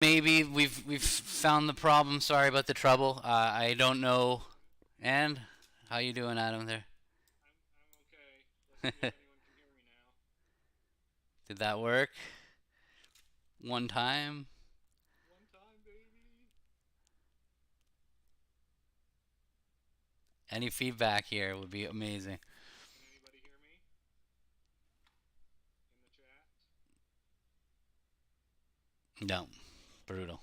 Maybe we've found the problem. Sorry about the trouble. I don't know. And how you doing, Adam? There. I'm okay. Let's see if anyone can hear me now. Did that work? One time. One time, baby. Any feedback here would be amazing. Can anybody hear me in the chat? No, brutal.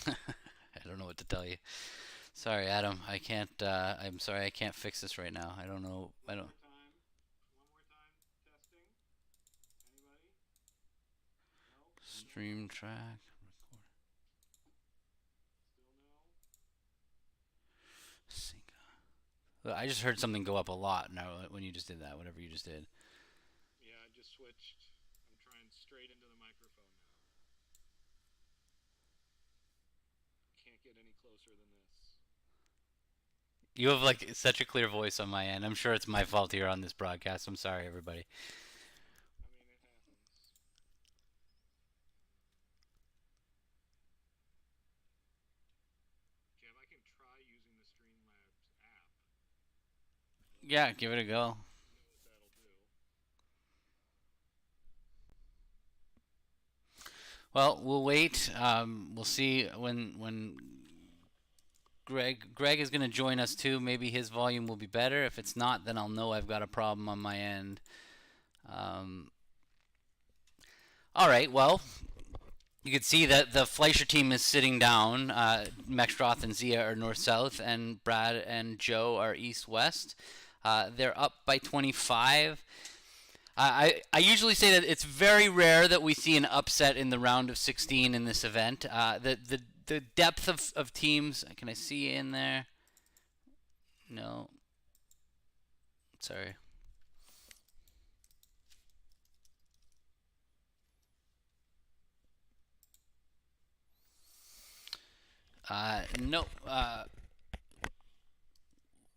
I don't know what to tell you. Sorry, Adam. I can't. I'm sorry. I can't fix this right now. I don't know. I One don't. more time. One more time. Testing. Anybody? No? No? Stream track. Record. Still no? Sync. I just heard something go up a lot now when you just did that. Whatever you just did. Yeah, I just switched. I'm trying straight into the microphone now. Can't get any closer than this. You have like such a clear voice on my end. I'm sure it's my fault here on this broadcast. I'm sorry, everybody. I mean, it happens. Gav, I can try using the Streamlabs app. Yeah, give it a go. Let me know what that'll do. Well, we'll wait. We'll see when Greg is going to join us too. Maybe his volume will be better. If it's not, then I'll know I've got a problem on my end. Um, all right. Well, you can see that the Fleischer team is sitting down. Mexroth and Zia are north south, and Brad and Joe are east west. They're up by 25. I usually say that it's very rare that we see an upset in the round of 16 in this event. The depth of teams. Can I see in there? No. Sorry. No.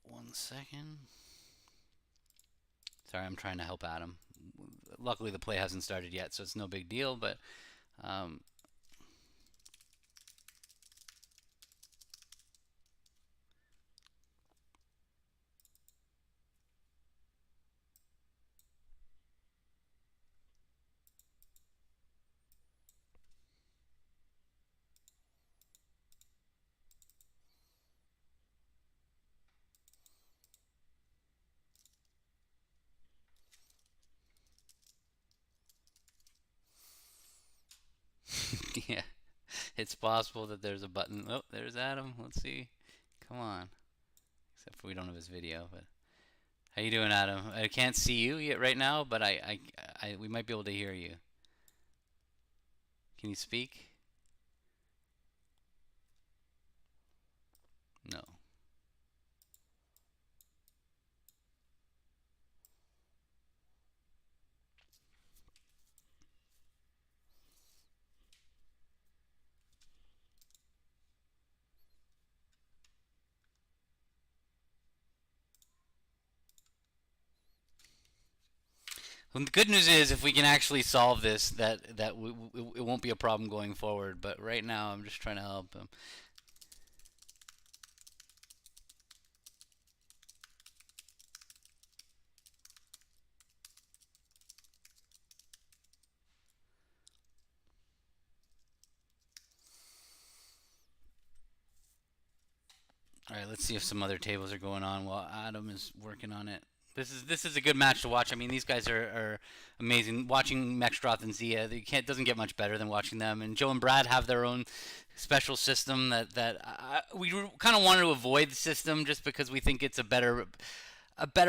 1 second. Sorry, I'm trying to help Adam. Luckily, the play hasn't started yet, so it's no big deal. But um, yeah, it's possible that there's a button. Oh, there's Adam. Let's see. Come on. Except for we don't have his video. But how you doing, Adam? I can't see you yet right now, but we might be able to hear you. Can you speak? No. Well, the good news is, if we can actually solve this, it won't be a problem going forward. But right now, I'm just trying to help him. All right, let's see if some other tables are going on while Adam is working on it. This is a good match to watch. I mean, these guys are amazing. Watching Mextroth and Zia, they can't doesn't get much better than watching them. And Joe and Brad have their own special system that we kind of wanted to avoid the system just because we think it's a better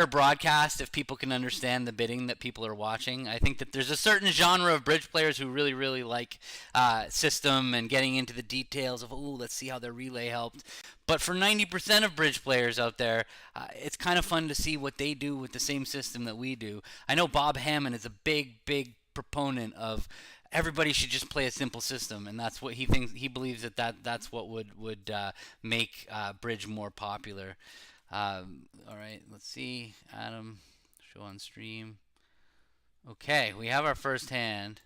broadcast if people can understand the bidding that people are watching. I think that there's a certain genre of bridge players who really, really like system and getting into the details of, oh, let's see how their relay helped. But for 90% of bridge players out there, it's kind of fun to see what they do with the same system that we do. I know Bob Hammond is a big, big proponent of everybody should just play a simple system, and that's what he thinks. He believes that's what would make bridge more popular. All right, let's see. Adam, show on stream. Okay, we have our first hand.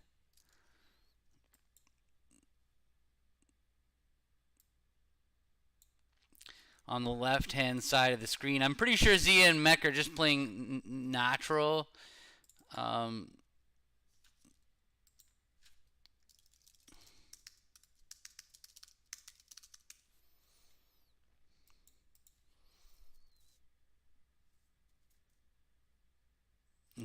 on the left-hand side of the screen. I'm pretty sure Zia and Mech are just playing natural. Um,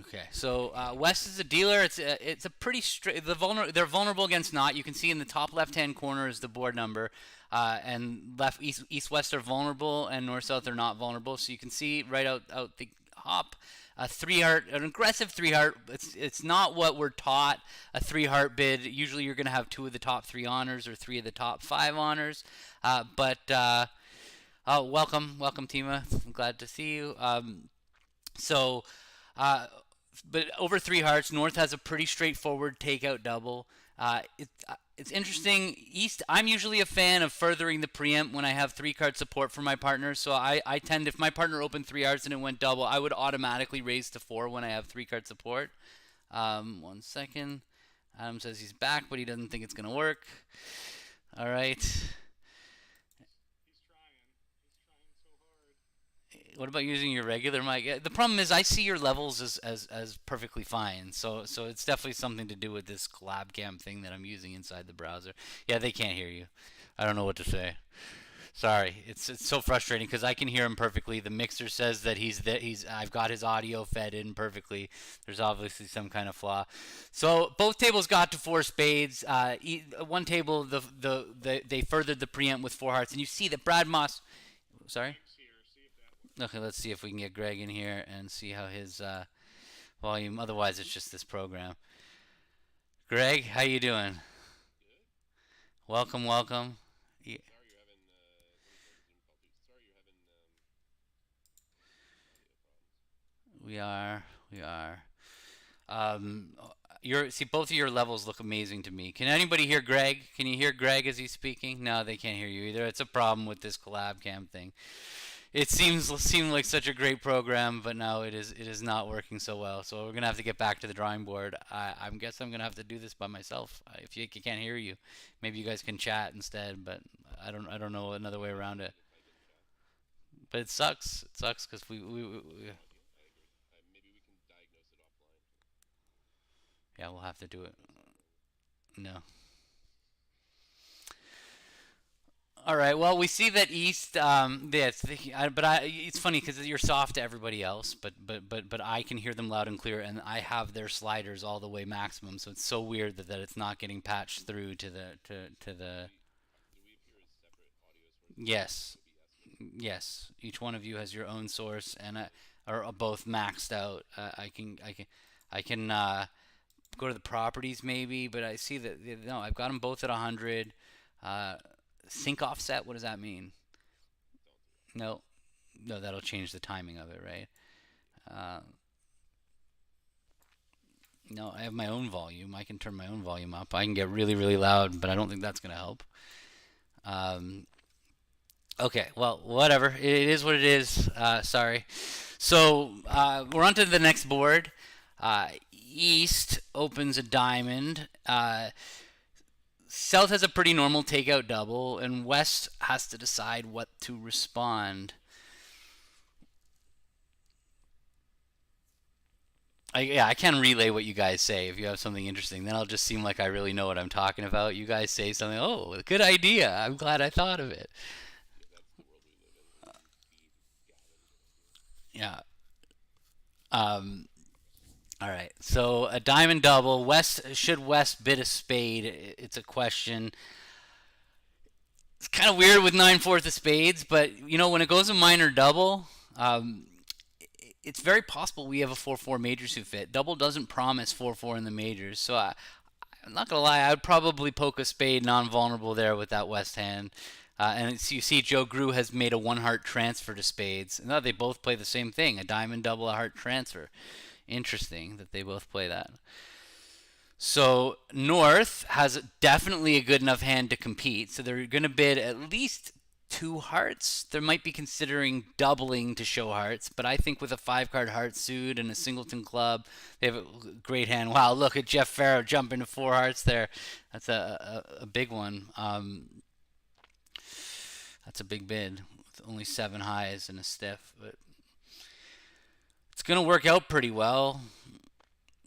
Okay, so West is a dealer. It's a pretty straight. They're vulnerable against not. You can see in the top left hand corner is the board number, and left east west are vulnerable, and north south are not vulnerable. So you can see right out the hop. A 3-heart, an aggressive 3-heart. It's not what we're taught. A 3-heart bid. Usually you're going to have 2 of the top 3 honors or 3 of the top 5 honors. Welcome, Tima. I'm glad to see you. So. But over 3 hearts, North has a pretty straightforward takeout double. It's interesting. East, I'm usually a fan of furthering the preempt when I have 3-card support for my partner. So I tend, if my partner opened 3 hearts and it went double, I would automatically raise to 4 when I have 3-card support. 1 second. Adam says he's back, but he doesn't think it's going to work. All right. What about using your regular mic? The problem is I see your levels as perfectly fine. So it's definitely something to do with this collab cam thing that I'm using inside the browser. Yeah, they can't hear you. I don't know what to say. Sorry, it's so frustrating because I can hear him perfectly. The mixer says that I've got his audio fed in perfectly. There's obviously some kind of flaw. So both tables got to 4 spades. One table they furthered the preempt with 4 hearts, and you see that Brad Moss. Sorry. Okay, let's see if we can get Greg in here and see how his volume. Otherwise, it's just this program. Greg, how you doing? Welcome. Yeah. We are. Both of your levels look amazing to me. Can anybody hear Greg? Can you hear Greg as he's speaking? No, they can't hear you either. It's a problem with this collab cam thing. It seemed like such a great program, but now it is not working so well. So we're gonna have to get back to the drawing board. I guess I'm gonna have to do this by myself. If you can't hear you, maybe you guys can chat instead. But I don't know another way around it. But it sucks. It sucks because we yeah, we'll have to do it. No. All right. Well, we see that East. It's funny because you're soft to everybody else, but I can hear them loud and clear, and I have their sliders all the way maximum. So it's so weird that it's not getting patched through to the. Yes, yes. Each one of you has your own source, and are both maxed out. I can go to the properties maybe, but I see that no, I've got them both at 100. Uh, Sync offset, what does that mean? No, no, that'll change the timing of it, right? Uh, no, I have my own volume. I can turn my own volume up. I can get really, really loud, but I don't think that's going to help. Um, okay, well, whatever. It is what it is. Sorry. So we're on to the next board. East opens a diamond. South has a pretty normal takeout double, and West has to decide what to respond. I can relay what you guys say if you have something interesting. Then I'll just seem like I really know what I'm talking about. You guys say something, oh, good idea. I'm glad I thought of it. Yeah. Um, all right. So a diamond double. West bid a spade? It's a question. It's kind of weird with 9/4 of spades, but when it goes a minor double, it's very possible we have a 4/4 major suit fit. Double doesn't promise 4/4 in the majors, so I'm not gonna lie. I'd probably poke a spade non-vulnerable there with that West hand. And you see, Joe Grew has made a 1 heart transfer to spades. No, they both play the same thing: a diamond double, a heart transfer. Interesting that they both play that. So North has definitely a good enough hand to compete. So they're going to bid at least 2 hearts. They might be considering doubling to show hearts, but I think with a 5-card heart suit and a singleton club, they have a great hand. Wow, look at Jeff Farrow jumping to 4 hearts there. That's a big one. That's a big bid. only 7 highs and a stiff, but it's gonna work out pretty well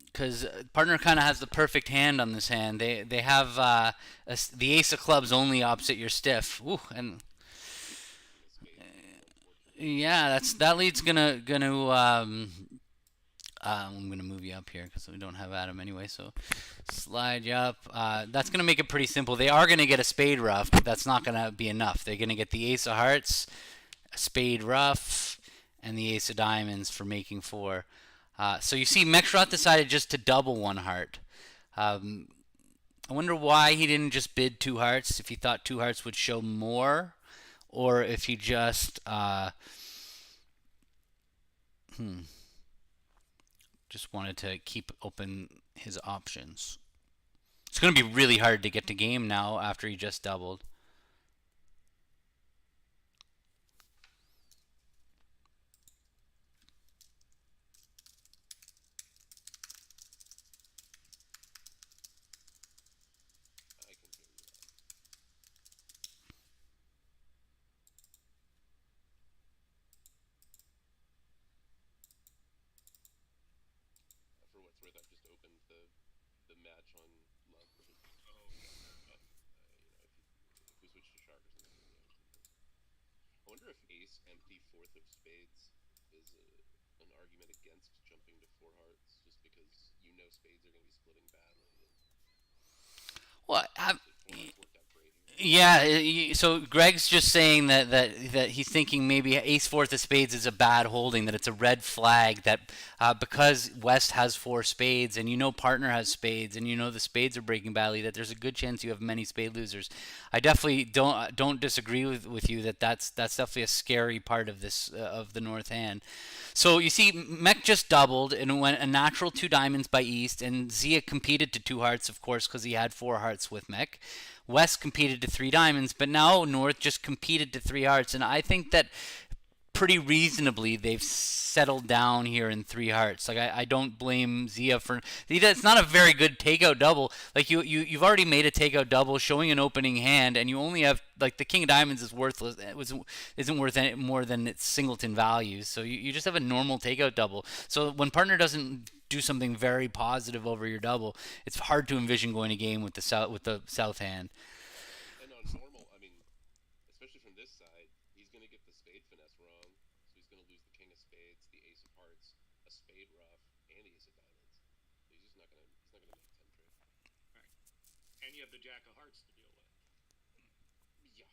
because partner kind of has the perfect hand on this hand. They have the ace of clubs only opposite your stiff. Ooh, and yeah, that lead's gonna I'm gonna move you up here because we don't have Adam anyway. So slide you up. That's gonna make it pretty simple. They are gonna get a spade ruff, but that's not gonna be enough. They're gonna get the ace of hearts, a spade ruff, and the ace of diamonds for making 4. So you see, Mexroth decided just to double 1 heart. I wonder why he didn't just bid 2 hearts. If he thought 2 hearts would show more, or if he just just wanted to keep open his options. It's going to be really hard to get to game now after he just doubled. Well, yeah, so Greg's just saying that he's thinking maybe ace fourth of spades is a bad holding, that it's a red flag, that because West has 4 spades and partner has spades and the spades are breaking badly, that there's a good chance you have many spade losers. I definitely don't disagree with you that's definitely a scary part of this of the North hand. So you see, Mech just doubled and went a natural 2 diamonds by East, and Zia competed to 2 hearts, of course, because he had 4 hearts with Mech. West competed to 3 diamonds, but now North just competed to 3 hearts, and I think that pretty reasonably they've settled down here in 3 hearts. Like I don't blame Zia for it's not a very good takeout double. Like you've already made a takeout double showing an opening hand, and you only have like the king of diamonds is worthless. Isn't worth any more than its singleton values. So you just have a normal takeout double. So when partner doesn't do something very positive over your double, it's hard to envision going a game with the south hand. And you have the jack of hearts to deal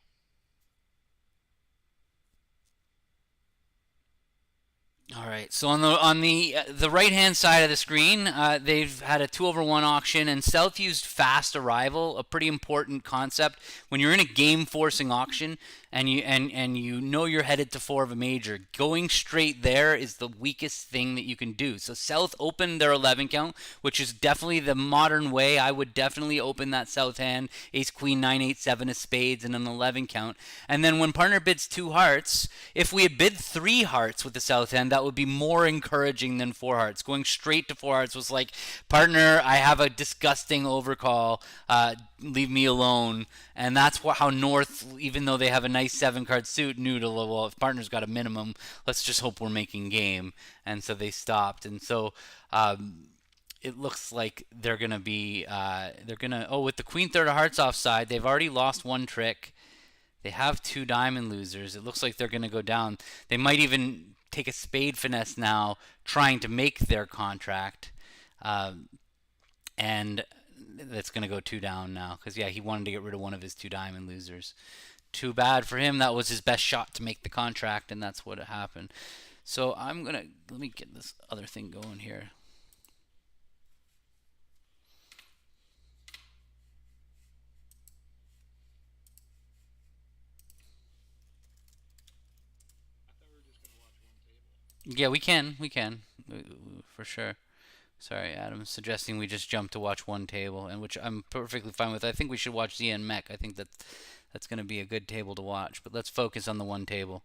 with. All right. So on the right hand side of the screen, they've had a 2/1 auction, and South used fast arrival, a pretty important concept when you're in a game forcing auction, and you know you're headed to 4 of a major. Going straight there is the weakest thing that you can do. So South opened their 11 count, which is definitely the modern way. I would definitely open that South hand, ace queen 9 8 7 of spades, and an 11 count. And then when partner bids 2 hearts, if we had bid 3 hearts with the South hand, that would be more encouraging than 4 hearts. Going straight to 4 hearts was like, partner, I have a disgusting overcall. Leave me alone. And that's how North, even though they have a nice 7-card suit, knew to, well, if partner's got a minimum, let's just hope we're making game. And so they stopped. And so it looks like they're going to be, with the queen third of hearts offside, they've already lost 1 trick. They have 2 diamond losers. It looks like they're going to go down. They might even take a spade finesse now, trying to make their contract. And that's going to go 2 down now. Because, yeah, he wanted to get rid of one of his 2 diamond losers. Too bad for him. That was his best shot to make the contract, and that's what happened. So I'm going to... Let me get this other thing going here. Yeah, we can, for sure. Sorry, Adam's suggesting we just jump to watch 1 table, and which I'm perfectly fine with. I think we should watch Zia and Mech. I think that's going to be a good table to watch. But let's focus on the 1 table.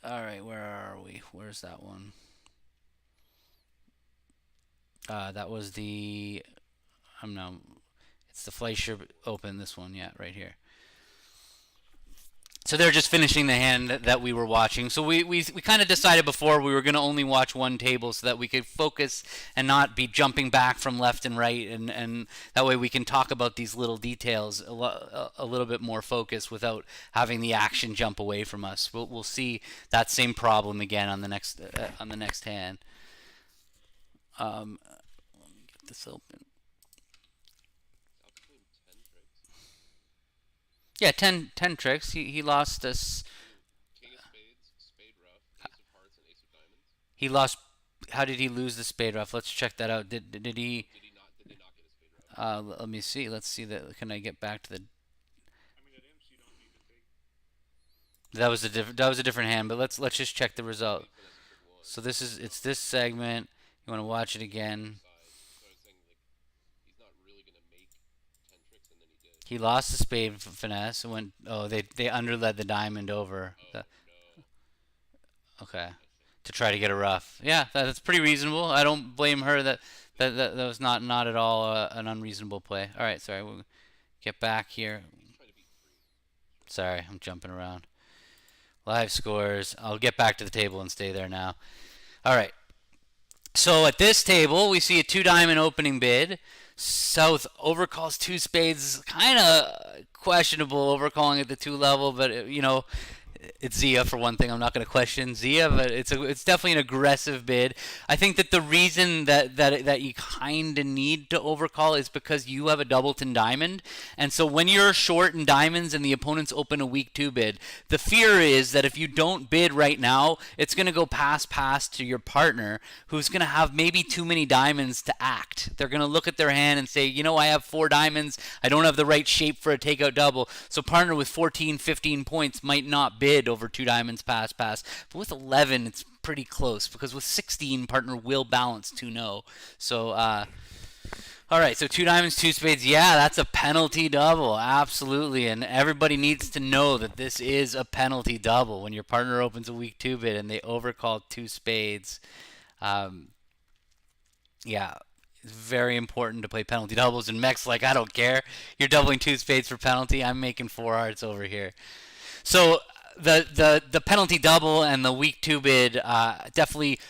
All right, where are we? Where's that one? That was the... I'm It's the Fleischer Open. This one, yeah, right here. So they're just finishing the hand that we were watching. So we kind of decided before we were going to only watch one table so that we could focus and not be jumping back from left and right, and that way we can talk about these little details a little bit more focused without having the action jump away from us. We'll see that same problem again on the next hand. Let me get this open. Yeah, 10 tricks. He lost us. King of spades, spade rough, ace of hearts, and ace of diamonds. He lost. How did he lose the spade rough? Let's check that out. Did he? Did he not get a spade rough? Let me see. Let's see that. Can I get back to the? I mean, at imps you don't need to take. That was a different hand. But let's just check the result. Finesse is trick one. So it's this segment. You want to watch it again? So I was saying like he's not really gonna make 10 tricks, and then he did. He lost the spade finesse and went. Oh, they underled the diamond over. Oh no. Okay. To try to get a rough. Yeah, that's pretty reasonable. I don't blame her. That was not at all an unreasonable play. All right, sorry. We'll get back here. He's trying to beat 3. Sorry, I'm jumping around. Live scores. I'll get back to the table and stay there now. All right. So at this table, we see a 2-diamond opening bid. South overcalls 2 spades. Kind of questionable overcalling at the 2 level, but it's Zia for one thing. I'm not going to question Zia, but it's definitely an aggressive bid. I think that the reason that you kind of need to overcall is because you have a doubleton diamond, and so when you're short in diamonds and the opponents open a weak 2 bid, the fear is that if you don't bid right now, it's going to go pass to your partner, who's going to have maybe too many diamonds to act. They're going to look at their hand and say, I have 4 diamonds. I don't have the right shape for a takeout double. So partner with 14, 15 points might not bid over 2 diamonds pass. But with 11, it's pretty close because with 16, partner will balance 2-no. So, all right, so 2 diamonds, 2 spades. Yeah, that's a penalty double. Absolutely. And everybody needs to know that this is a penalty double when your partner opens a weak 2 bid and they overcall 2 spades. Yeah. It's very important to play penalty doubles. And Mech's like, I don't care. You're doubling 2 spades for penalty. I'm making 4 hearts over here. So the penalty double and the weak 2 bid definitely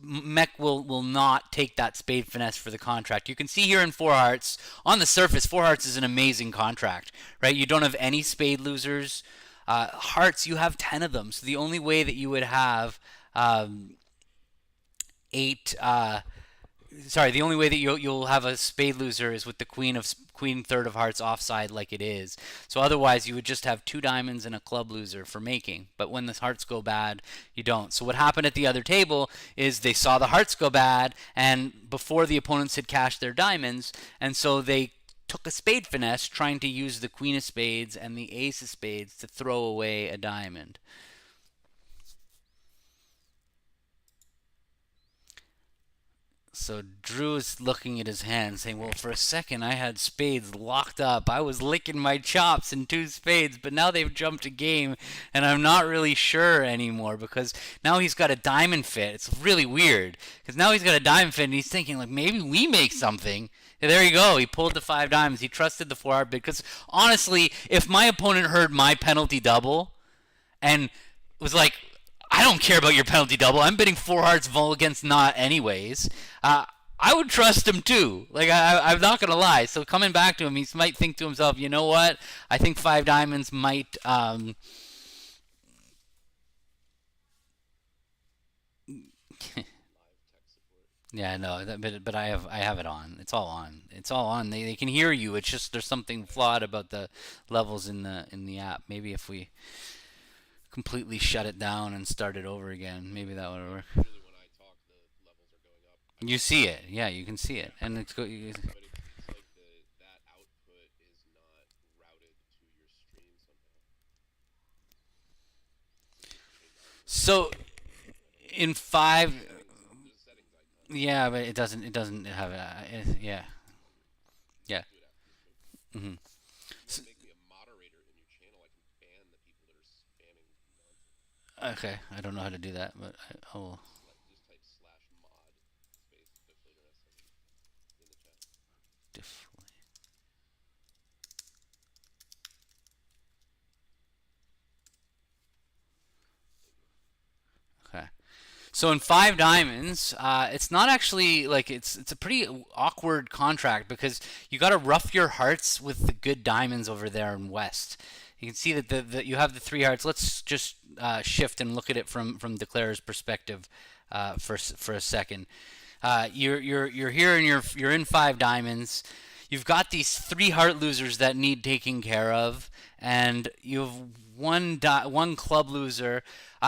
Mech will not take that spade finesse for the contract. You can see here in 4 hearts, on the surface, 4 hearts is an amazing contract, right? You don't have any spade losers. Hearts, you have 10 of them. So the only way that you would have 8 the only way that you'll have a spade loser is with the queen 3rd of hearts offside like it is. So otherwise you would just have 2 diamonds and a club loser for making. But when the hearts go bad, you don't. So what happened at the other table is they saw the hearts go bad, and before the opponents had cashed their diamonds, and so they took a spade finesse trying to use the queen of spades and the ace of spades to throw away a diamond. So Drew is looking at his hand saying, well, for a second I had spades locked up. I was licking my chops in 2 spades, but now they've jumped a game and I'm not really sure anymore because now he's got a diamond fit. It's really weird because now he's got a diamond fit and he's thinking like maybe we make something. And there you go. He pulled the 5 diamonds. He trusted the 4 heart bid because honestly, if my opponent heard my penalty double and was like, I don't care about your penalty double. I'm bidding 4 hearts vol against not anyways. I would trust him too. Like I'm not gonna lie. So coming back to him, he might think to himself, you know what? I think 5 diamonds might. Yeah, no, but I have it on. It's all on. It's all on. They can hear you. It's just there's something flawed about the levels in the app. Maybe if we completely shut it down and start it over again, maybe that would work. Usually when I talk, the levels are going up. You see it, yeah, you can see it, and it's But it's like that output is not routed to your stream somehow. so in 5. Yeah, but it doesn't have yeah. Mhm. Make me a moderator in your channel. I can ban the people that are spamming nonsense. Okay, I don't know how to do that, but I will. Just type /mod space deflator in the chat. So in five diamonds, it's not actually like it's a pretty awkward contract because you got to rough your hearts with the good diamonds over there in west. You can see that you have the three hearts. Let's just shift and look at it from Declarer's perspective for a second. You're here and you're in five diamonds. You've got these three heart losers that need taking care of, and you have one club loser.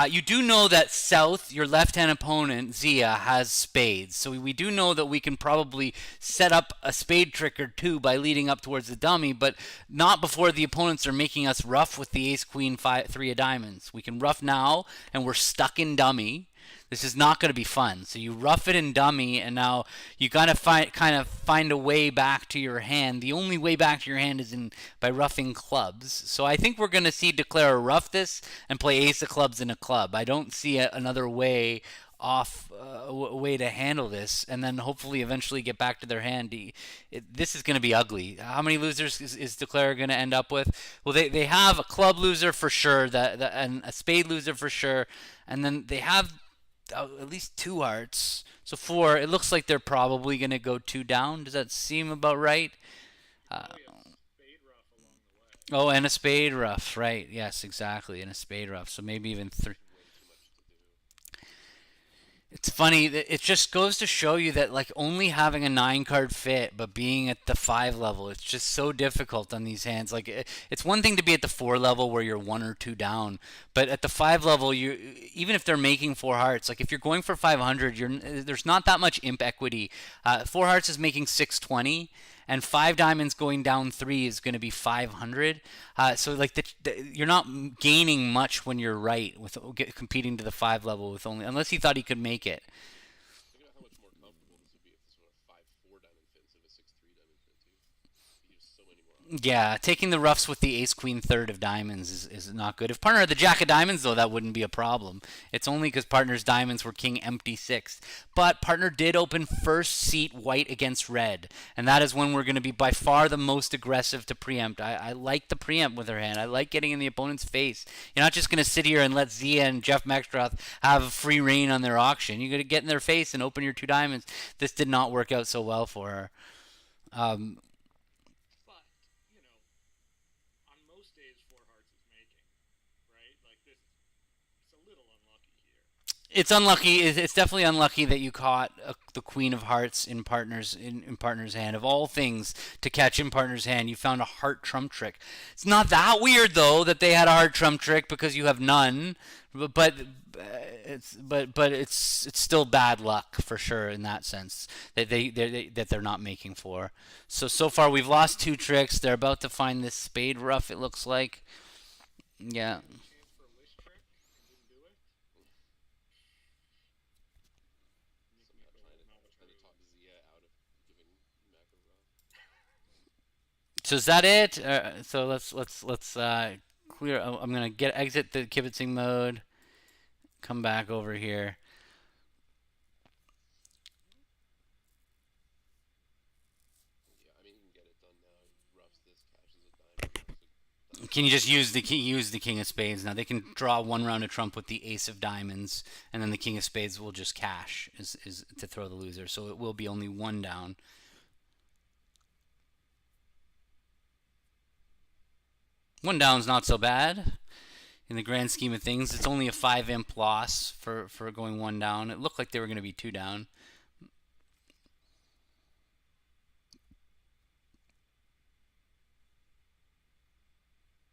You do know that South, your left-hand opponent, Zia, has spades. So we do know that we can probably set up a spade trick or two by leading up towards the dummy, but not before the opponents are making us rough with the ace, queen, five, three of diamonds. We can rough now, and we're stuck in dummy. This is not going to be fun. So you rough it in dummy, and now you gotta find a way back to your hand. The only way back to your hand is by roughing clubs. So I think we're going to see Declare rough this and play ace of clubs in a club. I don't see another way way to handle this, and then hopefully eventually get back to their hand. This is going to be ugly. How many losers is Declare going to end up with? Well, they have a club loser for sure, and a spade loser for sure, and then they have at least two hearts. So four. It looks like they're probably going to go two down. Does that seem about right? Oh, and a spade rough. Right. Yes, exactly. And a spade rough. So maybe even three. It's funny. It just goes to show you that like only having a 9 card fit, but being at the 5 level, it's just so difficult on these hands. Like it's one thing to be at the 4 level where you're 1 or 2 down, but at the 5 level, you even if they're making 4 hearts, like if you're going for 500, there's not that much imp equity. 4 hearts is making 620. And 5 diamonds going down 3 is going to be 500. So like you're not gaining much when you're right with competing to the 5 level with only, unless he thought he could make it. Think about how much more comfortable this would be if this were a 5-4 diamond fit instead of a 6-3 diamond fit too. You have so many more options. Yeah, taking the roughs with the ace queen third of diamonds is not good. If partner had the jack of diamonds, though, that wouldn't be a problem. It's only because partner's diamonds were king empty sixth. But partner did open first seat white against red, and that is when we're going to be by far the most aggressive to preempt. I like the preempt with her hand. I like getting in the opponent's face. You're not just going to sit here and let Zia and Jeff Mextroth have free reign on their auction. You're going to get in their face and open your 2 diamonds. This did not work out so well for her. But, on most days, 4 hearts is making, right? Like this, it's a little unlucky here. It's unlucky. It's definitely unlucky that you caught the queen of hearts in partner's hand. Of all things to catch in partner's hand, you found a heart trump trick. It's not that weird though that they had a heart trump trick because you have none. But it's still bad luck for sure in that sense that they're not making 4. So far we've lost 2 tricks. They're about to find this spade rough. It looks like. Yeah. Chance for a wish trick and didn't do it. Trying to talk Zia out of giving Mac a rough. So is that it? So let's clear. I'm gonna exit the kibitzing mode. Come back over here. Yeah, I mean you can get it done now. He roughs this, cashes a diamond. Can you just use the king of spades now? They can draw 1 round of trump with the ace of diamonds, and then the king of spades will just cash is to throw the loser. So it will be only 1 down. One down's not so bad in the grand scheme of things. It's only a 5 imp loss for going 1 down. It looked like they were going to be 2 down.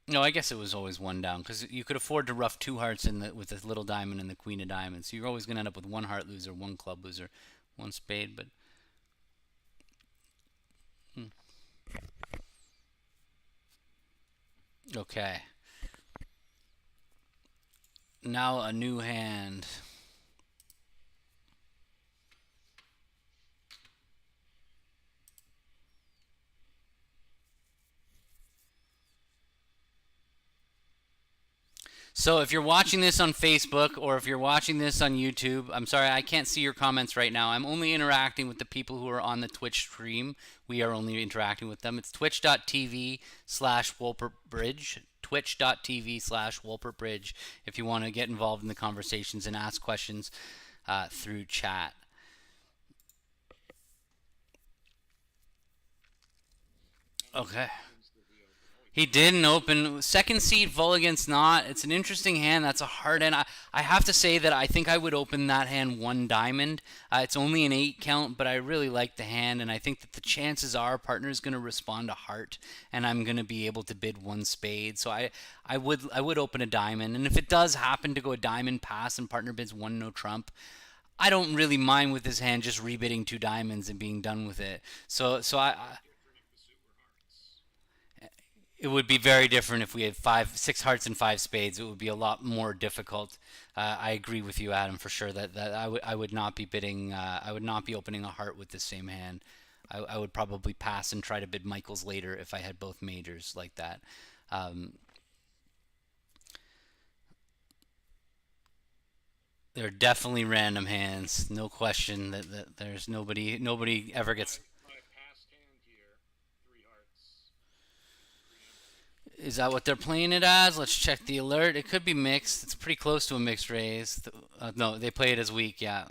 No, I guess it was always 1 down because you could afford to rough 2 hearts with the little diamond and the queen of diamonds. So you're always going to end up with 1 heart loser, 1 club loser, 1 spade. But okay. Now a new hand. So if you're watching this on Facebook or if you're watching this on YouTube, I'm sorry, I can't see your comments right now. I'm only interacting with the people who are on the Twitch stream. We are only interacting with them. It's twitch.tv/WolpertBridge. Twitch.tv/WolpertBridge if you want to get involved in the conversations and ask questions. through chat. Okay. He didn't open. Second seed, Vol against Not. It's an interesting hand. That's a hard hand. I have to say that I think I would open that hand one diamond. It's only an 8 count, but I really like the hand, and I think that the chances are partner's going to respond to heart, and I'm going to be able to bid one spade. So I would open a diamond, and if it does happen to go a diamond pass and partner bids one no trump, I don't really mind with this hand just rebidding 2 diamonds and being done with it. So it would be very different if we had 6 hearts and 5 spades. It would be a lot more difficult. I agree with you, Adam, for sure that I would not be bidding. I would not be opening a heart with the same hand. I would probably pass and try to bid Michaels later if I had both majors like that. Um, they're definitely random hands, no question. That there's nobody ever gets. My past hand here, 3 hearts, preempted. Is that what they're playing it as? Let's check the alert. It could be mixed. It's pretty close to a mixed raise. No, they play it as weak. Yeah.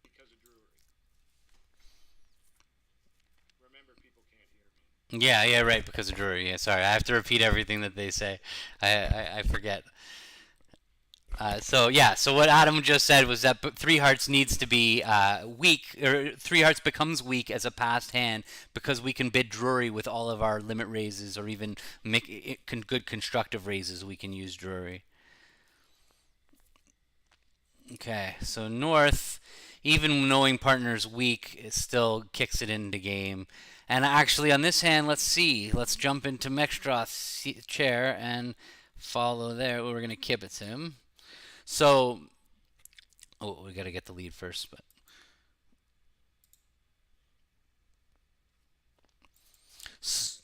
Because of Drury. Remember, people can't hear me. Yeah, right. Because of Drury. Yeah, sorry. I have to repeat everything that they say. I forget. So yeah, so what Adam just said was that 3 hearts needs to be weak, or 3 hearts becomes weak as a passed hand because we can bid Drury with all of our limit raises, or even make good constructive raises. We can use Drury. Okay, so North, even knowing partner's weak, it still kicks it into game. And actually, on this hand, let's see. Let's jump into Mextroth's chair and follow there. We're gonna kibitz him. So, oh, we got to get the lead first, but Singleton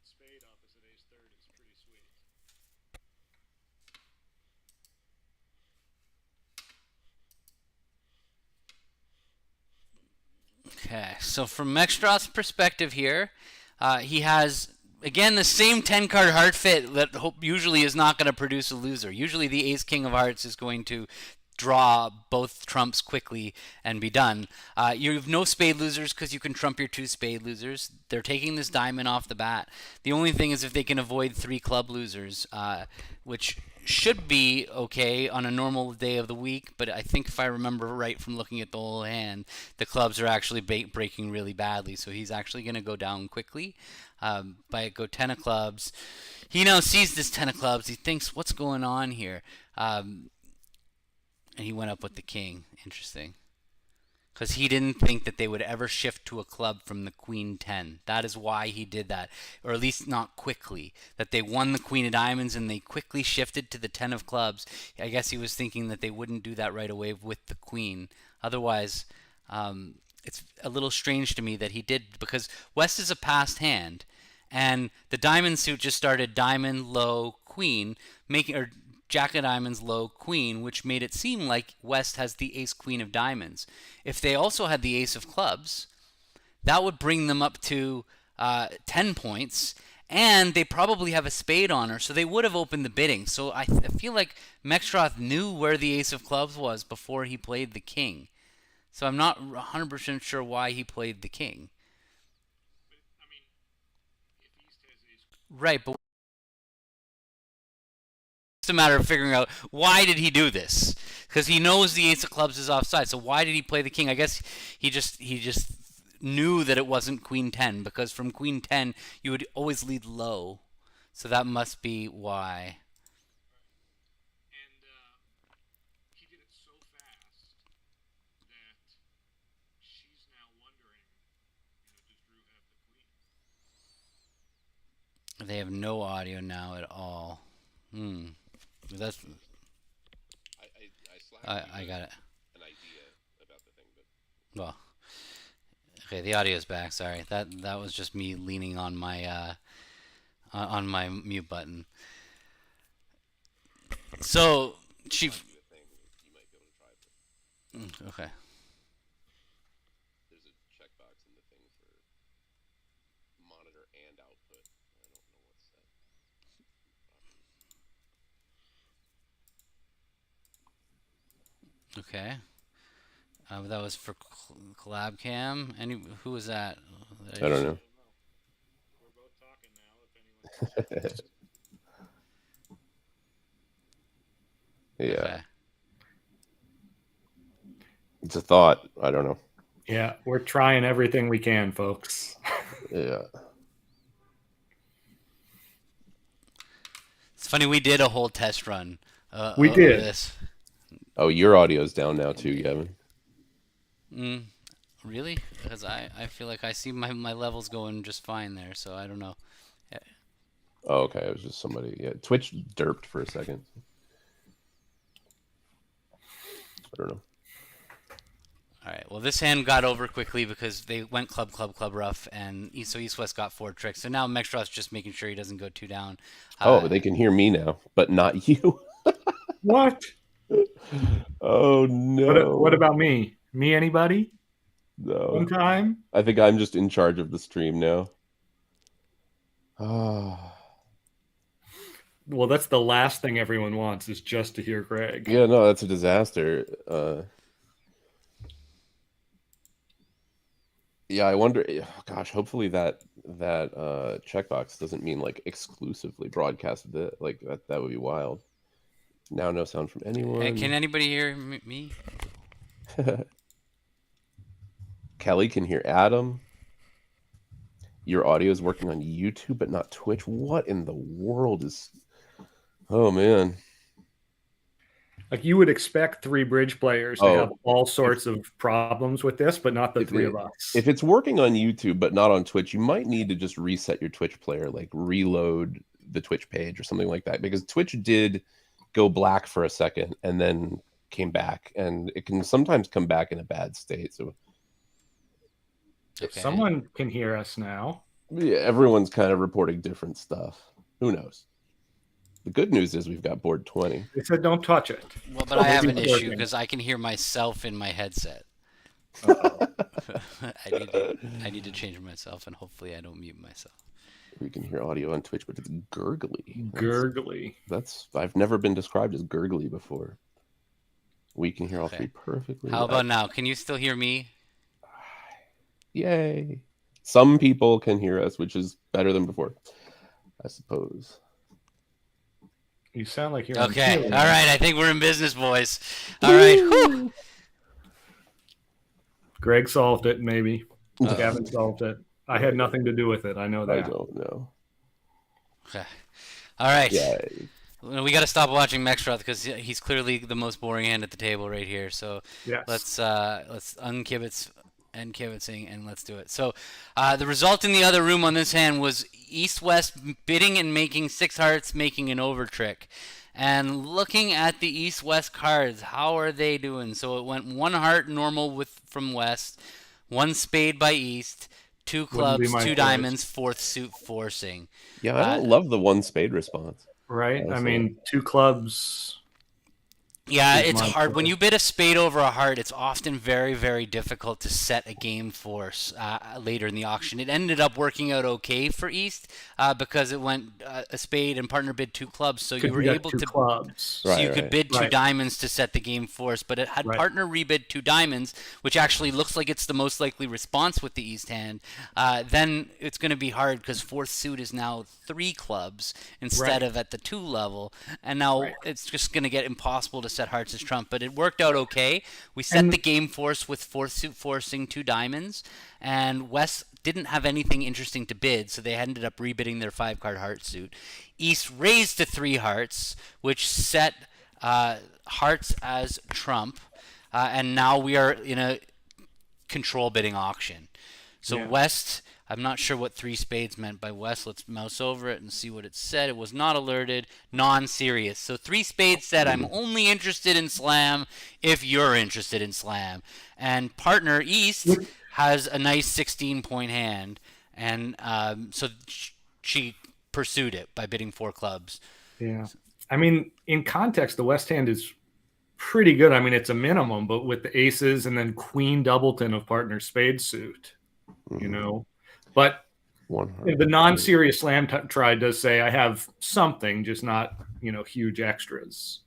spade opposite ace third is pretty sweet. okay. So from Mextroth's perspective here, he has again the same 10 card heart fit that usually is not going to produce a loser. Usually the ace king of hearts is going to draw both trumps quickly and be done. You have no spade losers because you can trump your 2 spade losers. They're taking this diamond off the bat. The only thing is if they can avoid 3 club losers, which should be okay on a normal day of the week, but I think if I remember right from looking at the whole hand, the clubs are actually breaking really badly, so he's actually going to go down quickly. By go 10 of clubs. He now sees this 10 of clubs. He thinks, what's going on here? And he went up with the king. Interesting. Because he didn't think that they would ever shift to a club from the queen 10. That is why he did that. Or at least not quickly. That they won the queen of diamonds and they quickly shifted to the 10 of clubs. I guess he was thinking that they wouldn't do that right away with the queen. Otherwise, it's a little strange to me that he did. Because West is a passed hand. And the diamond suit just started diamond, low, queen. Or Jack of diamonds, low, queen, which made it seem like West has the ace queen of diamonds. If they also had the ace of clubs, that would bring them up to 10 points, and they probably have a spade on her, so they would have opened the bidding. So I feel like Mextroth knew where the ace of clubs was before he played the king. So I'm not 100% sure why he played the king. But, I mean, if East has ace. Right, but it's a matter of figuring out why did he do this, because he knows the ace of clubs is offside. So why did he play the king? I guess he just knew that it wasn't queen 10, because from queen 10 you would always lead low, so that must be why. And he did it so fast that she's now wondering, does Drew have the queen? They have no audio now at all. That's I got it. An idea about the thing, but Well, okay, the audio's back. Sorry, that was just me leaning on my mute button. So she. might be a thing you might be able to try. But Okay. there's a checkbox in the thing for monitor and output. I don't know what's that. Okay. That was for collab cam. Who was that? I don't know. We're both talking now. If anyone's Yeah, Okay. it's a thought. I don't know. Yeah, we're trying everything we can, folks. Yeah. It's funny. We did a whole test run. We Of did. this. Oh, your audio's down now too, Gavin. Really? Because I feel like I see my levels going just fine there. So I don't know. Oh, okay. It was just somebody. Yeah, Twitch derped for a second. I don't know. All right. Well, this hand got over quickly because they went club, rough, and so East West got 4 tricks. So now Mextrov's just making sure he doesn't go 2 down. Oh, they can hear me now, but not you. What? Oh no. What about me? Me, anybody? One No. time? I think I'm just in charge of the stream now. Ah. Well, that's the last thing everyone wants is just to hear Greg. Yeah, no, that's a disaster. Yeah, I wonder. Gosh, hopefully that checkbox doesn't mean like exclusively broadcast it. Like that would be wild. Now no sound from anyone. Can anybody hear me? Kelly can hear Adam. Your audio is working on YouTube, but not Twitch. What in the world is? Oh man. Like you would expect 3 bridge players to have all sorts of problems with this, but not the 3 of us. If it's working on YouTube but not on Twitch, you might need to just reset your Twitch player, like reload the Twitch page or something like that, because Twitch did go black for a second and then came back, and it can sometimes come back in a bad state. So If someone can hear us now. Yeah, everyone's kind of reporting different stuff. Who knows? The good news is we've got board 20. They said don't touch it. Well, but I have an issue because I can hear myself in my headset. I need to change myself, and hopefully I don't mute myself. We can hear audio on Twitch, but it's gurgly. Gurgly. I've never been described as gurgly before. We can hear all 3 perfectly. How about now? Can you still hear me? Yay. Some people can hear us, which is better than before, I suppose. You sound like you're okay. All right, I think we're in business, boys. All right. Whew. Greg solved it, maybe. Gavin solved it. I had nothing to do with it. I know that. I don't know. Okay. All right. Yay. We got to stop watching Mextroth because he's clearly the most boring hand at the table right here. So yes. let's unkibitz and kibitzing, and let's do it. So the result in the other room on this hand was East-West bidding and making 6 hearts, making an over trick. And looking at the East-West cards, how are they doing? So it went 1 heart normal from West, 1 spade by East, 2 clubs, 2 diamonds, 4th suit forcing. Yeah, I don't love the 1 spade response. Right? I mean, 2 clubs. Yeah, it's hard. When you bid a spade over a heart, it's often very, very difficult to set a game force later in the auction. It ended up working out okay for East because it went a spade and partner bid 2 clubs, so you were able to clubs. So you could bid 2 diamonds to set the game force, but it had partner rebid 2 diamonds, which actually looks like it's the most likely response with the East hand. Then it's going to be hard because 4th suit is now 3 clubs instead of at the 2 level, and now it's just going to get impossible to set hearts as trump. But it worked out okay. We set the game force with 4th suit forcing 2 diamonds, and West didn't have anything interesting to bid, so they ended up rebidding their 5-card heart suit. East raised to 3 hearts, which set hearts as trump, and now we are in a control bidding auction. So West, I'm not sure what 3 spades meant by West. Let's mouse over it and see what it said. It was not alerted, non-serious. So 3 spades said, I'm only interested in slam if you're interested in slam. And partner East has a nice 16-point hand, and so she pursued it by bidding 4 clubs. Yeah. I mean, in context, the West hand is pretty good. I mean, it's a minimum, but with the aces and then queen doubleton of partner spade suit, you know. But the non-serious slam try does say I have something, just not, you know, huge extras.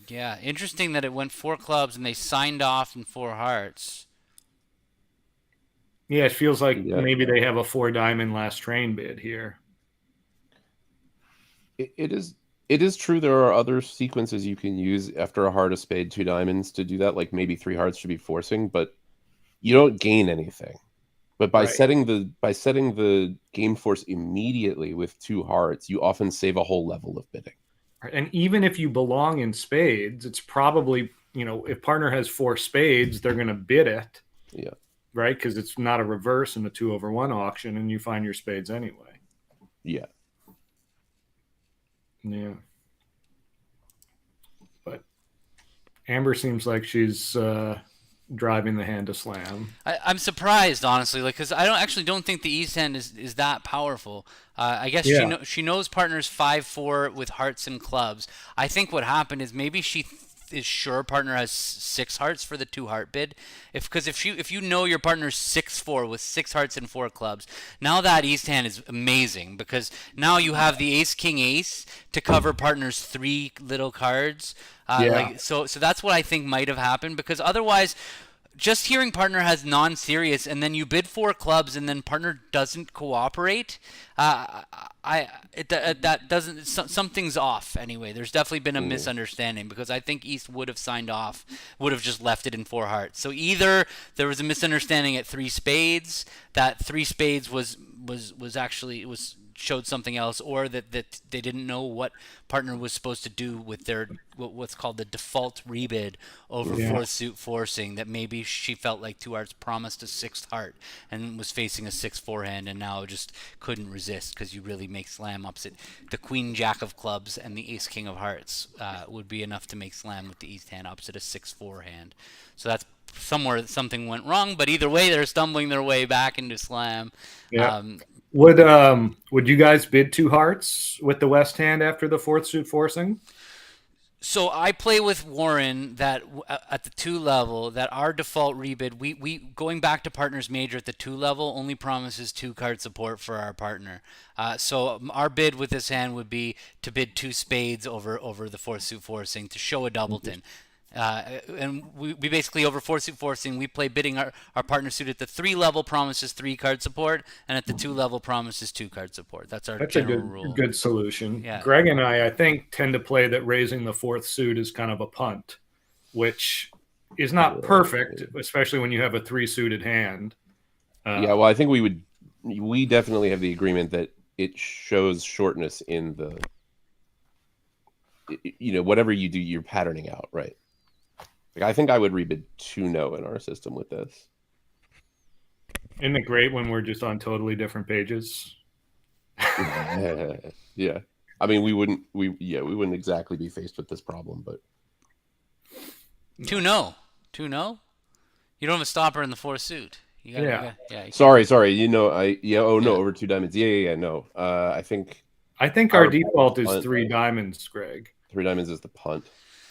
Yeah, interesting that it went 4 clubs and they signed off in 4 hearts. Yeah, it feels like Yeah. maybe they have a 4 diamond last train bid here. It is true there are other sequences you can use after a heart, a spade, 2 diamonds to do that. Like maybe 3 hearts should be forcing, but you don't gain anything. But by Right. setting the game force immediately with 2 hearts, you often save a whole level of bidding. And even if you belong in spades, it's probably, if partner has 4 spades, they're going to bid it, Yeah. right? Because it's not a reverse in the 2/1 auction, and you find your spades anyway. Yeah. Yeah. But Amber seems like she's driving the hand to slam. I'm surprised, honestly, like because I don't think the East Hand is that powerful. I guess Yeah. she knows partners 5-4 with hearts and clubs. I think what happened is maybe she is sure partner has 6 hearts for the 2 heart bid. If you know your partner's 6-4 with 6 hearts and 4 clubs, now that East Hand is amazing because now you have the Ace King Ace to cover partner's 3 little cards. Yeah. So that's what I think might have happened because otherwise, just hearing partner has non-serious and then you bid 4 clubs and then partner doesn't cooperate, that doesn't something's off anyway. There's definitely been a misunderstanding because I think East would have signed off, would have just left it in 4 hearts. So either there was a misunderstanding at 3 spades, that 3 spades was actually showed something else, or that they didn't know what partner was supposed to do with their what's called the default rebid over 4th suit forcing, that maybe she felt like 2 hearts promised a 6th heart and was facing a 6-4 hand and now just couldn't resist because you really make slam ups at the Queen Jack of clubs and the Ace King of hearts would be enough to make slam with the East Hand opposite a 6-4 hand. So that's somewhere something went wrong, but either way they're stumbling their way back into slam. Yeah. Would you guys bid 2 hearts with the West Hand after the 4th suit forcing? So I play with Warren that at the 2 level, that our default rebid, we going back to partners major at the 2 level only promises 2 card support for our partner. So our bid with this hand would be to bid 2 spades over the 4th suit forcing to show a doubleton. And we basically over 4th suit forcing, we play bidding our partner suit at the 3 level promises 3 card support, and at the 2 level promises 2 card support. That's our general rule. Good solution. Yeah. Greg and I think, tend to play that raising the 4th suit is kind of a punt, which is not perfect, especially when you have a 3 suited hand. Yeah, well, I think we definitely have the agreement that it shows shortness in the, whatever you do, you're patterning out, right? Like, I think I would rebid 2-no in our system with this. Isn't it great when we're just on totally different pages? Yeah. I mean, we wouldn't exactly be faced with this problem, but 2-no. You don't have a stopper in the 4th suit. You gotta, Yeah. Sorry. Over 2 diamonds. Yeah. No. I think our default is 3 diamonds, Greg. 3 diamonds is the punt.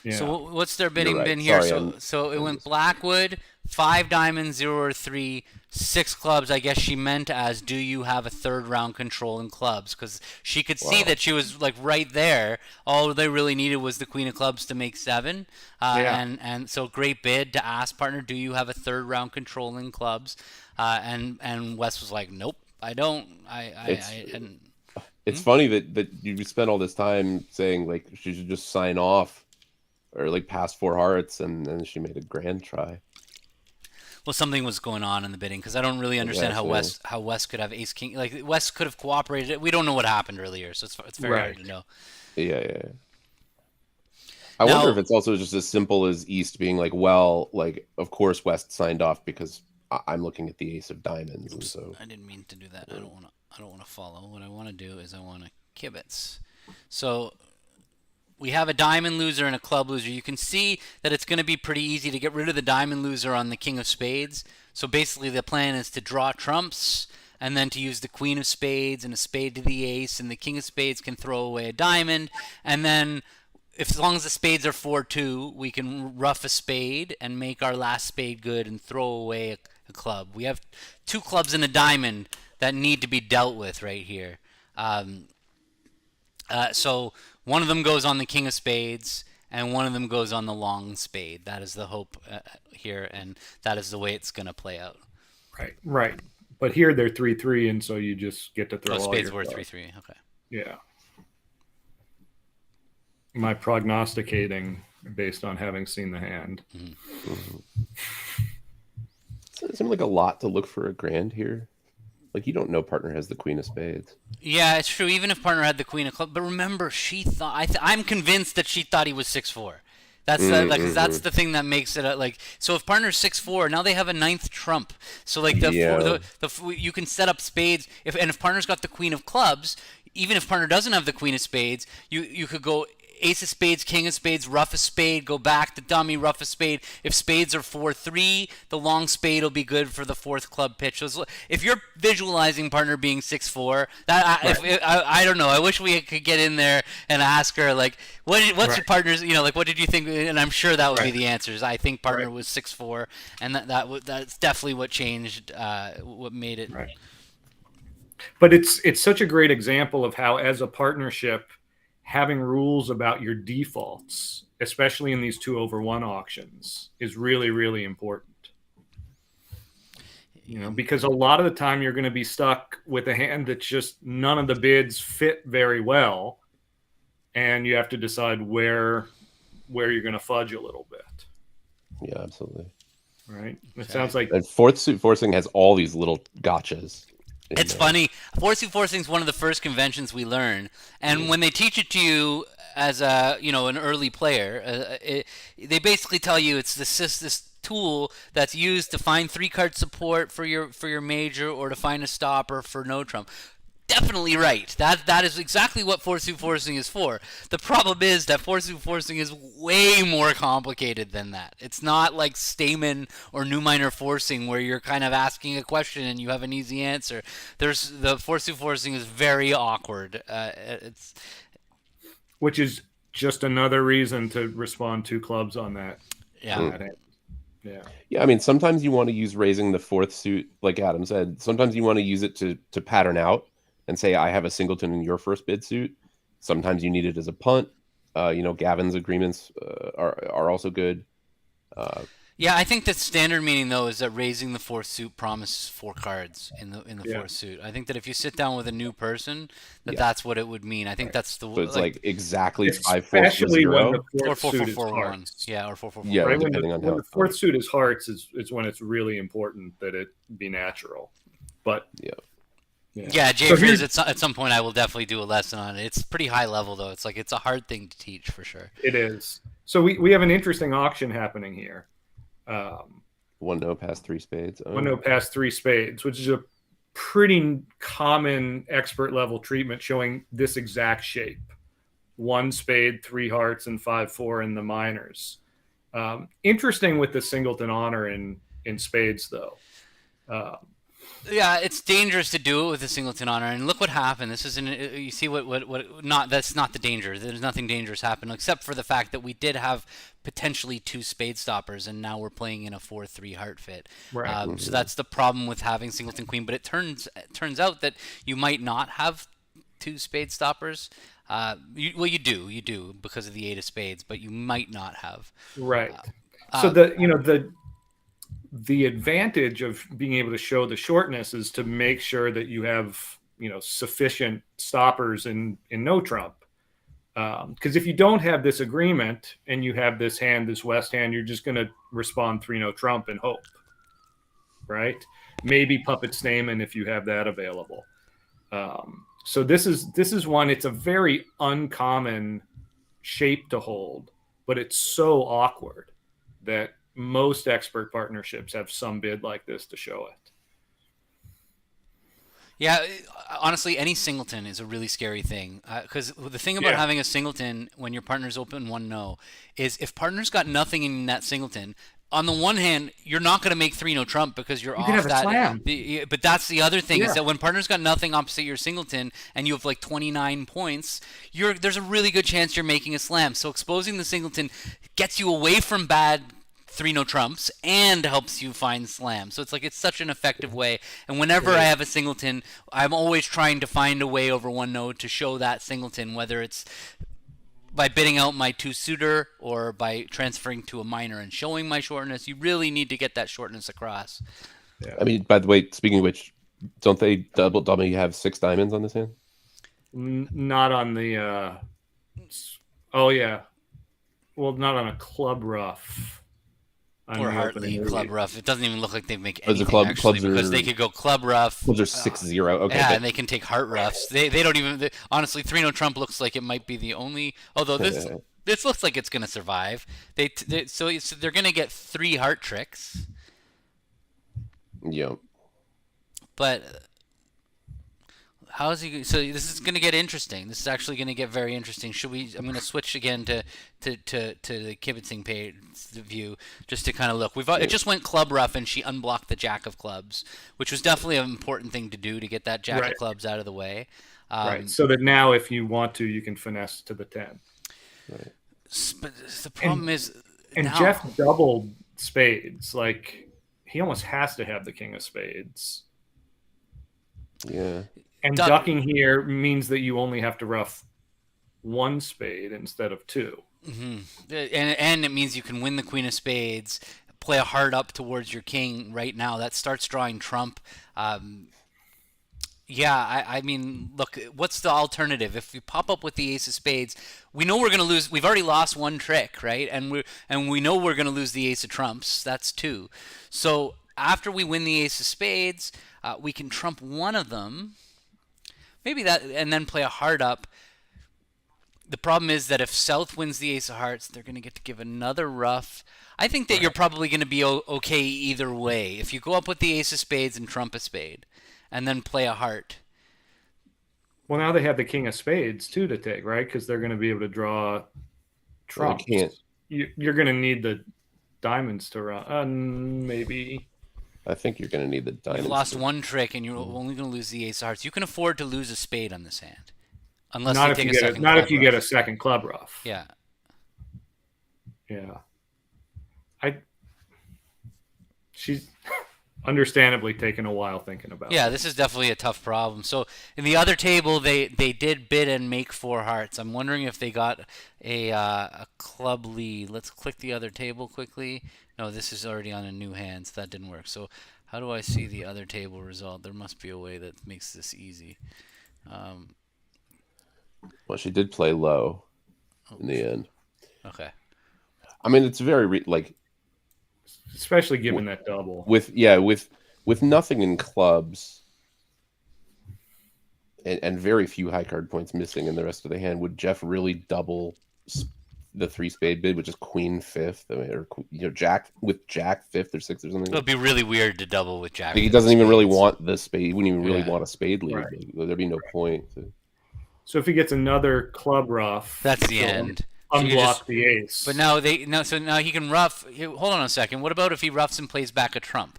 Yeah. So what's their bidding right. been here? Sorry, So it went Blackwood, 5 diamonds, 0 or 3, 6 clubs. I guess she meant as, do you have a 3rd round control in clubs? Because she could see that she was like right there. All they really needed was the Queen of clubs to make 7. And so great bid to ask partner, do you have a 3rd round control in clubs? And Wes was like, nope, I don't. It's funny that you spent all this time saying like she should just sign off or like pass 4 hearts, and then she made a grand try. Well, something was going on in the bidding because I don't really understand how Wes could have Ace King. Like Wes could have cooperated. We don't know what happened earlier, so it's very hard to know. Yeah. I wonder if it's also just as simple as East being like, well, like of course West signed off because I'm looking at the Ace of Diamonds, and so I didn't mean to do that. I don't want to follow. What I want to do is I want to kibitz. So we have a diamond loser and a club loser. You can see that it's going to be pretty easy to get rid of the diamond loser on the King of Spades. So basically the plan is to draw trumps and then to use the Queen of Spades and a spade to the ace, and the King of Spades can throw away a diamond, and then as long as the spades are 4-2, we can rough a spade and make our last spade good and throw away a club. We have 2 clubs and a diamond that need to be dealt with right here. So one of them goes on the King of Spades, and one of them goes on the long spade. That is the hope here, and that is the way it's going to play out. Right. But here they're 3-3, and so you just get to throw all spades your were cards. 3-3. Okay. Yeah. My prognosticating based on having seen the hand. It seemed like a lot to look for a grand here. Like, you don't know partner has the queen of spades. Yeah, it's true. Even if partner had the queen of clubs, but remember, she thought. I'm convinced that she thought he was 6-4. That's that's the thing that makes it like. So if partner's 6-4, now they have a ninth trump. So like you can set up spades. If partner's got the queen of clubs, even if partner doesn't have the queen of spades, you could go ace of spades, king of spades, rough of spade, go back to dummy, rough of spade. If spades are 4-3, the long spade will be good for the fourth club pitch. So if you're visualizing partner being 6-4, I don't know. I wish we could get in there and ask her, like, what's your partner's, like, what did you think? And I'm sure that would be the answers. I think partner was 6-4, and that's definitely what changed, what made it. Right. But it's such a great example of how, as a partnership, having rules about your defaults, especially in these 2-over-1 auctions, is really, really important. Because a lot of the time you're going to be stuck with a hand that's just none of the bids fit very well, and you have to decide where you're going to fudge a little bit. Yeah, absolutely. Right. It sounds like. And fourth suit forcing has all these little gotchas. It's funny. Fourth suit forcing is one of the first conventions we learn, and when they teach it to you as an early player, they basically tell you it's this tool that's used to find 3-card support for your major, or to find a stopper for no trump. Definitely right. That is exactly what fourth suit forcing is for. The problem is that fourth suit forcing is way more complicated than that. It's not like Stamen or new minor forcing where you're kind of asking a question and you have an easy answer. The fourth suit forcing is very awkward. Which is just another reason to respond 2 clubs on that. Yeah. Yeah, I mean, sometimes you want to use raising the fourth suit, like Adam said. Sometimes you want to use it to pattern out and say, I have a singleton in your first bid suit. Sometimes you need it as a punt. Gavin's agreements are also good. Yeah, I think the standard meaning, though, is that raising the fourth suit promises 4 cards in the fourth suit. I think that if you sit down with a new person, that's what it would mean. I think that's the. So it's like exactly 5-4 especially when the or fourth suit is 4-4-4-1. hearts. Yeah, or 4-4-4. Yeah, Right, depending on when how the fourth suit is hearts is when it's really important that it be natural. But yeah, Jay Frizz, at some point I will definitely do a lesson on it. It's pretty high level, though. It's a hard thing to teach for sure. It is. So we have an interesting auction happening here. 1 no past 3 spades. 1 no past 3 spades, which is a pretty common expert level treatment showing this exact shape. 1 spade, 3 hearts, and 5-4 in the minors. Interesting with the singleton honor in spades, though. Yeah, it's dangerous to do it with a singleton honor, and look what happened. This isn't. You see that's not the danger. There's nothing dangerous happened except for the fact that we did have potentially 2 spade stoppers, and now we're playing in a 4-3 heart fit. Right. So that's the problem with having singleton queen. But it turns out that you might not have 2 spade stoppers. You do because of the 8 of spades, but you might not have. Right. So the advantage of being able to show the shortness is to make sure that you have sufficient stoppers in no trump. Because if you don't have this agreement and you have this hand, this West hand, you're just going to respond 3 no trump and hope, right? Maybe puppet Stamen if you have that available. So this is one. It's a very uncommon shape to hold, but it's so awkward that most expert partnerships have some bid like this to show it. Yeah, honestly, any singleton is a really scary thing. Because the thing about having a singleton when your partner's open 1 no is if partner's got nothing in that singleton, on the one hand, you're not going to make 3 no trump because you're off that. Slam. But that's the other thing is that when partner's got nothing opposite your singleton and you have like 29 points, there's a really good chance you're making a slam. So exposing the singleton gets you away from bad 3 no trumps and helps you find slam. So it's such an effective way. And whenever I have a singleton, I'm always trying to find a way over 1 no to show that singleton, whether it's by bidding out my 2-suitor or by transferring to a minor and showing my shortness. You really need to get that shortness across. Yeah. I mean, by the way, speaking of which, don't they double dummy have 6 diamonds on this hand? Not on the. Oh yeah, well, not on a club rough. Or Hartley club rough. It doesn't even look like they make Oh, the anything clubs actually, because are- they could go club rough. Clubs are 6-0. Okay, Yeah, but- and they can take heart roughs. They don't even honestly 3-no trump looks like it might be the only. Although this looks like it's gonna survive. So they're gonna get 3 heart tricks. yeah. But how is he? So this is going to get interesting. This is actually going to get very interesting. Should we? I'm going to switch again to the kibitzing page view just to kind of look. It just went club rough and she unblocked the jack of clubs, which was definitely an important thing to do to get that jack of clubs out of the way. Right. So that now, if you want to, you can finesse to the 10. Right. But the problem is, and now, Jeff doubled spades. Like he almost has to have the king of spades. Yeah. And ducking here means that you only have to rough 1 spade instead of 2. Mm-hmm. And it means you can win the queen of spades, play a heart up towards your king right now. That starts drawing trump. Yeah, I mean, look, what's the alternative? If we pop up with the ace of spades, we know we're going to lose. We've already lost 1 trick, right? And we know we're going to lose the ace of trumps. That's 2. So after we win the ace of spades, we can trump one of them. Maybe that, and then play a heart up. The problem is that if South wins the ace of hearts, they're going to get to give another rough. I think that you're probably going to be okay either way. If you go up with the ace of spades and trump a spade, and then play a heart. Well, now they have the king of spades too to take, right? Because they're going to be able to draw trumps. Well, can't. You're going to need the diamonds to run. Maybe. I think you're going to need the diamonds. You've lost 1 trick, and you're only going to lose the ace of hearts. You can afford to lose a spade on this hand, unless not you if take you a get second. not if you club get a rough. second club rough. Yeah. Yeah. She's understandably taken a while thinking about. Yeah, this is definitely a tough problem. So in the other table, they did bid and make 4 hearts. I'm wondering if they got a club lead. Let's click the other table quickly. No, this is already on a new hand, so that didn't work. So how do I see the other table result? There must be a way that makes this easy. Well, she did play low in the end. Okay. I mean, it's very especially given that double. with nothing in clubs and very few high card points missing in the rest of the hand. Would Jeff really double the 3 spade bid, which is queen 5th? I mean, or jack 5th or 6th or something. It would be really weird to double with jack. Like, he doesn't even really want the spade. He wouldn't even really Yeah. want a spade lead. Right. Like, there'd be no point. So if he gets another club rough, That's the he'll end. So you Unblock just- the ace. But so now he can rough. Hold on a second. What about if he roughs and plays back a trump?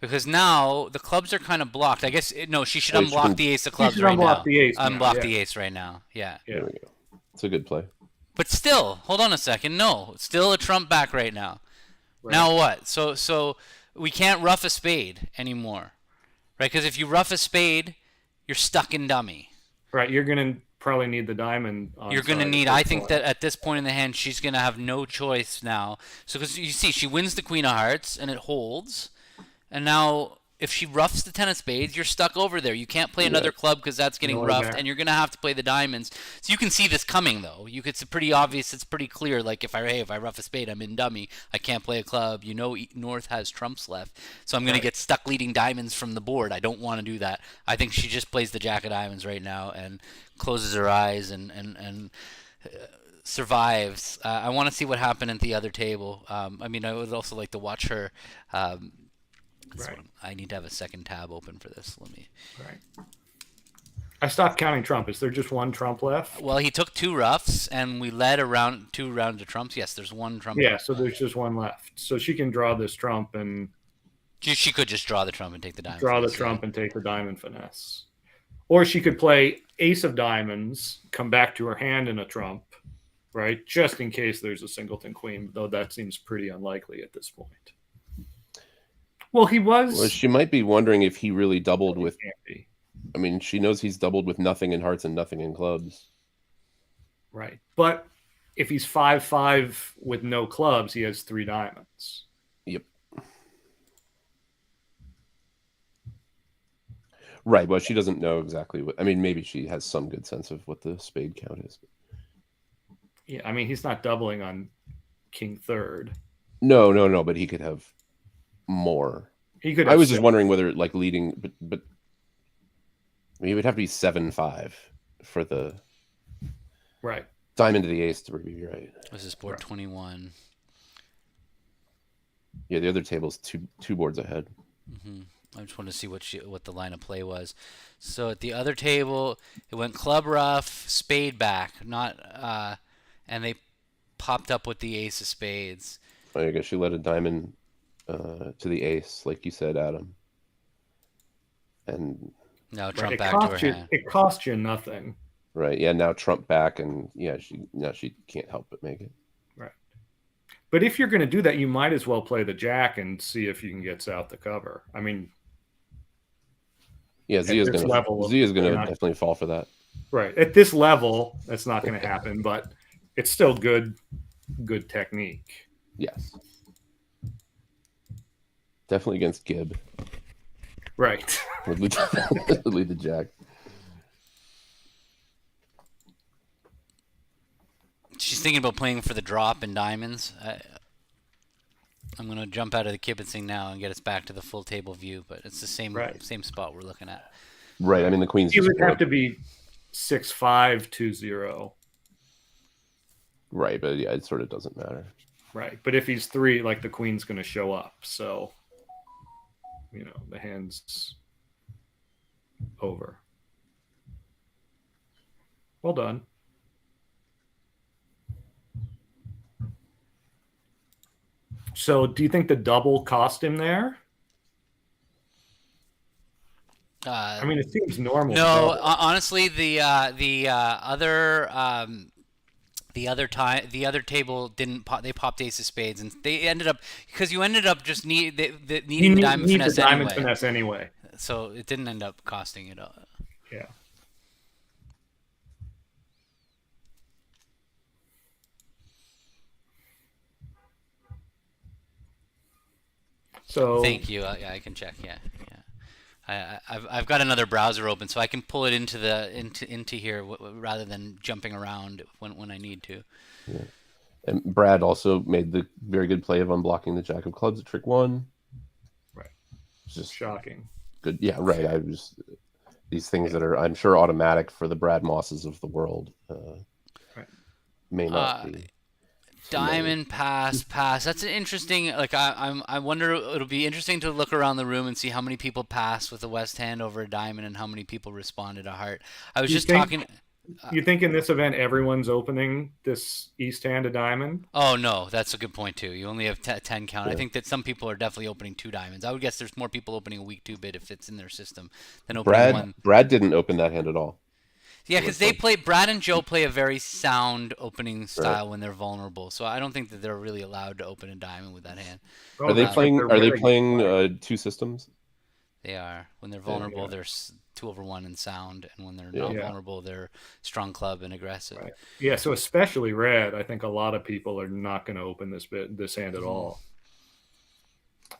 Because now the clubs are kind of blocked. I guess no. She should Oh, she unblock can- the ace of He clubs should right unblock now. the ace now, Unblock yeah. the ace right now. Yeah. Yeah. There we go. It's a good play. But still, hold on a second. No, still a trump back right now. Right. Now what? So we can't rough a spade anymore, right? Because if you rough a spade, you're stuck in dummy. Right, you're gonna probably need the diamond. You're going to onside at need. this I think point. that at this point in the hand, she's going to have no choice now. So because you see, she wins the queen of hearts and it holds, and now if she roughs the 10 of spades, you're stuck over there. You can't play another club because that's getting No way roughed, back. and you're going to have to play the diamonds. So you can see this coming, though. It's pretty obvious. It's pretty clear. Like if I rough a spade, I'm in dummy. I can't play a club. You know, North has trumps left, so I'm going to get stuck leading diamonds from the board. I don't want to do that. I think she just plays the jack of diamonds right now and closes her eyes and survives. I want to see what happened at the other table. I mean, I would also like to watch her. Right. I need to have a second tab open for this. Let me. Right. I stopped counting trump. Is there just 1 trump left? Well, he took 2 roughs, and we led around 2 rounds of trumps. Yes, there's 1 trump. Yeah, so there's just 1 left. So she can draw this trump and She could just draw the trump and take the diamond. draw the trump and take the diamond finesse. Or she could play ace of diamonds, come back to her hand in a trump, right? Just in case there's a singleton queen, though that seems pretty unlikely at this point. Well, he was. Well, she might be wondering if he really doubled with. Can't be. I mean, she knows he's doubled with nothing in hearts and nothing in clubs. Right. But if he's 5-5 with no clubs, he has 3 diamonds. Yep. Right. Well, she doesn't know exactly what. I mean, maybe she has some good sense of what the spade count is. Yeah, I mean, he's not doubling on king third. No. But he could have more. He could. I was just wondering whether like leading, but I mean, it would have to be 7-5 for the right diamond to the ace to be right. This is board 21. Yeah, the other table's two boards ahead. I just wanted to see what the line of play was. So at the other table, it went club rough, spade back, and they popped up with the ace of spades. I guess she led a diamond to the ace, like you said, Adam. And now trump back to her hand. It cost you nothing. Right. Yeah. Now trump back, and yeah, she can't help but make it. Right. But if you're going to do that, you might as well play the jack and see if you can get south the cover. I mean, yeah, Zia's going to definitely fall for that. Right. At this level, that's not going to happen, but it's still good technique. Yes. Definitely against Gibb. Right. Would lead the jack. She's thinking about playing for the drop in diamonds. I'm going to jump out of the kibitzing now and get us back to the full table view, but it's the same spot we're looking at. Right. I mean, the queen's. You would have to be 6-5, 2-0. Right, but yeah, it sort of doesn't matter. Right, but if he's 3, like the queen's going to show up, so the hand's over. Well done. So, do you think the double cost him there? I mean, it seems normal. No, honestly, the other table didn't. They popped ace of spades, and they ended up because you ended up just needing the diamond finesse anyway. So it didn't end up costing it. Yeah. So thank you. Yeah, I can check. Yeah. I've got another browser open, so I can pull it into here rather than jumping around when I need to. Yeah. And Brad also made the very good play of unblocking the jack of clubs at trick 1. Right. It's just shocking. Good. Yeah. Right. These things that are, I'm sure, automatic for the Brad Mosses of the world may not be. Diamond pass. That's an interesting. Like I wonder. It'll be interesting to look around the room and see how many people passed with the West hand over a diamond and how many people responded a heart. I was talking. You think in this event everyone's opening this East hand a diamond? Oh no, that's a good point too. You only have 10 count. Yeah. I think that some people are definitely opening 2 diamonds. I would guess there's more people opening a weak 2 bid if it's in their system than opening one. Brad didn't open that hand at all. Yeah, because Brad and Joe play a very sound opening style when they're vulnerable. So I don't think that they're really allowed to open a diamond with that hand. Are they playing 2 systems? They are. When they're vulnerable, they're 2/1 in sound, and when they're not vulnerable, they're strong club and aggressive. Right. Yeah, so especially red, I think a lot of people are not going to open this hand at all.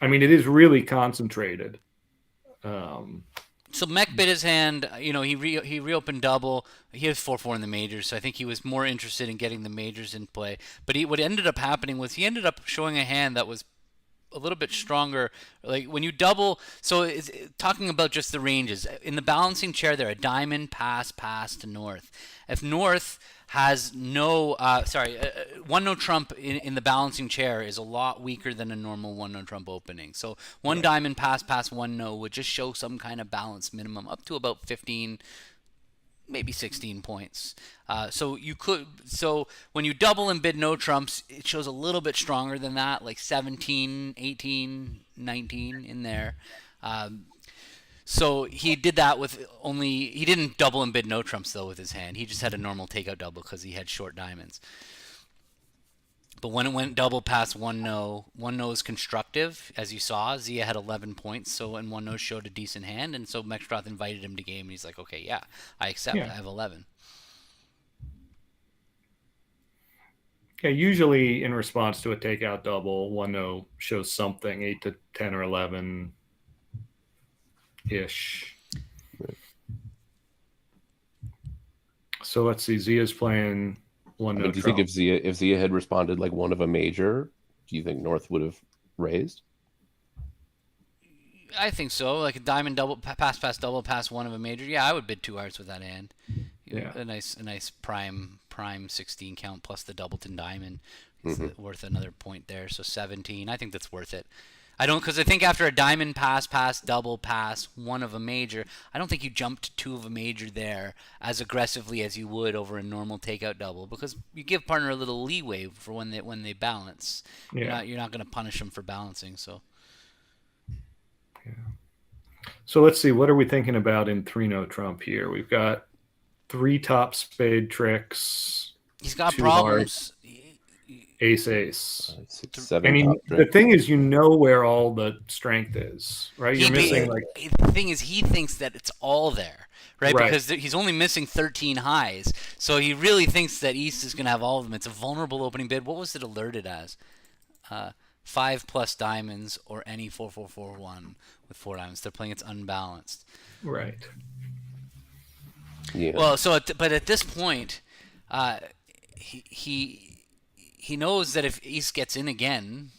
I mean, it is really concentrated. So Mech bid his hand. He reopened double. He has 4-4 in the majors, so I think he was more interested in getting the majors in play. But what ended up happening was he ended up showing a hand that was a little bit stronger. Like when you double, so it's talking about just the ranges in the balancing chair. There, a diamond pass to north. If north has no, one no trump in the balancing chair is a lot weaker than a normal one no trump opening. So one diamond pass, one no would just show some kind of balance minimum up to about 15, maybe 16 points. So when you double and bid no trumps, it shows a little bit stronger than that, like 17, 18, 19 in there. So he did that he didn't double and bid no trumps though with his hand. He just had a normal takeout double because he had short diamonds. But when it went double past one no is constructive, as you saw. Zia had 11 points, and one no showed a decent hand, and so Mextroth invited him to game, and he's like, okay, yeah, I accept. Yeah. I have 11. Yeah, usually in response to a takeout double, 1-0 shows something, 8 to 10 or 11 ish. So let's see. Zia's playing 1-0. I mean, do you think if Zia had responded like one of a major, do you think North would have raised? I think so. Like a diamond double pass, double pass, one of a major. Yeah, I would bid 2 hearts with that hand. Yeah. A nice prime 16 count plus the doubleton diamond. It's worth another point there. So 17. I think that's worth it. Because I think after a diamond pass, double pass, one of a major, I don't think you jump to 2 of a major there as aggressively as you would over a normal takeout double, because you give partner a little leeway for when they balance. Yeah. You're not going to punish them for balancing. So. Yeah. So let's see. What are we thinking about in 3-0 trump here? We've got 3 top spade tricks. He's got 2 problems. Ace. 7 And top the tricks. thing is, where all the strength is, right? You're missing The thing is, he thinks that it's all there, right? Right. Because he's only missing 13 highs, so he really thinks that East is going to have all of them. It's a vulnerable opening bid. What was it alerted as? 5 plus diamonds or any 4-4-4-1 with 4 diamonds. They're playing it's unbalanced. right. Yeah. Well, but at this point, he knows that if East gets in again,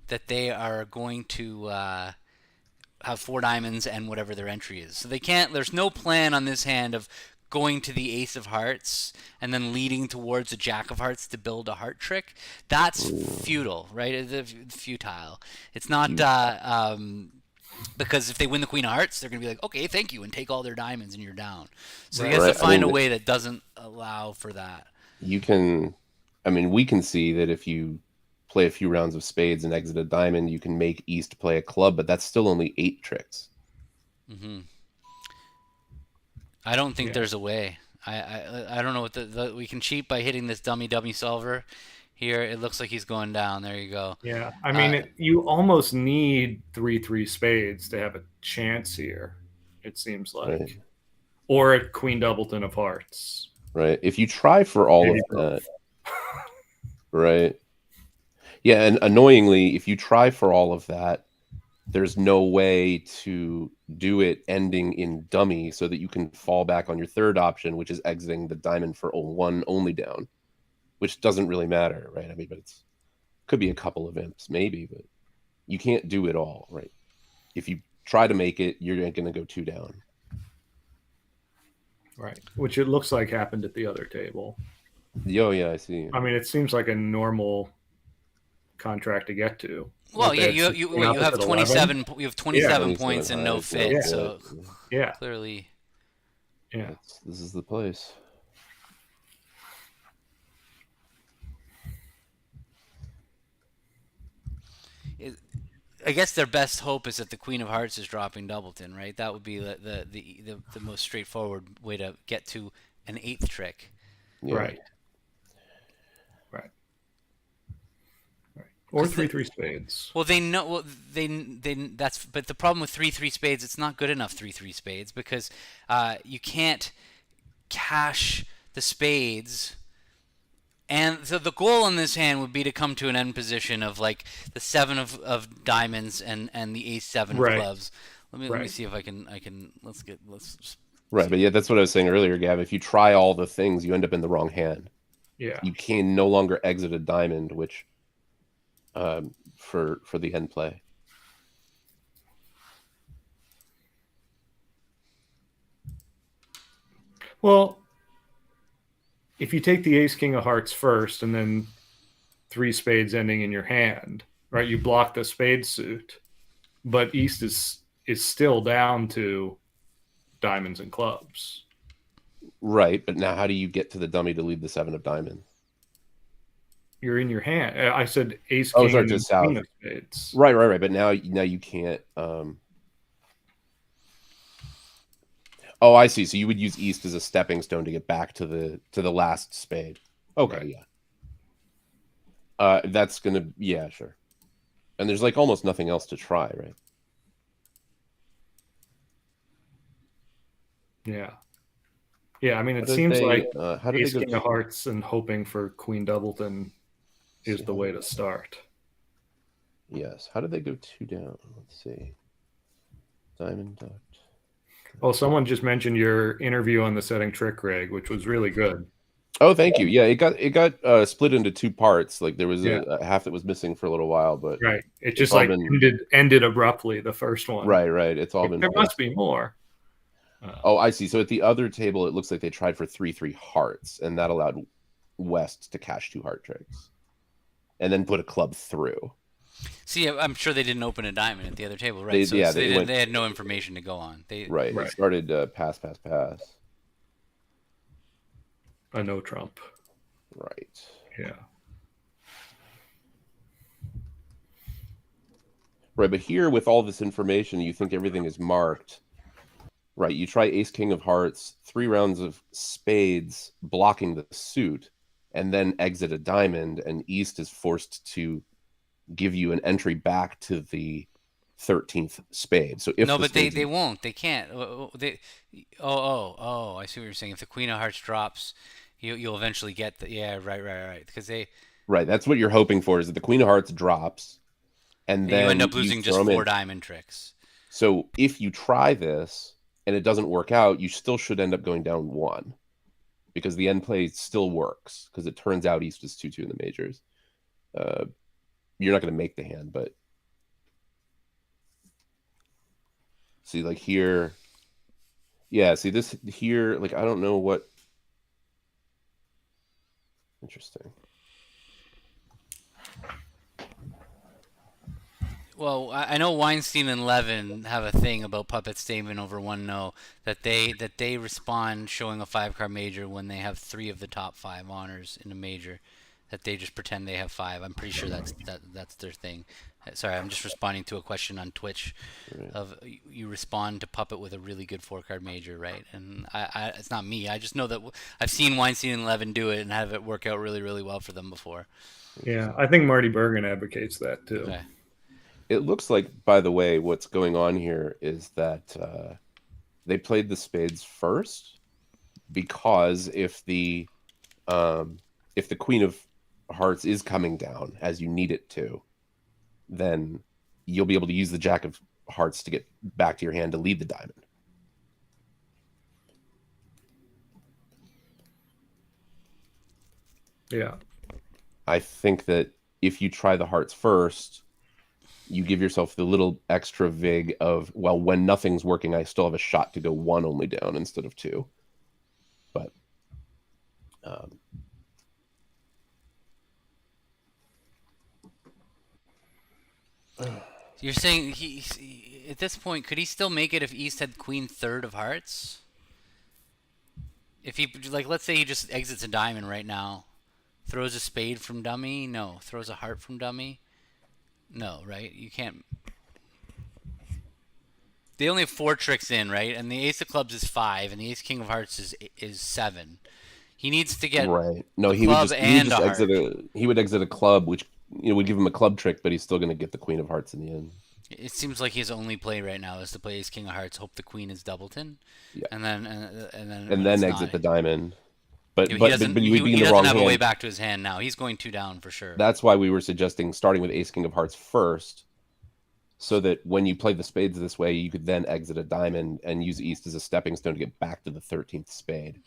that they are going to have 4 diamonds and whatever their entry is. So they can't. There's no plan on this hand of going to the ace of hearts and then leading towards a jack of hearts to build a heart trick. That's futile, right? It's futile. It's not because if they win the queen of hearts, they're going to be like, okay, thank you, and take all their diamonds and you're down. So he has to find a way that doesn't allow for that. We can see that if you play a few rounds of spades and exit a diamond, you can make East play a club, but that's still only 8 tricks. Mm-hmm. I don't think there's a way. I don't know what we can cheat by hitting this dummy solver. Here, it looks like he's going down. There you go. Yeah, I mean, you almost need 3 spades to have a chance here, it seems like. Right. Or a queen doubleton of hearts. Right. If you try for all of that, right. Yeah, and annoyingly, if you try for all of that, there's no way to do it ending in dummy so that you can fall back on your third option, which is exiting the diamond for 1 only down, which doesn't really matter, right? I mean, but could be a couple of imps, maybe, but you can't do it all, right? If you try to make it, you're going to go 2 down. Right, which it looks like happened at the other table. Oh, yeah, I see. I mean, it seems like a normal contract to get to. Well, yeah, you have 27. You have 27 points and no fit, yeah. so yeah, clearly, yeah. This is the place. I guess their best hope is that the Queen of Hearts is dropping doubleton, right? That would be the most straightforward way to get to an 8th trick. Yeah. Right. Or 3 spades. Well, they know. Well, they that's. But the problem with 3 spades, it's not good enough 3 spades because you can't cash the spades. And so the goal in this hand would be to come to an end position of like the 7 of diamonds and the ace 7 of clubs. Let me see if I can let's. Right, but yeah, that's what I was saying earlier, Gavin. If you try all the things, you end up in the wrong hand. Yeah. You can no longer exit a diamond, which for the end play. Well, if you take the ace king of hearts first and then 3 spades ending in your hand, right? You block the spade suit, but East is still down to diamonds and clubs. Right, but now how do you get to the dummy to lead the 7 of diamonds? You're in your hand. I said ace king and queen of spades. Right. But now you can't. Oh, I see. So you would use East as a stepping stone to get back to the last spade. Okay, yeah. That's gonna, yeah, sure. And there's like almost nothing else to try, right? Yeah. Yeah, I mean, it seems like how did ace they go king of hearts and hoping for queen doubleton is the way to start. Yes. How did they go 2 down? Let's see. Diamond duct. Oh, someone just mentioned your interview on the setting trick rig, which was really good. Oh, thank you. Yeah, it got split into 2 parts. Like there was Yeah. a half that was missing for a little while, but Right. It it's just all like ended abruptly, the first one. right. It's all Like, been there must be more. Oh, I see. So at the other table, it looks like they tried for 3-3 hearts, and that allowed West to cash 2 heart tricks, and then put a club through. See, I'm sure they didn't open a diamond at the other table, right? They they had no information to go on. Right. It started pass. A no trump. Right. Yeah. Right, but here with all this information, you think everything is marked. Right, you try ace king of hearts, 3 rounds of spades blocking the suit, and then exit a diamond, and East is forced to give you an entry back to the 13th spade. So if but they won't. They can't. I see what you're saying. If the queen of hearts drops, you'll eventually get the right because they right. That's what you're hoping for, is that the queen of hearts drops, and then you end up losing just 4 diamond tricks. So if you try this and it doesn't work out, you still should end up going down 1, because the end play still works, because it turns out East is 2-2 in the majors. You're not going to make the hand, but see, like here, yeah, see this here, like I don't know what. Interesting. Well, I know Weinstein and Levin have a thing about puppet statement over 1-0, that they respond showing a 5-card major when they have 3 of the top 5 honors in a major, that they just pretend they have 5. I'm pretty sure that's their thing. Sorry, I'm just responding to a question on Twitch of you respond to puppet with a really good 4-card major, right? And I it's not me. I just know that I've seen Weinstein and Levin do it and have it work out really, really well for them before. Yeah, I think Marty Bergen advocates that too. Okay. It looks like, by the way, what's going on here is that they played the spades first, because if the queen of hearts is coming down as you need it to, then you'll be able to use the jack of hearts to get back to your hand to lead the diamond. Yeah. I think that if you try the hearts first, you give yourself the little extra vig of, well, when nothing's working, I still have a shot to go 1 only down instead of 2. But You're saying he at this point, could he still make it if East had queen 3rd of hearts? If he, like, let's say he just exits a diamond right now, throws a spade from dummy, no, throws a heart from dummy, no, right? You can't. They only have 4 tricks in, right? And the ace of clubs is 5, and the ace king of hearts is 7. He needs to get right. No, he would exit a club, which would give him a club trick, but he's still going to get the queen of hearts in the end. It seems like his only play right now is to play ace king of hearts, hope the queen is doubleton, yeah, and then exit the diamond. But he doesn't have a way back to his hand now. He's going 2 down for sure. That's why we were suggesting starting with ace king of hearts first, so that when you play the spades this way, you could then exit a diamond and use East as a stepping stone to get back to the 13th spade.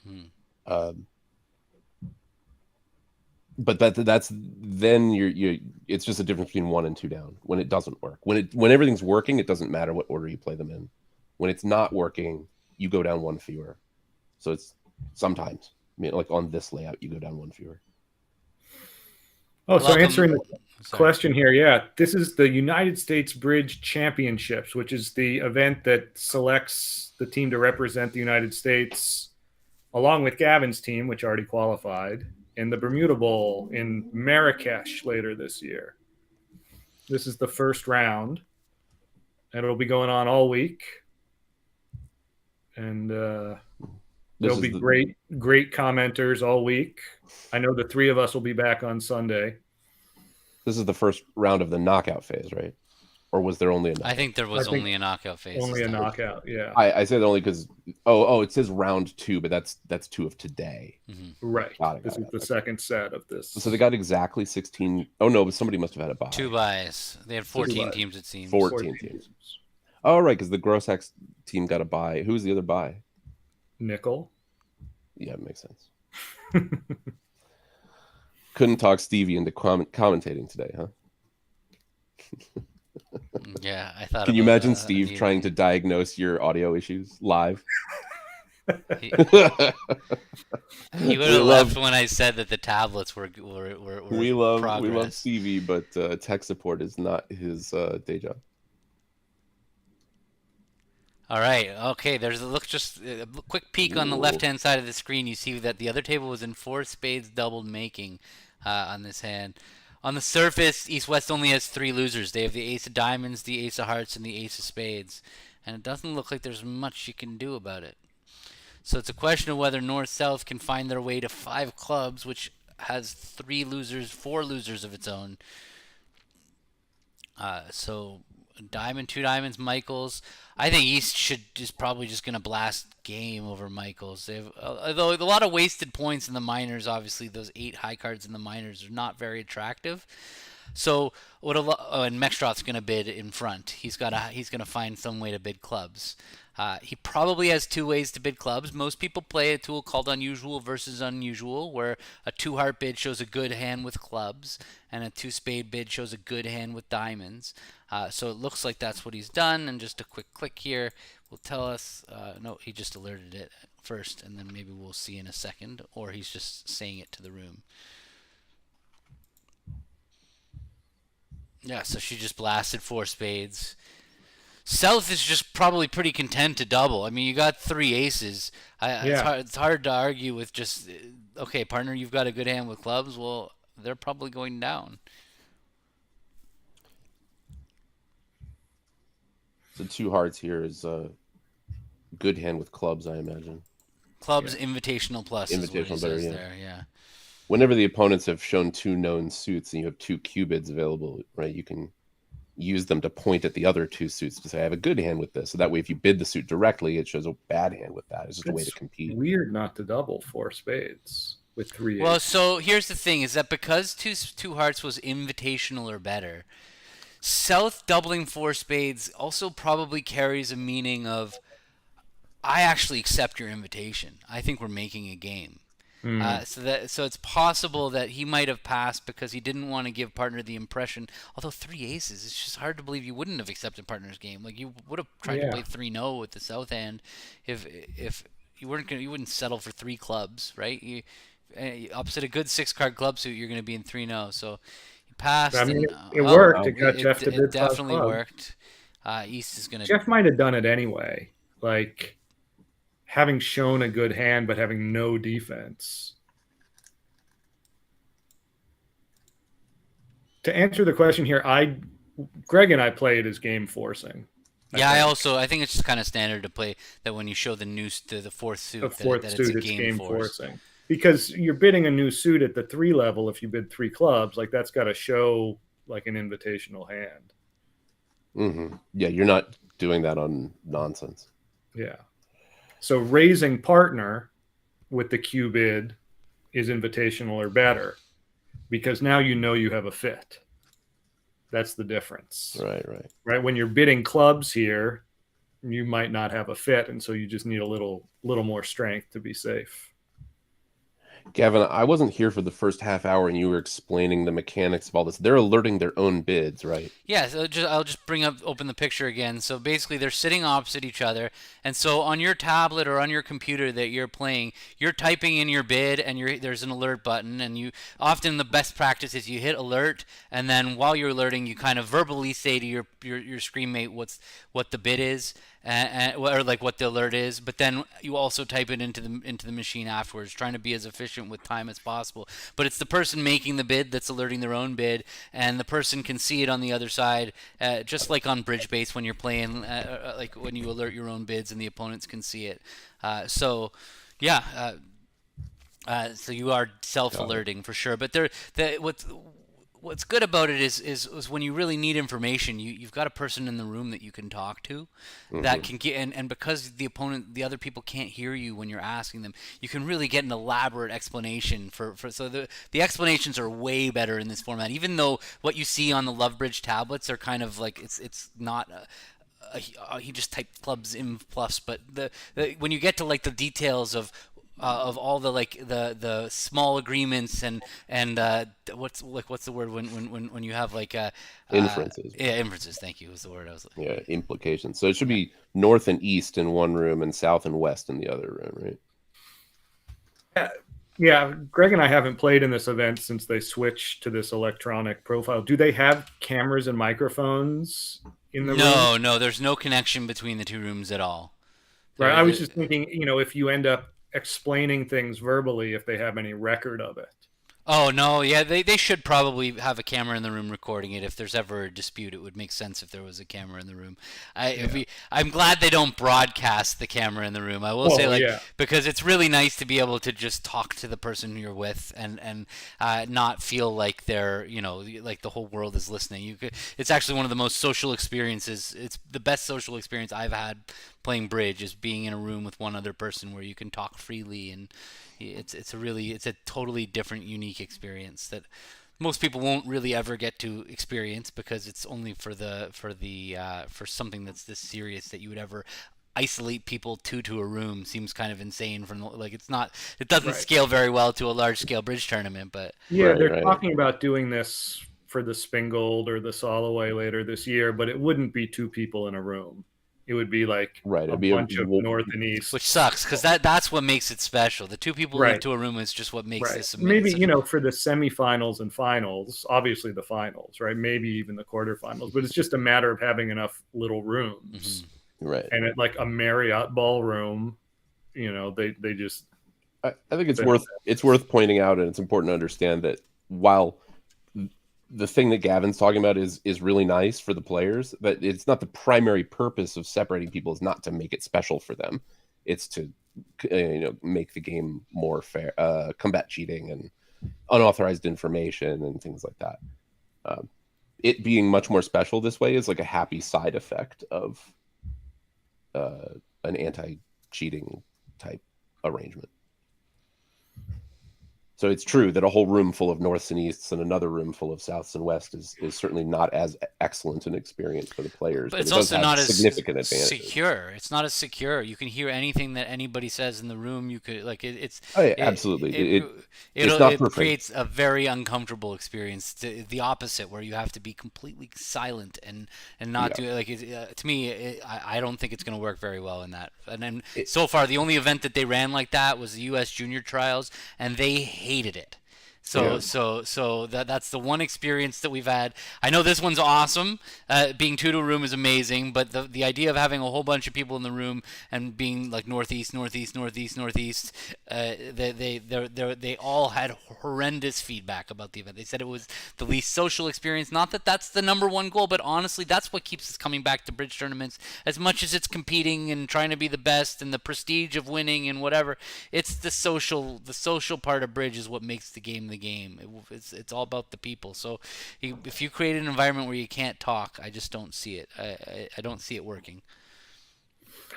But that's then it's just a difference between 1 and 2 down when it doesn't work. When everything's working, it doesn't matter what order you play them in. When it's not working, you go down 1 fewer. So it's sometimes, like on this layout, you go down 1 fewer. Oh, so answering the question here, yeah, this is the United States Bridge Championships, which is the event that selects the team to represent the United States, along with Gavin's team, which already qualified, in the Bermuda Bowl in Marrakesh later this year. This is the first round, and it'll be going on all week. And there'll be great commenters all week. I know the 3 of us will be back on Sunday. This is the first round of the knockout phase, right? or was there only a knockout? I think there was I think only a knockout phase. Only a this time. knockout, yeah. I said only because it says round 2, but that's 2 of today. Right. Got it, This is the okay. second set of this. So they got exactly 16. Oh no, but somebody must have had a bye. 2 buys. They had 14 buys. teams, it seems. 14 teams. Oh right, because the Grossack team got a bye. Who was the other bye? Nickel. Yeah, it makes sense. Couldn't talk Stevie into commentating today, huh? Yeah, I thought. Can you about, imagine Steve trying to diagnose your audio issues live? He would have left when I said that the tablets were we love progress. Stevie, but tech support is not his day job. All right. Okay. There's just a quick peek on the left-hand side of the screen. You see that the other table was in 4 spades doubled making on this hand. On the surface, East-West only has 3 losers. They have the ace of diamonds, the ace of hearts, and the ace of spades. And it doesn't look like there's much you can do about it. So it's a question of whether North-South can find their way to 5 clubs, which has 4 losers of its own. So diamond, 2 diamonds, Michaels. I think East is probably just going to blast game over Michaels. They have, although a lot of wasted points in the minors. Obviously, those 8 high cards in the minors are not very attractive. So and Mextroth's going to bid in front. He's going to find some way to bid clubs. He probably has 2 ways to bid clubs. Most people play a tool called unusual versus unusual, where a 2-heart bid shows a good hand with clubs, and a 2-spade bid shows a good hand with diamonds. So it looks like that's what he's done, and just a quick click here will tell us. No, he just alerted it first, and then maybe we'll see in a second, or he's just saying it to the room. Yeah, so she just blasted 4 spades. South is just probably pretty content to double. I mean, you got 3 aces. It's hard to argue with just, okay, partner, you've got a good hand with clubs. Well, they're probably going down. So 2 hearts here is a good hand with clubs, I imagine. Clubs, invitational plus. Invitational better, yeah. There, yeah. Whenever the opponents have shown 2 known suits and you have 2 cubids available, right, you can use them to point at the other 2 suits to say, I have a good hand with this. So that way, if you bid the suit directly, it shows a bad hand with that. It's just a way to compete. Weird not to double 4 spades with 3 Well, aces. so here's the thing, is that because two hearts was invitational or better, South doubling 4 spades also probably carries a meaning of, I actually accept your invitation. I think we're making a game. So it's possible that he might have passed because he didn't want to give partner the impression. Although 3 aces, it's just hard to believe you wouldn't have accepted partner's game. Like you would have tried to play 3-0 with the South hand, if you you wouldn't settle for 3 clubs, right? Opposite a good 6-card club suit, you're going to be in 3-0. So he passed. I mean, it worked. It got Jeff to bid 5 It definitely clubs. worked. East is going to. Jeff might have done it anyway. Like, having shown a good hand but having no defense. To answer the question here, Greg and I played as game forcing. I think it's just kind of standard to play that when you show the 4th suit, it's game forcing. Because you're bidding a new suit at the 3 level. If you bid 3 clubs, like that's got to show like an invitational hand. Mm-hmm. Yeah, you're not doing that on nonsense. Yeah. So raising partner with the Q bid is invitational or better, because now you know you have a fit. That's the difference. Right. When you're bidding clubs here, you might not have a fit, and so you just need a little more strength to be safe. Gavin, I wasn't here for the first half hour, and you were explaining the mechanics of all this. They're alerting their own bids, right? Yeah, so I'll just open the picture again. So basically, they're sitting opposite each other, and so on your tablet or on your computer that you're playing, you're typing in your bid, and there's an alert button, and you often the best practice is you hit alert, and then while you're alerting, you kind of verbally say to your screen mate what the bid is. Or like what the alert is, but then you also type it into the machine afterwards, trying to be as efficient with time as possible. But it's the person making the bid that's alerting their own bid, and the person can see it on the other side, just like on bridge base when you're playing, like when you alert your own bids and the opponents can see it. So you are self-alerting for sure. But what's good about it is when you really need information, you've got a person in the room that you can talk to, that can get and because the other people can't hear you when you're asking them, you can really get an elaborate explanation for so the explanations are way better in this format, even though what you see on the Lovebridge tablets are kind of like it's not he just typed clubs in plus, but when you get to like the details of all the like the small agreements and what's the word when you have like Inferences. Yeah, inferences. Thank you was the word I was. Yeah, implications. So it should be north and east in one room and south and west in the other room, right? Yeah, Greg and I haven't played in this event since they switched to this electronic profile. Do they have cameras and microphones in the room? No, there's no connection between the two rooms at all. Right. I was just thinking, if you end up explaining things verbally, if they have any record of it. Oh no, yeah, they should probably have a camera in the room recording it. If there's ever a dispute, it would make sense if there was a camera in the room. I'm glad they don't broadcast the camera in the room. I will say, because it's really nice to be able to just talk to the person you're with and not feel like they're like the whole world is listening. It's actually one of the most social experiences. It's the best social experience I've had playing bridge is being in a room with one other person where you can talk freely, and it's a totally different, unique experience that most people won't really ever get to experience because it's only for something that's this serious that you would ever isolate people to a room. Seems kind of insane it doesn't scale very well to a large scale bridge tournament. But they're talking about doing this for the Spingold or the Soloway later this year, but it wouldn't be two people in a room. It would be like a bunch of north and east, which sucks because that's what makes it special. The two people into a room is just what makes this amazing. Maybe for the semifinals and finals, obviously the finals, right? Maybe even the quarterfinals, but it's just a matter of having enough little rooms, right? And at like a Marriott ballroom, they just. I think it's worth pointing out, and it's important to understand that while the thing that Gavin's talking about is really nice for the players, but it's not the primary purpose of separating people. Is not to make it special for them. It's to make the game more fair, combat cheating and unauthorized information and things like that. It being much more special this way is like a happy side effect of an anti-cheating type arrangement. So it's true that a whole room full of norths and easts and another room full of souths and west is certainly not as excellent an experience for the players. But it's also not as significant secure. It's not as secure. You can hear anything that anybody says in the room. You could absolutely. It creates a very uncomfortable experience. The opposite, where you have to be completely silent and not do it. To me, I don't think it's going to work very well in that. And then so far, the only event that they ran like that was the U.S. Junior Trials, and they hated it. So that's the one experience that we've had. I know this one's awesome. Being two to a room is amazing, but the idea of having a whole bunch of people in the room and being like northeast, they all had horrendous feedback about the event. They said it was the least social experience. Not that that's the number one goal, but honestly, that's what keeps us coming back to bridge tournaments. As much as it's competing and trying to be the best and the prestige of winning and whatever, it's the social part of bridge is what makes the game the game. It's all about the people. So if you create an environment where you can't talk, I just don't see it. I don't see it working.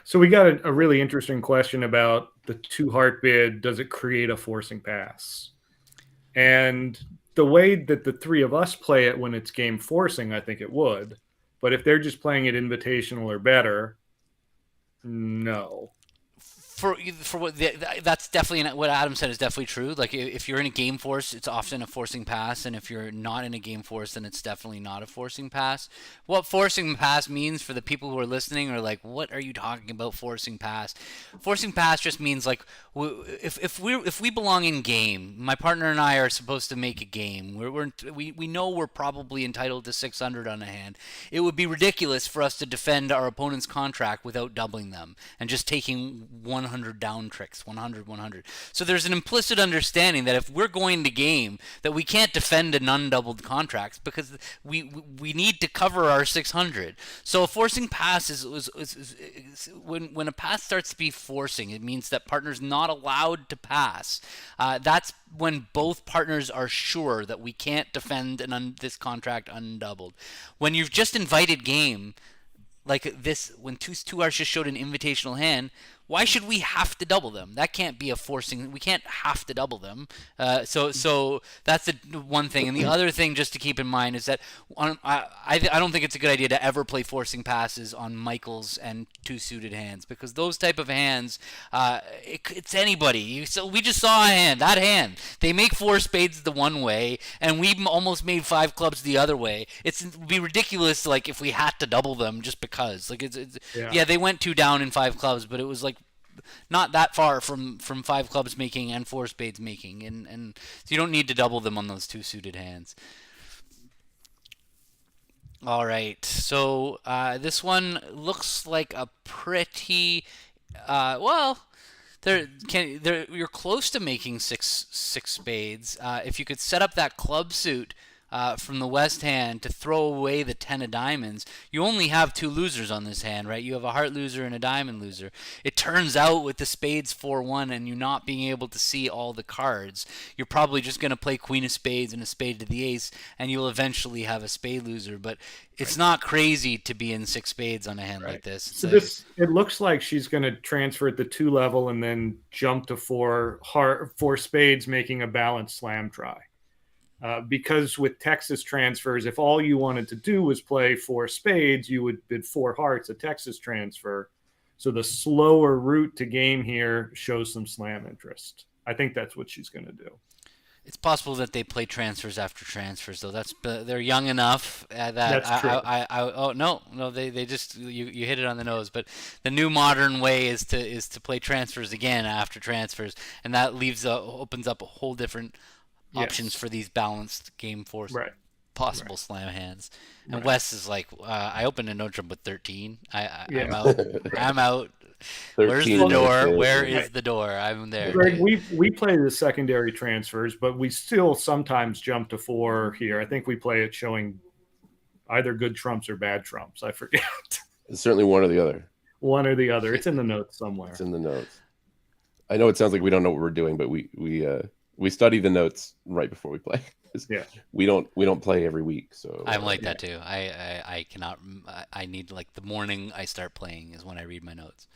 So we got a really interesting question about the 2-heart bid. Does it create a forcing pass? And the way that the three of us play it when it's game forcing, I think it would. But if they're just playing it invitational or better, no. For what that's definitely what Adam said is definitely true. Like if you're in a game force, it's often a forcing pass, and if you're not in a game force, then it's definitely not a forcing pass. What forcing pass means for the people who are listening are like, what are you talking about forcing pass? Forcing pass just means like if we belong in game, my partner and I are supposed to make a game. We know we're probably entitled to 600 on a hand. It would be ridiculous for us to defend our opponent's contract without doubling them and just taking 100 100 down tricks, 100, 100. So there's an implicit understanding that if we're going to game, that we can't defend an undoubled contract because we need to cover our 600. So a forcing pass is when a pass starts to be forcing, it means that partner's not allowed to pass. That's when both partners are sure that we can't defend this contract undoubled. When you've just invited game, like this, when two hearts just showed an invitational hand, why should we have to double them? That can't be a forcing. We can't have to double them. So that's the one thing. And the other thing just to keep in mind is that I don't think it's a good idea to ever play forcing passes on Michaels and two suited hands, because those type of hands, it's anybody. So we just saw a hand. That hand, they make 4 spades the one way, and we almost made 5 clubs the other way. It would be ridiculous, like, if we had to double them just because. Like yeah, they went 2 down in 5 clubs, but it was like not that far from 5 clubs making and 4 spades making, and so you don't need to double them on those 2 suited hands. All right, so this one looks like a pretty well. You're close to making six spades. If you could set up that club suit from the West hand to throw away the 10 of diamonds, you only have 2 losers on this hand, right? You have a heart loser and a diamond loser. It turns out with the spades 4-1 and you not being able to see all the cards, you're probably just going to play queen of spades and a spade to the ace, and you'll eventually have a spade loser. But it's not crazy to be in 6 spades on a hand like this. So it looks like she's going to transfer at the 2 level and then jump to 4 spades, making a balanced slam try. Because with Texas transfers, if all you wanted to do was play 4 spades, you would bid 4 hearts, a Texas transfer. So the slower route to game here shows some slam interest. I think that's what she's going to do. It's possible that they play transfers after transfers, though. They're young enough that that's true. No, they just you hit it on the nose. But the new modern way is to play transfers again after transfers, and that opens up a whole different options for these balanced game force possible slam hands. And Wes is like, I opened a no trump with 13. I'm out. I'm out. Where's the door? Where is the door? I'm there. Greg, we play the secondary transfers, but we still sometimes jump to 4 here. I think we play it showing either good trumps or bad trumps. I forget. It's certainly one or the other. One or the other. It's in the notes somewhere. It's in the notes. I know it sounds like we don't know what we're doing, but we study the notes right before we play. Yeah, we don't play every week, so I'm like that too. I cannot. I need, like, the morning I start playing is when I read my notes.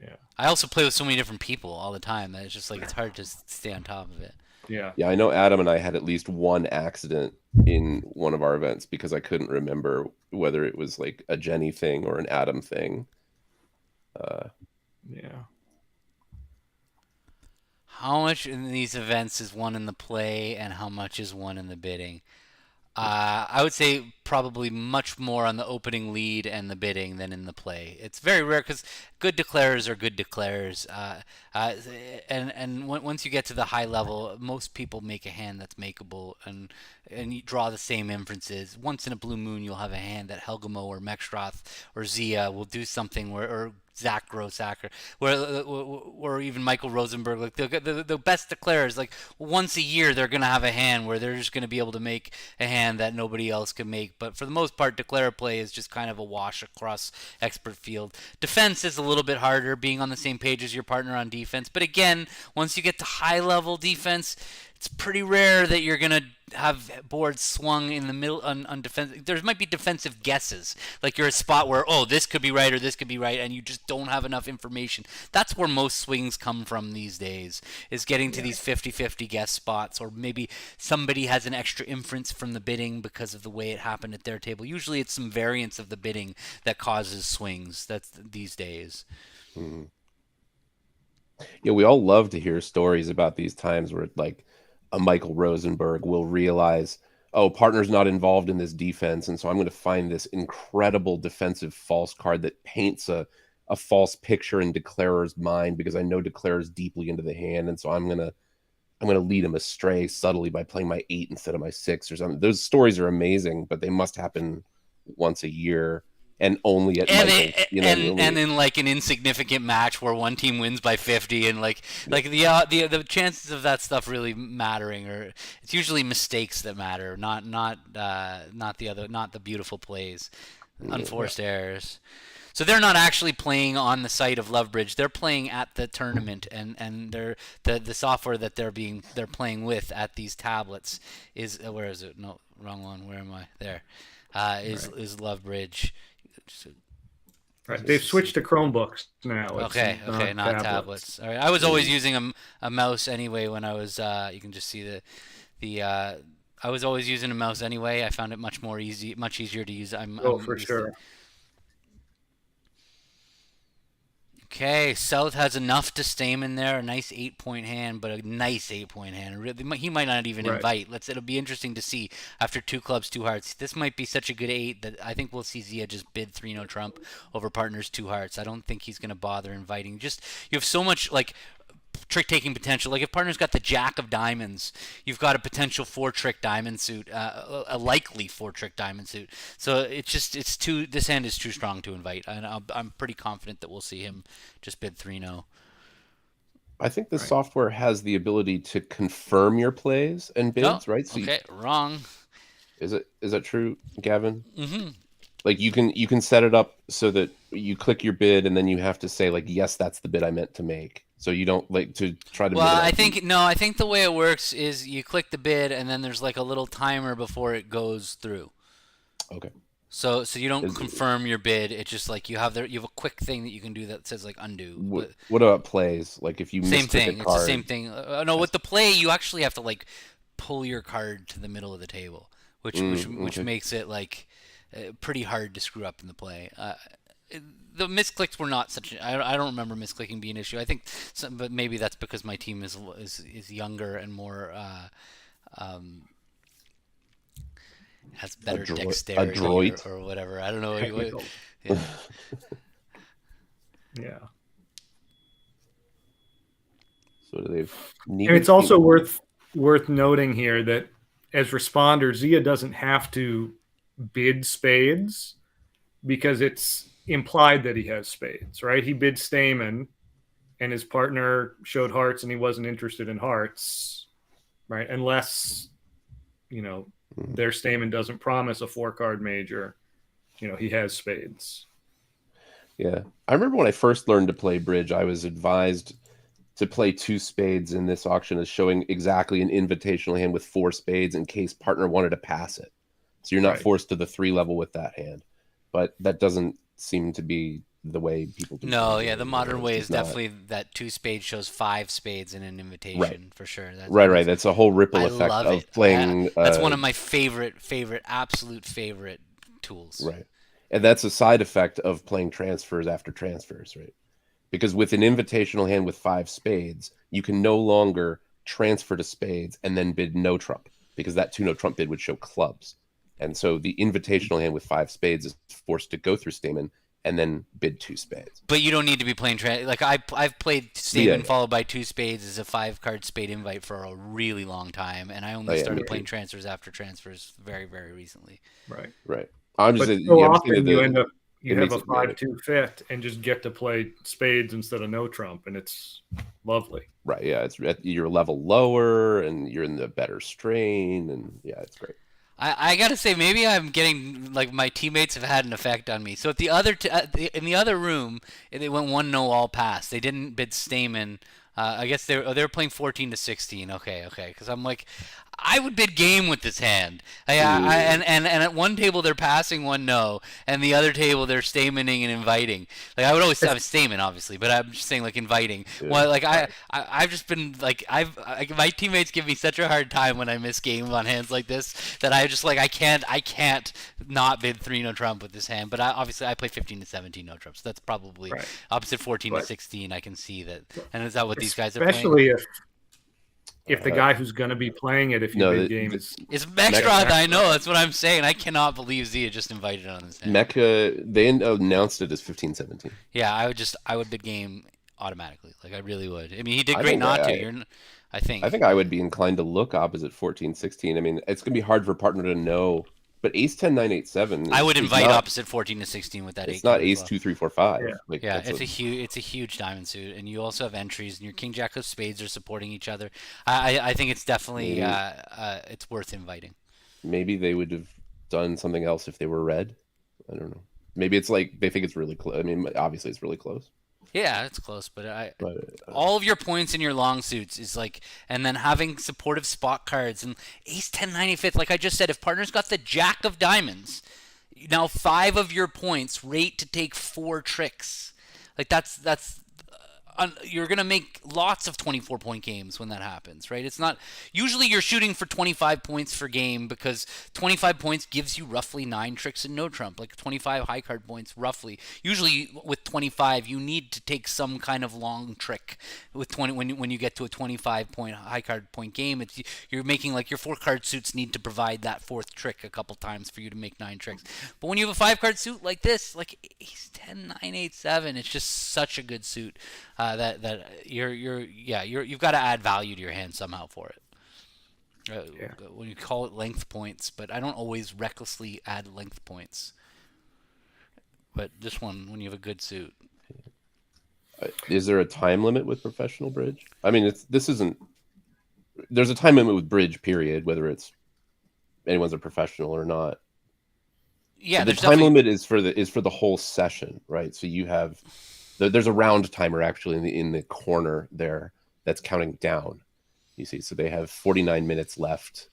Yeah. I also play with so many different people all the time that it's just like it's hard to stay on top of it. Yeah. I know Adam and I had at least one accident in one of our events because I couldn't remember whether it was like a Jenny thing or an Adam thing. Yeah. How much in these events is won in the play, and how much is won in the bidding? I would say probably much more on the opening lead and the bidding than in the play. It's very rare because good declarers are good declarers. And once you get to the high level, most people make a hand that's makeable, and you draw the same inferences. Once in a blue moon, you'll have a hand that Helgamo or Mexstroth or Zia will do something or Zach Grossacker, or even Michael Rosenberg, like the best declarers, like once a year they're going to have a hand where they're just going to be able to make a hand that nobody else can make. But for the most part, declare play is just kind of a wash across expert field. Defense is a little bit harder, being on the same page as your partner on defense. But again, once you get to high level defense, it's pretty rare that you're going to have boards swung in the middle on defense. There might be defensive guesses, like you're a spot where, oh, this could be right or this could be right, and you just don't have enough information. That's where most swings come from these days, is getting to these 50-50 guess spots, or maybe somebody has an extra inference from the bidding because of the way it happened at their table. Usually it's some variance of the bidding that causes swings. That's these days. Mm-hmm. Yeah, we all love to hear stories about these times where, like, a Michael Rosenberg will realize, oh, partner's not involved in this defense, and so I'm going to find this incredible defensive false card that paints a false picture in declarer's mind because I know declarer's deeply into the hand, and so I'm gonna lead him astray subtly by playing my 8 instead of my 6 or something. Those stories are amazing, but they must happen once a year, and only at Michael's. And in like an insignificant match where one team wins by 50, and the chances of that stuff really mattering, or it's usually mistakes that matter, not the beautiful plays, unforced errors. So they're not actually playing on the site of Lovebridge. They're playing at the tournament, and they're the software that they're playing with at these tablets is where is it? No, wrong one. Where am I? There. Is Lovebridge. Right. They've switched to Chromebooks now. Okay, not tablets. All right. I was always using a mouse anyway when I was. You can just see the. I was always using a mouse anyway. I found it much easier to use. I'm for sure. Okay, South has enough to Stamen there. A nice 8-point hand, but a nice 8-point hand. He might not even invite. It'll be interesting to see after 2 clubs, 2 hearts. This might be such a good 8 that I think we'll see Zia just bid 3-0 trump over partners 2 hearts. I don't think he's going to bother inviting. Just you have so much trick-taking potential. Like if partner's got the Jack of Diamonds, you've got a potential 4-trick diamond suit, a likely 4-trick diamond suit. So this hand is too strong to invite, and I'm pretty confident that we'll see him just bid 3-0. I think the software has the ability to confirm your plays and bids, right? So wrong. Is that true, Gavin? Mm-hmm. Like you can set it up so that you click your bid and then you have to say yes, that's the bid I meant to make. So you don't to try to. Well, I think the way it works is you click the bid and then there's a little timer before it goes through. Okay. So you don't confirm your bid. It's just you have a quick thing that you can do that says undo. What about plays? If you same thing. A card, it's the same thing. No, with the play you actually have to pull your card to the middle of the table, which makes it pretty hard to screw up in the play. The misclicks were not such. I don't remember misclicking being an issue. I think, but maybe that's because my team is younger and more has better dexterity or whatever. I don't know. Yeah. Yeah. So they've. And it's also worth noting here that as responder, Zia doesn't have to bid spades because it's implied that he has spades, right? He bid Stamen and his partner showed hearts and he wasn't interested in hearts, right? Unless, their Stamen doesn't promise a 4-card major, he has spades. Yeah. I remember when I first learned to play bridge, I was advised to play 2 spades in this auction as showing exactly an invitational hand with 4 spades in case partner wanted to pass it. So you're not forced to the 3 level with that hand. But that doesn't seem to be the way people do. No, yeah, the modern way is definitely that 2 spades shows 5 spades in an invitation for sure. Right. That's a whole ripple effect of playing. That's one of my absolute favorite tools. Right, and that's a side effect of playing transfers after transfers, right? Because with an invitational hand with 5 spades, you can no longer transfer to spades and then bid no trump because that 2-no trump bid would show clubs. And so the invitational hand with 5 spades is forced to go through Stamen and then bid 2 spades. But you don't need to be playing I've played Stamen followed by 2 spades as a 5-card spade invite for a really long time, and I only started playing transfers after transfers very, very recently. Right. I'm just saying, often you end up have a 5-2 fit and just get to play spades instead of no trump, and it's lovely. Right. Yeah, you're a level lower and you're in the better strain, and yeah, it's great. I gotta say, maybe I'm getting my teammates have had an effect on me. So at the other in the other room, they went 1-0 all pass. They didn't bid Stamen. I guess they were playing 14-16. Okay, because I'm I would bid game with this hand. And at one table they're passing 1-0, and the other table they're stamening and inviting. I would always have a stamen, obviously, but I'm just saying inviting. Yeah. Well, I've just been my teammates give me such a hard time when I miss game on hands like this that I just I can't not bid 3-no trump with this hand. But obviously I play 15-17 no trump, so that's probably opposite 14-16. I can see that, and is that what these guys are playing? Especially if the guy who's going to be playing it, bid game is Mexroth, I know, that's what I'm saying. I cannot believe Zia just invited on this hand. Mecha, they announced it as 15-17. Yeah, I would bid game automatically. I really would. I mean, he did great not to. I think I would be inclined to look opposite 14-16. I mean, it's going to be hard for a partner to know But ace 10 9 8 7. I would is invite not, opposite 14 to 16 with that. It's 8 not as ace well. 2 3 4 5. Yeah. Like, Yeah, that's it's a huge diamond suit, and you also have entries, and your king jack of spades are supporting each other. I think it's definitely it's worth inviting. maybe they would have done something else if they were red. I don't know. Maybe it's like they think it's really close. I mean, obviously it's really close. Yeah, it's close, but But all of your points in your long suits is like, and then having supportive spot cards and ace 10 95th. Like I just said, if partner's got the jack of diamonds, now 5 of your points rate to take 4 tricks. Like that's you're gonna make lots of 24-point games when that happens, right? It's not usually you're shooting for 25 points per game because 25 points gives you roughly 9 tricks and no trump, like 25 high card points roughly. Usually with 25, you need to take some kind of long trick. With 20, when you get to a 25-point high card point game, you're making like your 4 card suits need to provide that 4th trick a couple times for you to make 9 tricks. But when you have a 5 card suit like this, like ace 10 9 8 7, it's just such a good suit. That you've got to add value to your hand somehow for it. When you call it length points, but I don't always recklessly add length points. But this one, when you have a good suit. is there a time limit with professional bridge? I mean, there's a time limit with bridge, period, whether it's anyone's a professional or not. Yeah, the time limit is for the whole session, right? So you have there's a round timer actually in the corner there that's counting down. You see, so they have 49 minutes left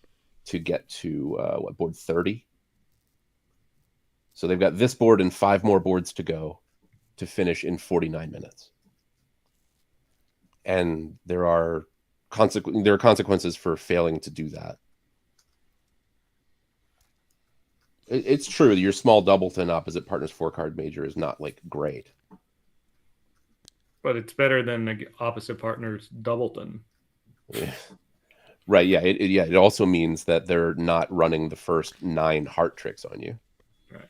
to get to board 30. So they've got this board and 5 more boards to go to finish in 49 minutes. And there are consequences for failing to do that. It's true your small doubleton opposite partner's 4-card major is not like great. But it's better than the opposite partner's doubleton. Yeah. Right, yeah. It also means that they're not running the first 9 heart tricks on you. Right.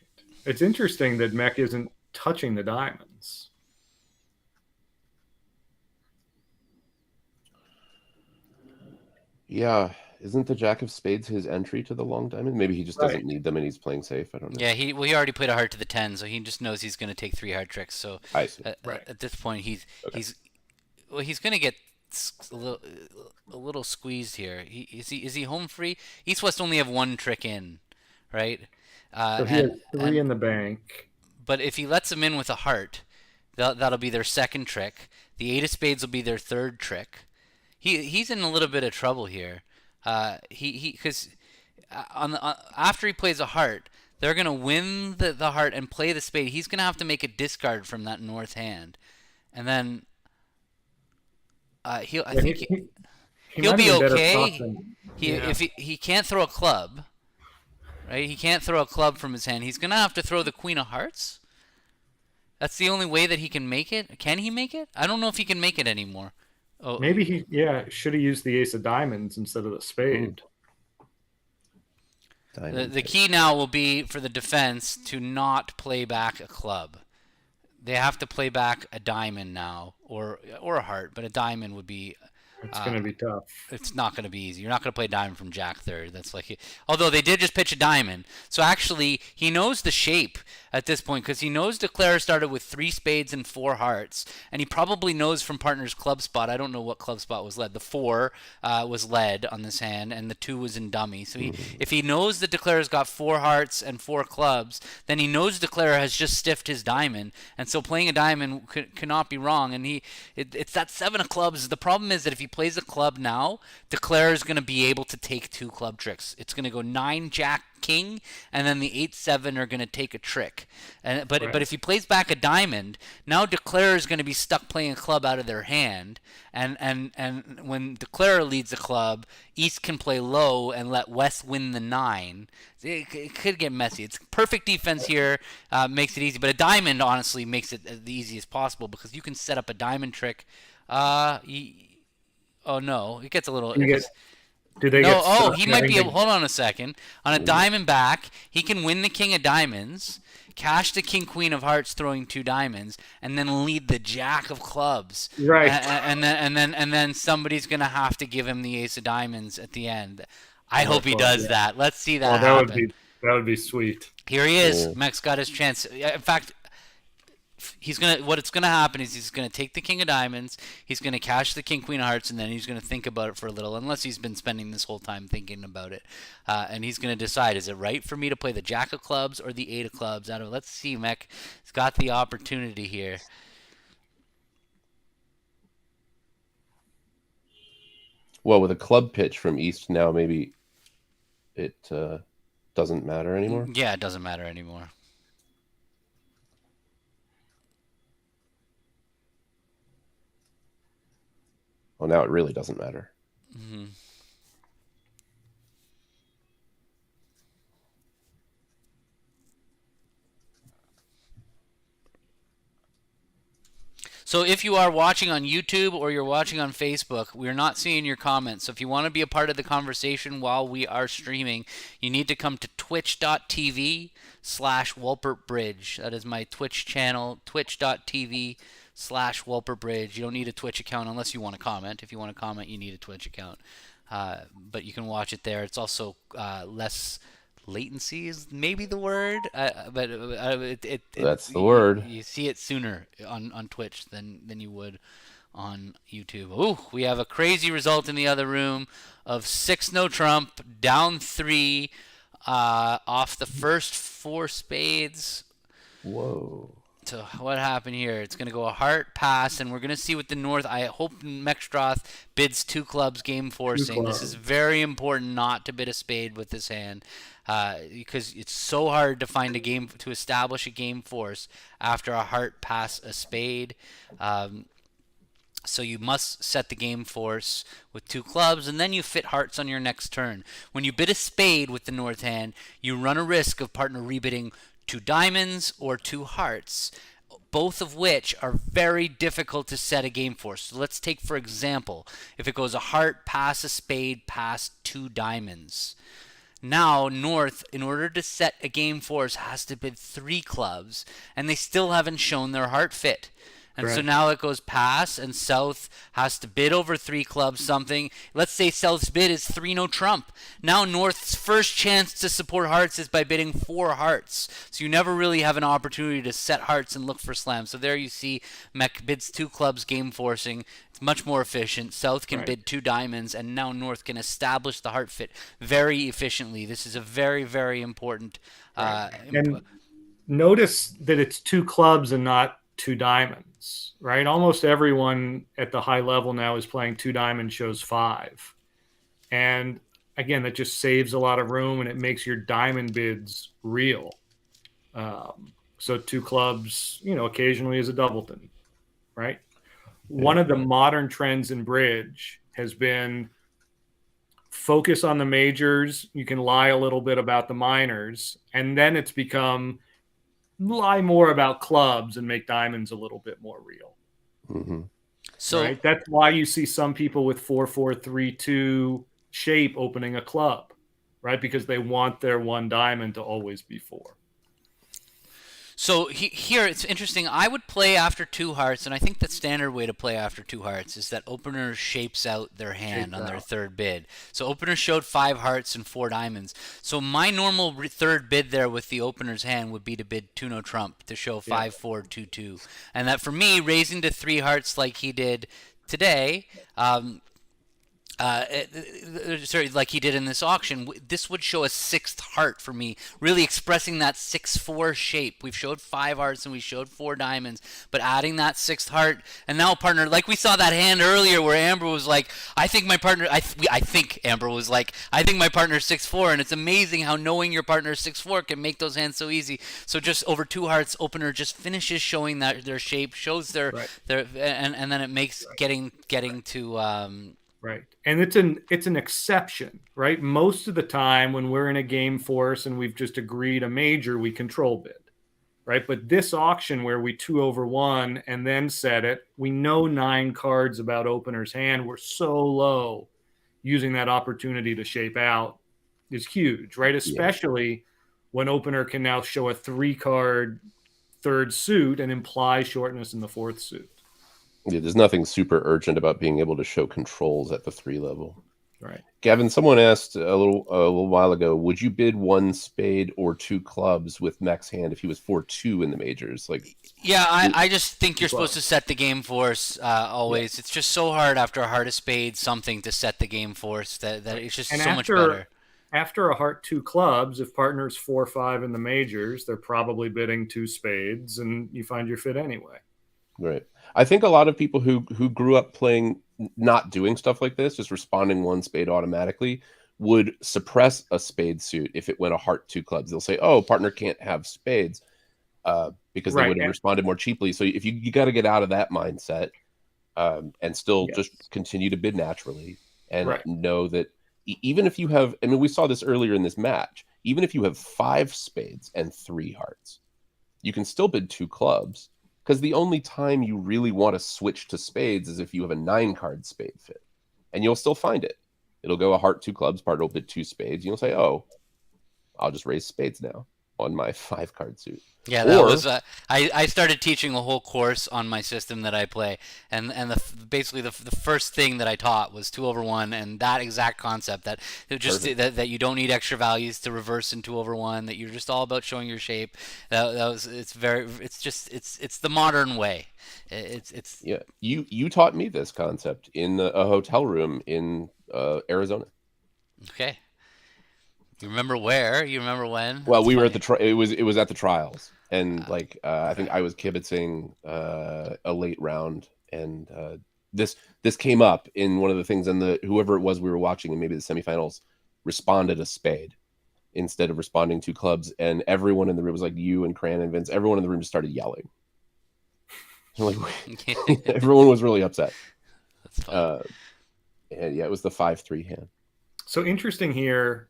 It's interesting that Mech isn't touching the diamonds. Yeah. Isn't the jack of spades his entry to the long diamond? Maybe he just doesn't need them and he's playing safe. I don't know. Yeah, he already played a heart to the 10, so he just knows he's going to take 3 hard tricks. So I see. At this point, he's going to get a little squeezed here. Is he home free? East West only have 1 trick in, right? So he has 3 in the bank. But if he lets them in with a heart, that'll be their 2nd trick. The 8 of spades will be their 3rd trick. He's in a little bit of trouble here. Because after he plays a heart, they're gonna win the heart and play the spade. He's gonna have to make a discard from that north hand, and then he'll be okay. If he can't throw a club, right? He can't throw a club from his hand. He's gonna have to throw the queen of hearts. That's the only way that he can make it. Can he make it? I don't know if he can make it anymore. Oh, maybe he should have used the ace of diamonds instead of the spade. The key now will be for the defense to not play back a club. They have to play back a diamond now, or a heart, but a diamond would be. It's going to be tough. It's not going to be easy. You're not going to play diamond from Jack 3rd. That's like, although they did just pitch a diamond, so actually he knows the shape at this point because he knows Declare started with 3 spades and 4 hearts, and he probably knows from partner's club spot. I don't know what club spot was led. The 4 was led on this hand, and the 2 was in dummy. So if he knows that Declare's got 4 hearts and 4 clubs, then he knows Declare has just stiffed his diamond, and so playing a diamond cannot be wrong. And it's that 7 of clubs. The problem is that if he plays a club now, Declare is going to be able to take 2 club tricks. It's going to go 9 Jack King, and then the 8-7 are going to take a trick. But if he plays back a diamond, now Declare is going to be stuck playing a club out of their hand. And when Declare leads a club, East can play low and let West win the 9. It could get messy. It's perfect defense here, makes it easy. But a diamond honestly makes it the easiest possible because you can set up a diamond trick. Oh no, it gets a little. Do they get he might be able. Hold on a second. On a diamond back, he can win the king of diamonds, cash the king queen of hearts, throwing 2 diamonds, and then lead the jack of clubs. Right. And then somebody's gonna have to give him the ace of diamonds at the end. I hope he does that. Let's see that happen. That would be sweet. Here he is. Yeah. Mech's got his chance. In fact, what's gonna happen is he's gonna take the king of diamonds, he's gonna cash the king queen of hearts, and then he's gonna think about it for a little, unless he's been spending this whole time thinking about it, and he's gonna decide, is it right for me to play the jack of clubs or the 8 of clubs? Let's see. Mech has got the opportunity here. Well, with a club pitch from East now, maybe it doesn't matter anymore. Yeah, it doesn't matter anymore. Well, now it really doesn't matter. Mm-hmm. So if you are watching on YouTube or you're watching on Facebook, we're not seeing your comments. So if you want to be a part of the conversation while we are streaming, you need to come to twitch.tv/WolpertBridge. That is my Twitch channel, twitch.tv/WolpertBridge. You don't need a Twitch account unless you want to comment. If you want to comment, you need a Twitch account. But you can watch it there. It's also less latency is maybe the word, but That's the word. You see it sooner on Twitch than you would on YouTube. Ooh, we have a crazy result in the other room of 6 no trump, down 3 off the first 4 spades. Whoa. So what happened here? It's going to go a heart pass, and we're going to see what the North. I hope Mexstroth bids 2 clubs game forcing. This is very important not to bid a spade with this hand, because it's so hard to find to establish a game force after a heart pass a spade. So you must set the game force with 2 clubs, and then you fit hearts on your next turn. When you bid a spade with the North hand, you run a risk of partner rebidding 2 diamonds or 2 hearts, both of which are very difficult to set a game force. So let's take, for example, if it goes a heart, pass a spade, pass 2 diamonds. Now, North, in order to set a game force, has to bid 3 clubs, and they still haven't shown their heart fit. And so now it goes pass, and South has to bid over 3 clubs something. Let's say South's bid is 3 no trump. Now North's first chance to support hearts is by bidding 4 hearts. So you never really have an opportunity to set hearts and look for slams. So there you see Mech bids 2 clubs game forcing. It's much more efficient. South can bid 2 diamonds, and now North can establish the heart fit very efficiently. This is a very, very important. And notice that it's 2 clubs and not 2 diamonds, right? Almost everyone at the high level now is playing 2 diamonds, shows 5. And again, that just saves a lot of room, and it makes your diamond bids real. So 2 clubs, occasionally is a doubleton, right? One of the modern trends in bridge has been focus on the majors. You can lie a little bit about the minors, and then it's become lie more about clubs and make diamonds a little bit more real. Mm-hmm. So right? That's why you see some people with 4-4-3-2 shape opening a club, right? Because they want their 1 diamond to always be 4. So here it's interesting. I would play after 2 hearts, and I think the standard way to play after 2 hearts is that opener shapes out their hand on their 3rd bid. So opener showed 5 hearts and 4 diamonds. So my normal 3rd bid there with the opener's hand would be to bid 2 no trump to show 5-4-2-2, and that for me, raising to 3 hearts like he did today. Like he did in this auction, this would show a 6th heart for me, really expressing that 6-4 shape. We've showed 5 hearts and we showed 4 diamonds, but adding that 6th heart, and now partner, like we saw that hand earlier where Amber was like, I think my partner, I think Amber was like, I think my partner's 6-4, and it's amazing how knowing your partner's 6-4 can make those hands so easy. So just over 2 hearts, opener just finishes showing that their shape, shows their and then it makes getting to Right. And it's an exception, right? Most of the time when we're in a game force and we've just agreed a major, we control bid, right? But this auction where we 2/1 and then set it, we know 9 cards about opener's hand. We're so low. Using that opportunity to shape out is huge, right? Especially when opener can now show a 3-card 3rd suit and imply shortness in the 4th suit. Yeah, there's nothing super urgent about being able to show controls at the 3 level. Right. Gavin, someone asked a little while ago, would you bid 1 spade or 2 clubs with Mech's hand if he was 4-2 in the majors? Like, Yeah, I just think you're supposed to Clubs. set the game force always. It's just so hard after a heart of spades something to set the game force that it's just And so much better. after a heart 2 clubs, if partner's 4-5 in the majors, they're probably bidding 2 spades, and you find your fit anyway. right. I think a lot of people who grew up playing, not doing stuff like this, just responding 1 spade automatically, would suppress a spade suit if it went a heart 2 clubs. They'll say, "Oh, partner can't have spades," because they Right. would have responded more cheaply. So if you got to get out of that mindset, and still Yes. just continue to bid naturally, and Right. know that even if you have, I mean, we saw this earlier in this match, even if you have 5 spades and 3 hearts, you can still bid 2 clubs, because the only time you really want to switch to spades is if you have a 9-card spade fit, and you'll still find it. It'll go a heart 2 clubs, partner will bid 2 spades, and you'll say, "Oh, I'll just raise spades now on my 5-card suit." Yeah, that Or was I started teaching a whole course on my system that I play, and basically the first thing that I taught was 2/1, and that exact concept that it just that you don't need extra values to reverse in 2/1, that you're just all about showing your shape. That was it's the modern way. It's yeah, you taught me this concept in a hotel room in Arizona. okay. You remember where? You remember when? Well, It's we were at funny. the it was at the trials, and Uh, I think okay. I was kibitzing a late round, and this came up in one of the things, and the whoever it was we were watching, and maybe the semifinals, responded a spade instead of responding 2 clubs, and everyone in the room was like, you and Cran and Vince, everyone in the room just started yelling. Like, everyone was really upset. That's fun. And yeah, it was the 5-3 hand. So interesting here,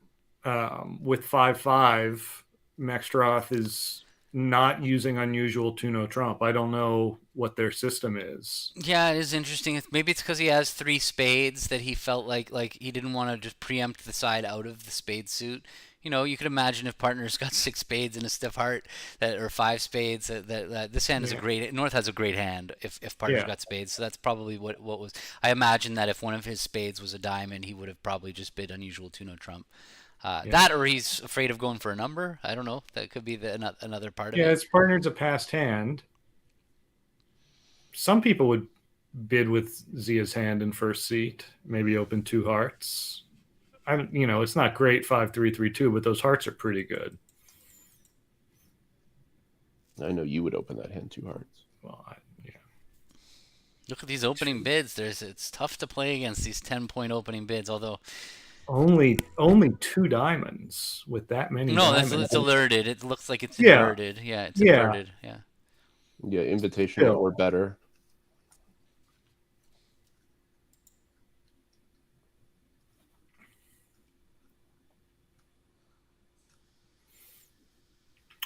with 5-5, Maxtroth is not using unusual 2-no trump. I don't know what their system is. Yeah, it is interesting. Maybe it's because he has 3 spades that he felt like he didn't want to just preempt the side out of the spade suit. You know, you could imagine if partner's got 6 spades and a stiff heart, that or 5 spades. That this hand is a Yeah. great. North has a great hand if partner's Yeah. got spades. So that's probably what was. I imagine that if one of his spades was a diamond, he would have probably just bid unusual 2-no trump. Yeah. That or he's afraid of going for a number. I don't know. That could be another part of Yeah, it. his partner's a passed hand. Some people would bid with Zia's hand in first seat, maybe open 2 hearts. It's not great 5-3-3-2, but those hearts are pretty good. I know you would open that hand 2 hearts. Well, yeah. Look at these opening bids. It's tough to play against these 10-point opening bids. Although Only 2 diamonds with that many no, diamonds. it's alerted. It looks like it's Yeah. inverted. Yeah, it's Yeah. inverted. Yeah. Yeah, invitational Still. or better.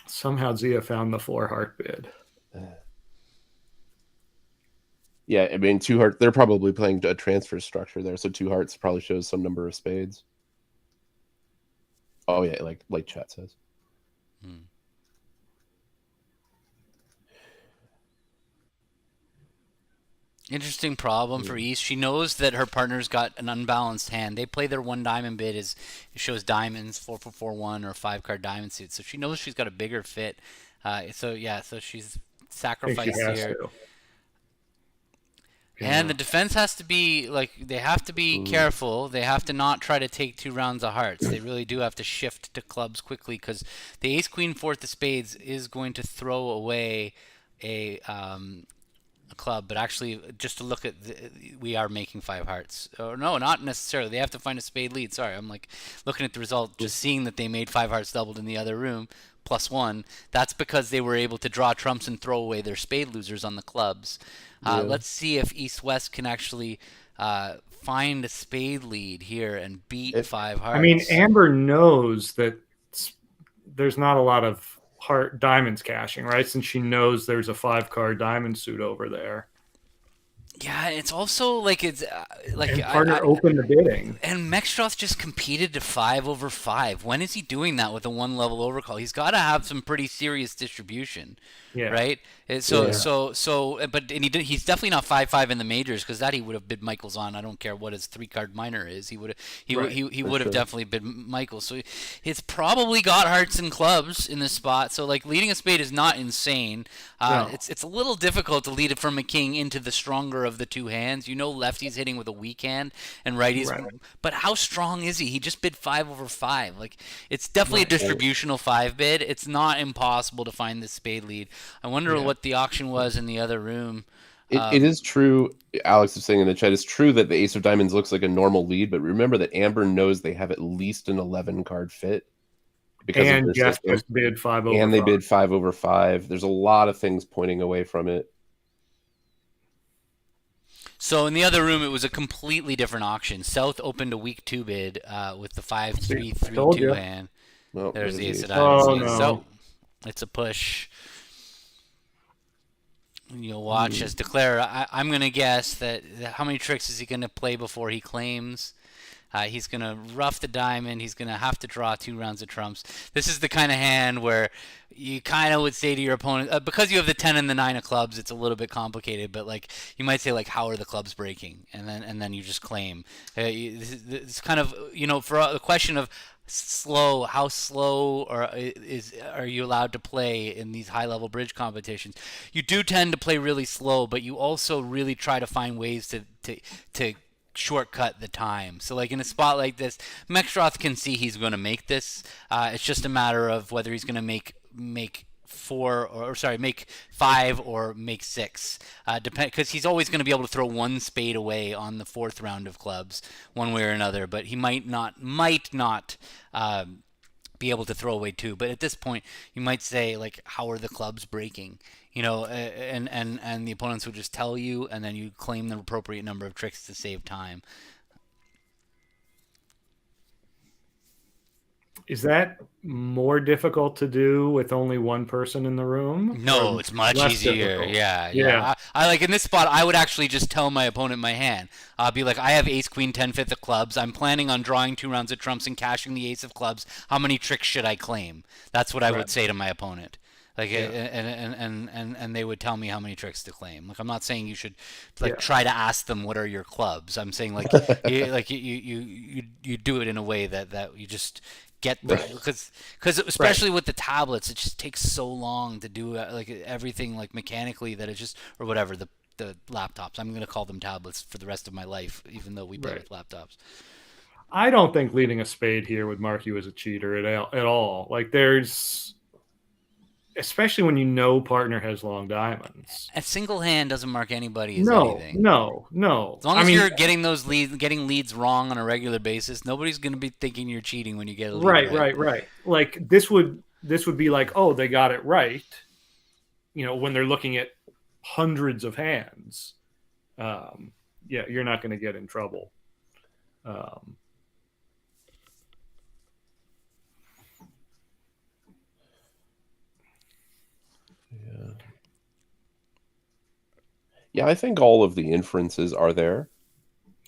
Somehow Zia found the 4 heart bid. Yeah, I mean, 2 hearts. They're probably playing a transfer structure there, so 2 hearts probably shows some number of spades. Oh yeah, like chat says. Hmm. Interesting problem for East. She knows that her partner's got an unbalanced hand. They play their 1 diamond bid is it shows diamonds 4-4-1 or 5-card diamond suit. So she knows she's got a bigger fit. So she's I think she sacrificed has here. to. And Yeah. the defense has to be they have to be careful. They have to not try to take 2 rounds of hearts. They really do have to shift to clubs quickly because the ace queen fourth of spades is going to throw away a club. But actually, just to look at we are making 5 hearts. Or no, not necessarily. They have to find a spade lead. Sorry, I'm looking at the result, just seeing that they made 5 hearts doubled in the other room. +1. That's because they were able to draw trumps and throw away their spade losers on the clubs. Let's see if East-West can actually find a spade lead here and beat 5 hearts. I mean, Amber knows that there's not a lot of heart diamonds cashing, right? Since she knows there's a 5-card diamond suit over there. Yeah, it's also it's And partner opened the bidding. And Mextroth just competed to 5/5. When is he doing that with a 1-level overcall? He's got to have some pretty serious distribution, Yeah. right? But he's definitely not 5-5 in the majors, because that he would have bid Michaels on. I don't care what his 3-card minor is. He would have definitely bid Michaels. So it's probably got hearts and clubs in this spot. So like leading a spade is not insane. It's a little difficult to lead it from a king into the stronger of the two hands. Lefty's hitting with a weak hand and righty's. Right. But how strong is he? He just bid 5/5. Like it's definitely a distributional 5 bid. It's not impossible to find this spade lead. I wonder what the auction was in the other room. It is true. Alex is saying in the chat, it's true that the ace of diamonds looks like a normal lead, but remember that Amber knows they have at least an 11 card fit. And Jeff just bid 5/5. And they bid 5/5. There's a lot of things pointing away from it. So in the other room, it was a completely different auction. South opened a weak 2 bid with the 5-3-3-2 hand. Well, there's the ace of diamonds. Oh, no. So it's a push. You'll watch as declare. I'm going to guess that how many tricks is he going to play before he claims? He's going to rough the diamond. He's going to have to draw 2 rounds of trumps. This is the kind of hand where you kind of would say to your opponent, because you have the 10 and the 9 of clubs, it's a little bit complicated, but like you might say like, how are the clubs breaking? And then you just claim. It's kind of, for the question of how slow are you allowed to play in these high-level bridge competitions? You do tend to play really slow, but you also really try to find ways to shortcut the time. So like in a spot like this, Mexroth can see he's going to make this. It's just a matter of whether he's going to make 5 or make 6. Because he's always going to be able to throw 1 spade away on the 4th round of clubs, one way or another. But he might not be able to throw away 2. But at this point, you might say like, how are the clubs breaking? And the opponents would just tell you, and then you claim the appropriate number of tricks to save time. Is that more difficult to do with only one person in the room? No, it's much easier. Difficult? Yeah. I like in this spot, I would actually just tell my opponent my hand. I'll be like, I have ace, queen, 10, 5th of clubs. I'm planning on drawing 2 rounds of trumps and cashing the ace of clubs. How many tricks should I claim? That's what I would say to my opponent. Like and they would tell me how many tricks to claim. Like I'm not saying you should try to ask them what are your clubs. I'm saying like you do it in a way that you just get there, because especially with the tablets, it just takes so long to do like everything like mechanically that it's just, or whatever, the laptops. I'm going to call them tablets for the rest of my life, even though we play with laptops. I don't think leading a spade here would mark you as a cheater at all. Like there's, especially when partner has long diamonds. A single hand doesn't mark anybody as anything. No. As long as you're getting leads wrong on a regular basis, nobody's going to be thinking you're cheating when you get a lead. Right. Like this would be like, oh, they got it right. When they're looking at hundreds of hands, you're not going to get in trouble. Yeah, I think all of the inferences are there.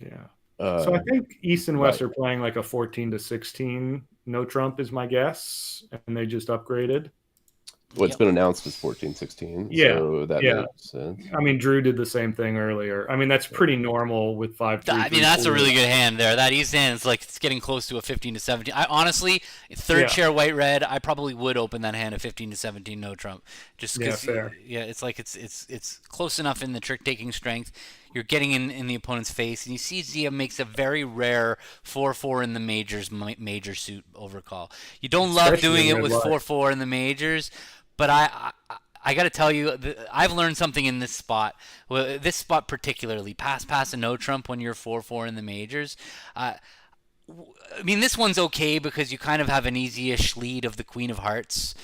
Yeah. So I think East and West are playing like a 14-16 no trump is my guess, and they just upgraded. What's been announced is 14-16. Yeah. So that makes sense. I mean, Drew did the same thing earlier. I mean, that's pretty normal with 5-3. I mean, that's a really good hand there. That East hand is like it's getting close to a 15-17. I honestly, third chair white red, I probably would open that hand at 15-17 no trump. Just because it's like it's close enough in the trick taking strength. You're getting in the opponent's face, and you see Zia makes a very rare 4-4 in the majors major suit overcall. You don't love doing it with 4-4 in the majors, but I got to tell you, I've learned something in this spot. Well, this spot particularly, pass, and no trump when you're 4-4 in the majors. I mean, this one's okay because you kind of have an easy-ish lead of the Queen of Hearts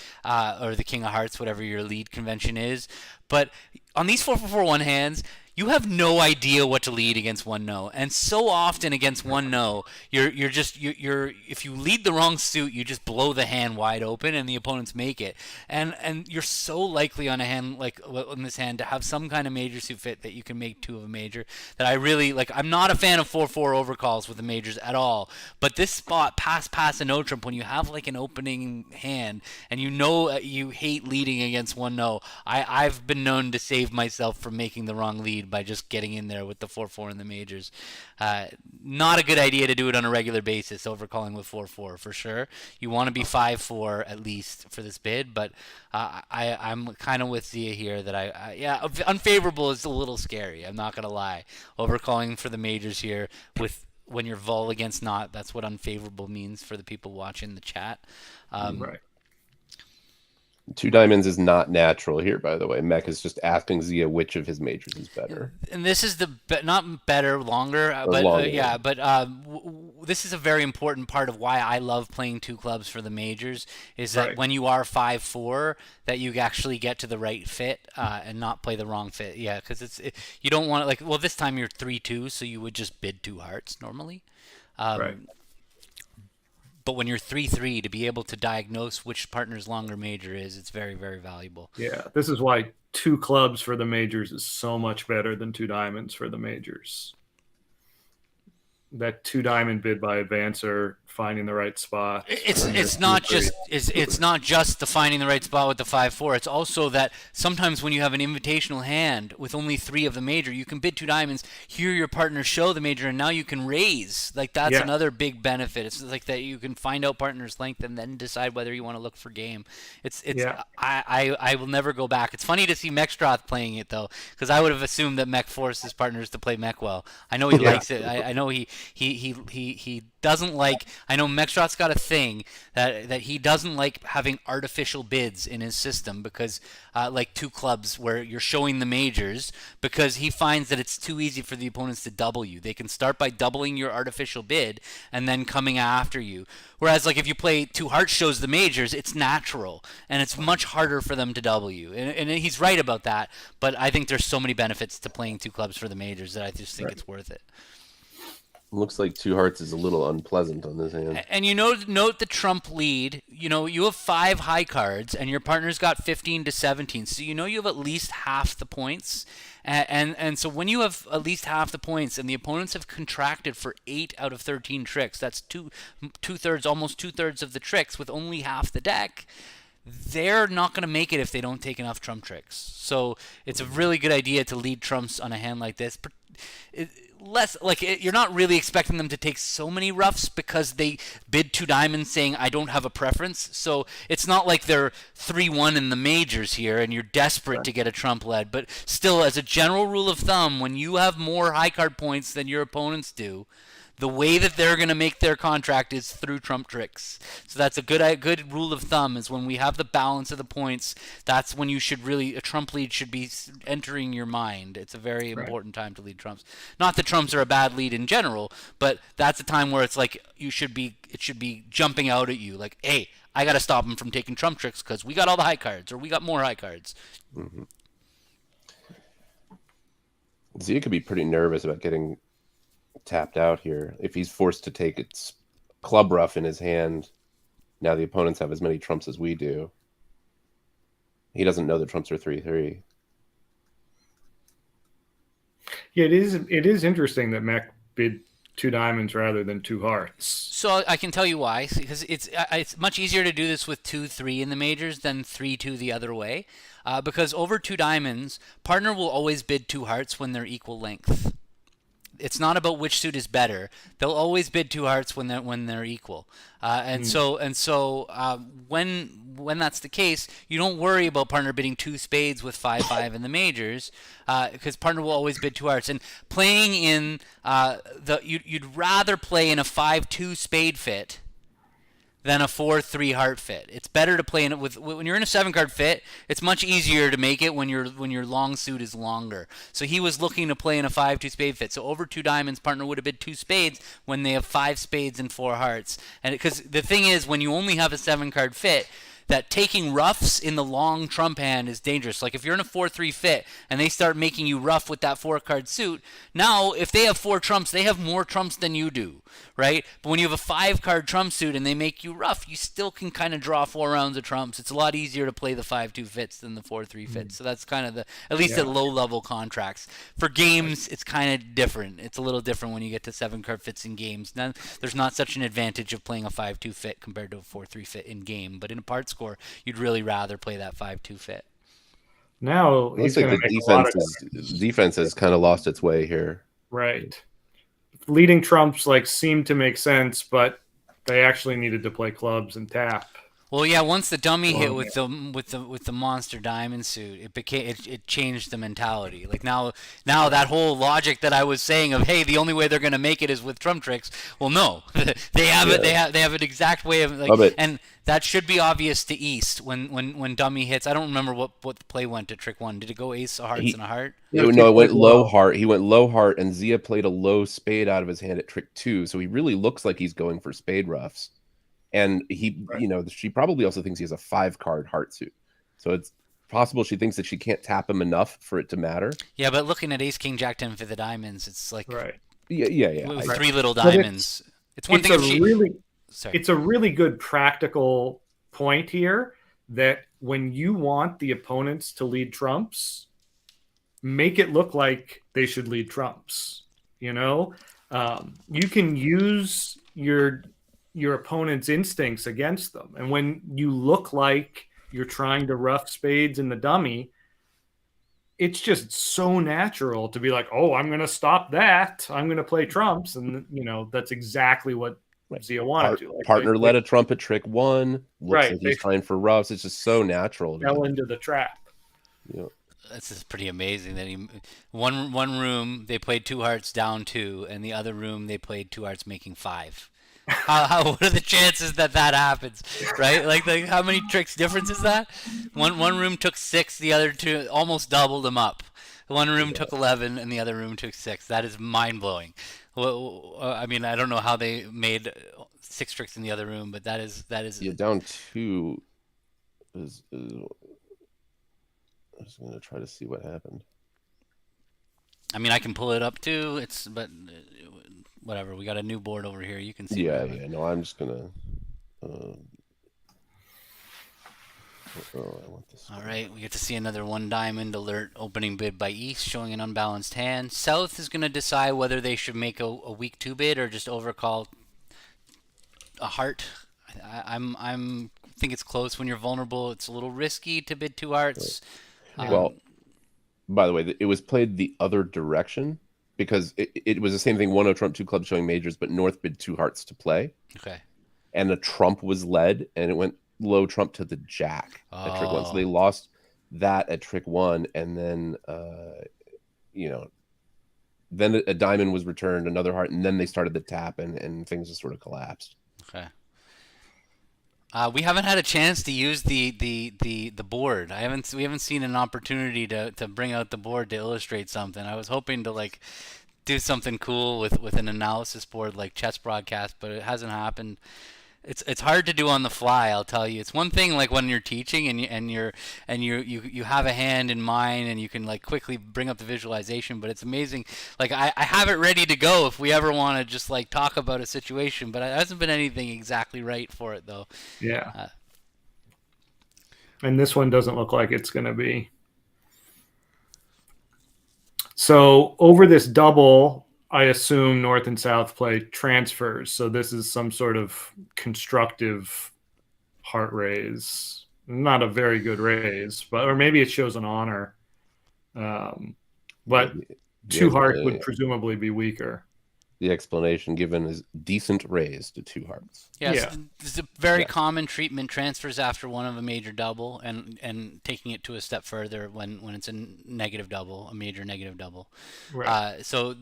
or the King of Hearts, whatever your lead convention is. But on these 4-4-1 hands, you have no idea what to lead against 1-0, and so often against 1-0, you're if you lead the wrong suit, you just blow the hand wide open, and the opponents make it, and you're so likely on a hand like in this hand to have some kind of major suit fit that you can make 2 of a major. That I really like. I'm not a fan of 4-4 overcalls with the majors at all, but this spot pass and no trump when you have like an opening hand and you know you hate leading against 1-0. I've been known to save myself from making the wrong lead by just getting in there with the 4-4 in the majors. Not a good idea to do it on a regular basis, overcalling with 4-4 for sure. You want to be 5-4 at least for this bid, but I'm kind of with Zia here that yeah, unfavorable is a little scary. I'm not gonna lie. Overcalling for the majors here with when you're vol against not, that's what unfavorable means for the people watching the chat. Right. 2 diamonds is not natural here, by the way. Mech is just asking Zia which of his majors is better. And this is the not better, longer, but longer. yeah. But this is a very important part of why I love playing 2 clubs for the majors. Is that when you are 5-4, that you actually get to the right fit and not play the wrong fit. Yeah, because you don't want to like. Well, this time you're 3-2, so you would just bid 2 hearts normally. Right. But when you're 3-3, to be able to diagnose which partner's longer major is, it's very, very valuable. Yeah, this is why 2 clubs for the majors is so much better than 2 diamonds for the majors. That 2 diamond bid by advancer, finding the right spot. It's not just the finding the right spot with the 5-4. It's also that sometimes when you have an invitational hand with only 3 of the major, you can bid 2 diamonds, hear your partner show the major, and now you can raise. Like that's another big benefit. It's like that you can find out partner's length and then decide whether you want to look for game. I will never go back. It's funny to see Mexstroth playing it though, because I would have assumed that Mech forced his partners to play Mech well. I know he likes it. I know he doesn't like. I know Mexstroth's got a thing that he doesn't like having artificial bids in his system because like 2 clubs where you're showing the majors, because he finds that it's too easy for the opponents to double you. They can start by doubling your artificial bid and then coming after you. Whereas like if you play 2 hearts shows the majors, it's natural and it's much harder for them to double you. And he's right about that. But I think there's so many benefits to playing 2 clubs for the majors that I just think it's worth it. Looks like 2 hearts is a little unpleasant on this hand. And note the trump lead. You have 5 high cards, and your partner's got 15 to 17. So you have at least half the points. And so when you have at least half the points, and the opponents have contracted for 8 out of 13 tricks, that's almost 2/3 of the tricks with only half the deck. They're not going to make it if they don't take enough trump tricks. So it's a really good idea to lead trumps on a hand like this. You're not really expecting them to take so many roughs because they bid 2 diamonds saying I don't have a preference. So it's not like they're 3-1 in the majors here and you're desperate to get a trump lead. But still, as a general rule of thumb, when you have more high card points than your opponents do, the way that they're going to make their contract is through trump tricks. So that's a good rule of thumb, is when we have the balance of the points, that's when you should really, a trump lead should be entering your mind. It's a very important time to lead trumps. Not that trumps are a bad lead in general, but that's a time where it's like it should be jumping out at you. Like, hey, I got to stop him from taking trump tricks because we got all the high cards or we got more high cards. Mm-hmm. Zia could be pretty nervous about getting tapped out here if he's forced to take its club rough in his hand. Now the opponents have as many trumps as we do. He doesn't know the trumps are 3-3. Yeah, it is interesting that Mech bid 2 diamonds rather than 2 hearts. So I can tell you why, because it's much easier to do this with 2-3 in the majors than 3-2 the other way, because over 2 diamonds, partner will always bid 2 hearts when they're equal length. It's not about which suit is better. They'll always bid 2 hearts when they're equal, so when that's the case, you don't worry about partner bidding 2 spades with 5-5 in the majors, because partner will always bid 2 hearts. And playing in you'd rather play in a 5-2 spade fit than a 4-3 heart fit. It's better to play in it when you're in a 7-card fit. It's much easier to make it when your long suit is longer. So he was looking to play in a 5-2 spade fit. So over 2 diamonds, partner would have bid 2 spades when they have 5 spades and 4 hearts. And because the thing is, when you only have a 7-card fit, that taking roughs in the long trump hand is dangerous. Like if you're in a 4-3 fit and they start making you rough with that 4-card suit, now if they have 4 trumps, they have more trumps than you do, right? But when you have a 5-card trump suit and they make you rough, you still can kind of draw 4 rounds of trumps. It's a lot easier to play the 5-2 fits than the 4-3 fits. So that's kind of the, at least at low level contracts. For games, it's kind of different. It's a little different when you get to 7-card fits in games. Then there's not such an advantage of playing a 5-2 fit compared to a 4-3 fit in game. But in a part score, you'd really rather play that 5-2 fit. Now he's going to make a lot of defense has kind of lost its way here. Right. Leading trumps like seemed to make sense, but they actually needed to play clubs and tap. Well, yeah. Once the dummy hit with the monster diamond suit, it changed the mentality. Like now that whole logic that I was saying of, hey, the only way they're gonna make it is with trump tricks. Well, no, they have it. They have an exact way of like, and that should be obvious to East when dummy hits. I don't remember what the play went to trick 1. Did it go ace of hearts and a heart? No, it went low heart. He went low heart, and Zia played a low spade out of his hand at trick 2. So he really looks like he's going for spade roughs. And he, she probably also thinks he has a 5-card heart suit. So it's possible she thinks that she can't tap him enough for it to matter. Yeah, but looking at ace, king, jack 10 for the diamonds, it's like Yeah. With 3 little diamonds. It's one thing if she... It's a really good practical point here that when you want the opponents to lead trumps, make it look like they should lead trumps. You can use your opponent's instincts against them. And when you look like you're trying to rough spades in the dummy, it's just so natural to be like, oh, I'm going to stop that. I'm going to play trumps. And, that's exactly what Zia wanted to. Partner led a trump at trick 1. Looks like he's trying for roughs. It's just so natural. Fell into the trap. Yeah. This is pretty amazing that one room they played 2 hearts down 2, and the other room they played 2 hearts making 5. What are the chances that happens, right? Like how many tricks difference is that? One room took 6, the other 2 almost doubled them up. One room took 11, and the other room took 6. That is mind blowing. Well, I mean, I don't know how they made 6 tricks in the other room, but that is. Yeah, down 2 is I was going to try to see what happened. I mean, I can pull it up too. Whatever. We got a new board over here. You can see. Yeah. No, I'm just gonna. I want this. All right, we get to see another 1 diamond alert opening bid by East, showing an unbalanced hand. South is going to decide whether they should make a weak 2 bid or just overcall a heart. I'm think it's close when you're vulnerable. It's a little risky to bid 2 hearts. Well, by the way, it was played the other direction because it was the same thing. 1-0 trump, 2 clubs showing majors, but North bid 2 hearts to play. Okay. And the trump was led, and it went low trump to the jack at trick 1. So they lost that at trick 1, and then then a diamond was returned, another heart, and then they started the tap, and things just sort of collapsed. Okay. We haven't had a chance to use the board. We haven't seen an opportunity to bring out the board to illustrate something. I was hoping to do something cool with an analysis board like Chess Broadcast, but it hasn't happened. It's hard to do on the fly, I'll tell you. It's one thing when you're teaching and you have a hand in mind and you can quickly bring up the visualization, but it's amazing. I have it ready to go if we ever want to just talk about a situation, but it hasn't been anything exactly right for it though. Yeah. And this one doesn't look like it's going to be. So over this double, I assume North and South play transfers. So this is some sort of constructive heart raise. Not a very good raise, or maybe it shows an honor. But 2 hearts would presumably be weaker. The explanation given is decent raise to 2 hearts. Yes, this is a very common treatment. Transfers after one of a major double, and taking it to a step further when it's a negative double, a major negative double. Right. So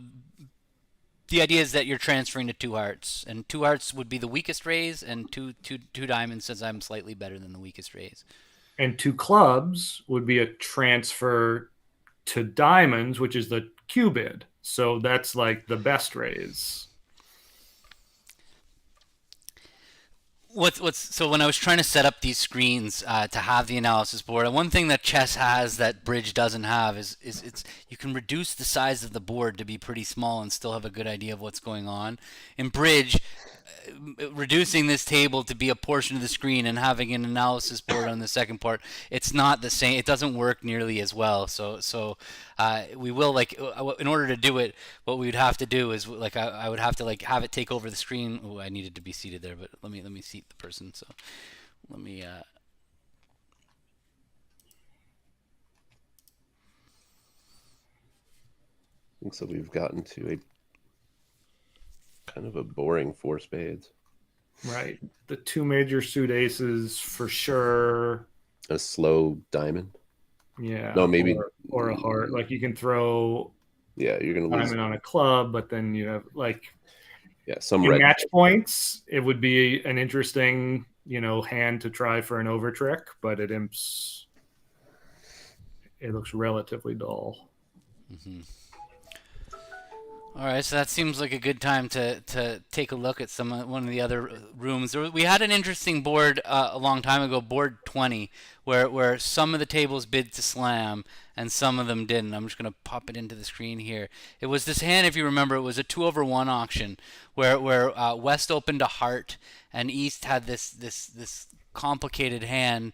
the idea is that you're transferring to 2 hearts, and 2 hearts would be the weakest raise, and two diamonds says I'm slightly better than the weakest raise. And 2 clubs would be a transfer to diamonds, which is the Q bid. So that's the best raise. What's so when I was trying to set up these screens to have the analysis board, one thing that chess has that bridge doesn't have is it's you can reduce the size of the board to be pretty small and still have a good idea of what's going on. In bridge, reducing this table to be a portion of the screen and having an analysis board on the second part, it's not the same. It doesn't work nearly as well. So we will like in order to do it, what we would have to do is like I would have to like have it take over the screen. Oh, I needed to be seated there, but let me seat the person. So let me. So we've gotten to a kind of a boring 4 spades. Right. The 2 major suit aces for sure. A slow diamond. Yeah. No, maybe or a heart. Like you can throw you're gonna lose diamond on a club, but then you have like some in red match points. It would be an interesting, hand to try for an over trick, but it looks relatively dull. Mm-hmm. All right, so that seems like a good time to take a look at one of the other rooms. We had an interesting board a long time ago, board 20, where some of the tables bid to slam and some of them didn't. I'm just going to pop it into the screen here. It was this hand, if you remember, it was a 2/1 auction where West opened a heart and East had this complicated hand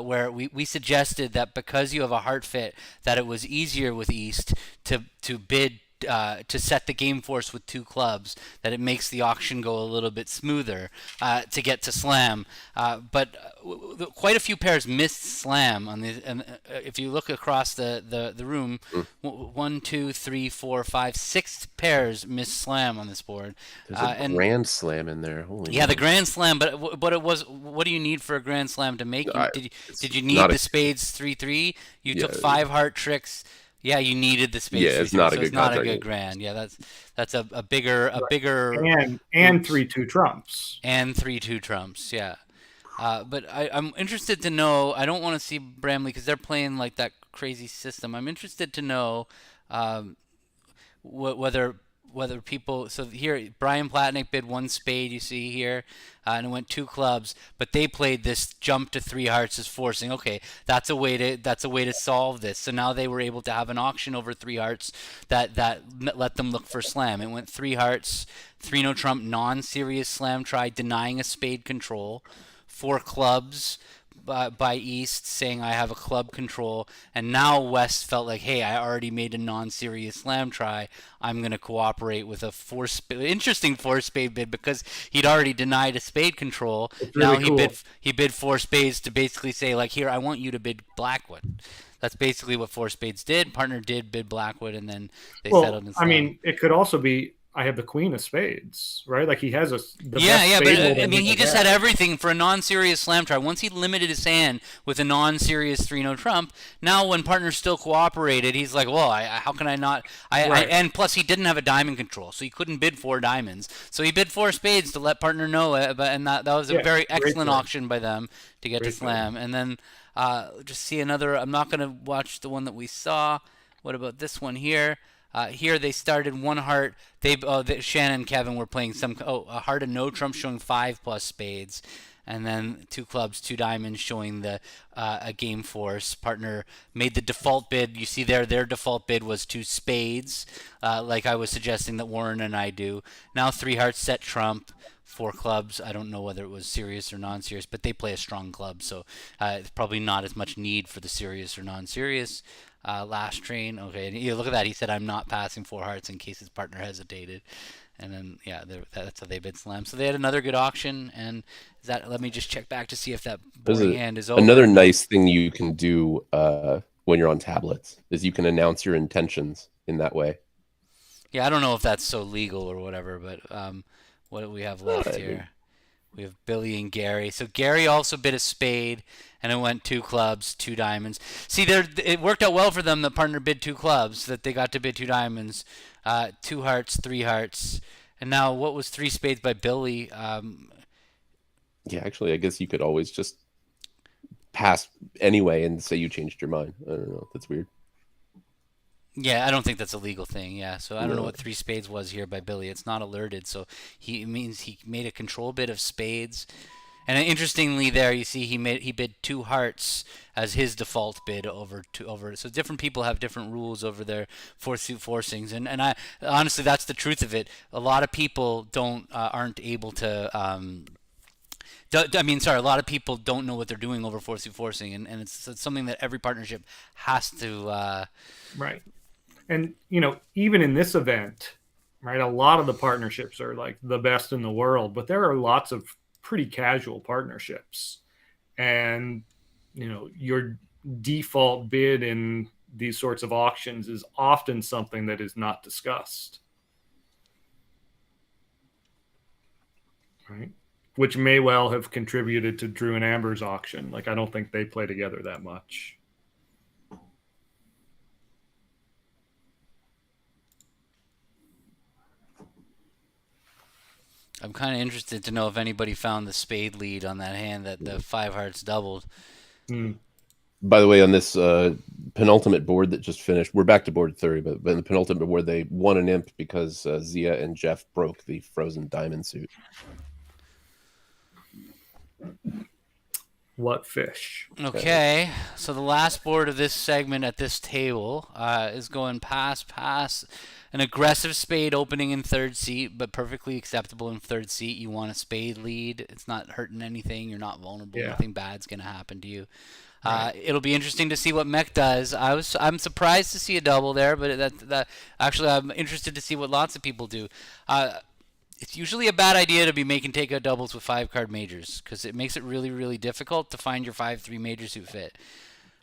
where we suggested that because you have a heart fit, that it was easier with East to bid to set the game force with 2 clubs, that it makes the auction go a little bit smoother to get to slam. But quite a few pairs missed slam on the. And if you look across the room, 1, 2, 3, 4, 5, 6 pairs missed slam on this board. There's a grand slam in there. Holy the grand slam. But it was. What do you need for a grand slam to make? Did you need the spades 3-3? You took 5 heart tricks. Yeah, you needed the space. Yeah, it's not a good. It's not a good grand. Yeah, that's a bigger and 3-2 trumps. And 3-2 trumps. Yeah, but I'm interested to know. I don't want to see Bramley because they're playing like that crazy system. I'm interested to know whether people. So here, Brian Platnick bid 1 spade. You see here. And it went 2 clubs, but they played this jump to 3 hearts as forcing. Okay, that's a way to solve this. So now they were able to have an auction over 3 hearts that let them look for slam. It went 3 hearts, 3 no trump, non-serious slam try, denying a spade control, 4 clubs by East saying I have a club control, and now West felt like, hey, I already made a non-serious slam try. I'm going to cooperate with a interesting 4 spade bid because he'd already denied a spade control. Now he bid 4 spades to basically say like, here, I want you to bid Blackwood. That's basically what 4 spades did. Partner did bid Blackwood, and then they settled in slam. I mean, it could also be I have the queen of spades, right? Like he has but I mean, he just had everything for a non-serious slam try. Once he limited his hand with a non-serious 3-no trump, now when partner still cooperated, he's like, well, how can I not? And plus he didn't have a diamond control, so he couldn't bid 4 diamonds. So he bid 4 spades to let partner know it, and that was a very excellent auction by them to get to slam. And then just see another. I'm not going to watch the one that we saw. What about this one here? Here they started 1 heart. Shannon and Kevin were playing a heart and no trump showing 5+ spades, and then 2 clubs, 2 diamonds showing a game force. Partner made the default bid. You see there, their default bid was 2 spades, like I was suggesting that Warren and I do. Now 3 hearts set trump. 4 clubs. I don't know whether it was serious or non-serious, but they play a strong club, so it's probably not as much need for the serious or non-serious. Last train. Okay, and look at that. He said, I'm not passing 4 hearts in case his partner hesitated. And then, that's how they bid slam. So they had another good auction. And let me just check back to see if that boring hand is over. Another nice thing you can do when you're on tablets is you can announce your intentions in that way. Yeah, I don't know if that's so legal or whatever, but what do we have left here? We have Billy and Gary. So Gary also bid a spade, and it went 2 clubs, 2 diamonds. See, it worked out well for them. The partner bid 2 clubs, that they got to bid 2 diamonds, 2 hearts, 3 hearts. And now, what was 3 spades by Billy? Yeah, actually, I guess you could always just pass anyway and say you changed your mind. I don't know. That's weird. Yeah, I don't think that's a legal thing. Yeah, so I don't know what 3 spades was here by Billy. It's not alerted, so he made a control bid of spades. And interestingly, there you see he bid 2 hearts as his default bid over. So different people have different rules over their 4-suit forcings, and I honestly that's the truth of it. A lot of people aren't able to. A lot of people don't know what they're doing over 4-suit forcing, and it's something that every partnership has to. Right. And, even in this event, right, a lot of the partnerships are like the best in the world, but there are lots of pretty casual partnerships. And, your default bid in these sorts of auctions is often something that is not discussed. Right. Which may well have contributed to Drew and Amber's auction. Like, I don't think they play together that much. I'm kind of interested to know if anybody found the spade lead on that hand that the 5 hearts doubled. By the way, on this penultimate board that just finished, we're back to board 30, but in the penultimate board, they won an imp because Zia and Jeff broke the frozen diamond suit. What fish? Okay, so the last board of this segment at this table is going pass. An aggressive spade opening in 3rd seat, but perfectly acceptable in 3rd seat. You want a spade lead. It's not hurting anything. You're not vulnerable. Yeah. Nothing bad's going to happen to you. Right. It'll be interesting to see what Mech does. I'm surprised to see a double there, but actually I'm interested to see what lots of people do. It's usually a bad idea to be making takeout doubles with 5-card majors because it makes it really, really difficult to find your 5-3 major suit fit.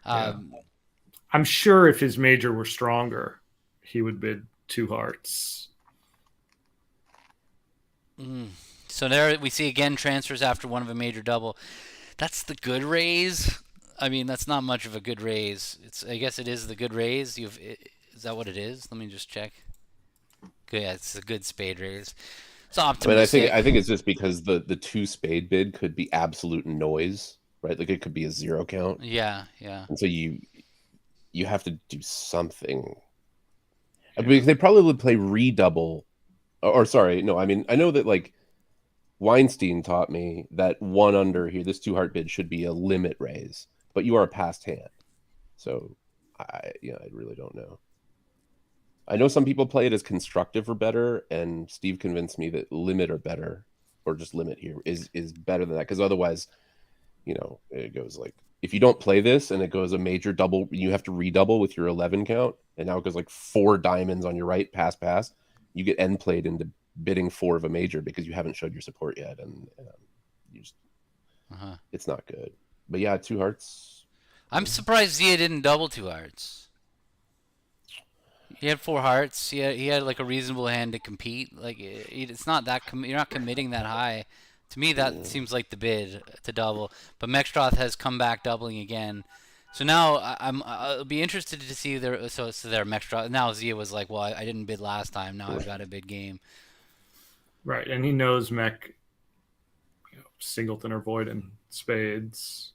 I'm sure if his major were stronger, he would bid 2 hearts. So there we see again transfers after one of a major double. That's the good raise. I mean, that's not much of a good raise. I guess it is the good raise. Is that what it is? Let me just check. Good, yeah, it's a good spade raise. It's optimistic. I think it's just because the 2 spade bid could be absolute noise, right? Like it could be a 0 count. Yeah. And so you have to do something. I mean, they probably would play redouble, or sorry, no. I mean, I know that like Weinstein taught me that 1 under here, this 2 heart bid should be a limit raise, but you are a passed hand, so I really don't know. I know some people play it as constructive or better, and Steve convinced me that limit or better, or just limit here is better than that, because otherwise, it goes like if you don't play this and it goes a major double, you have to redouble with your 11 count, and now it goes like 4 diamonds on your right, pass. You get end played into bidding 4 of a major because you haven't showed your support yet, and you just it's not good. But yeah, 2 hearts. I'm surprised Zia didn't double 2 hearts. He had 4 hearts. He had like a reasonable hand to compete. Like it's not that you're not committing that high. To me, that seems like the bid to double. But Mextroth has come back doubling again. So now I'll be interested to see there. So there, Mextroth. Now Zia was like, well, I didn't bid last time. Now I've got a bid game. Right, and he knows Mech, singleton or void in spades.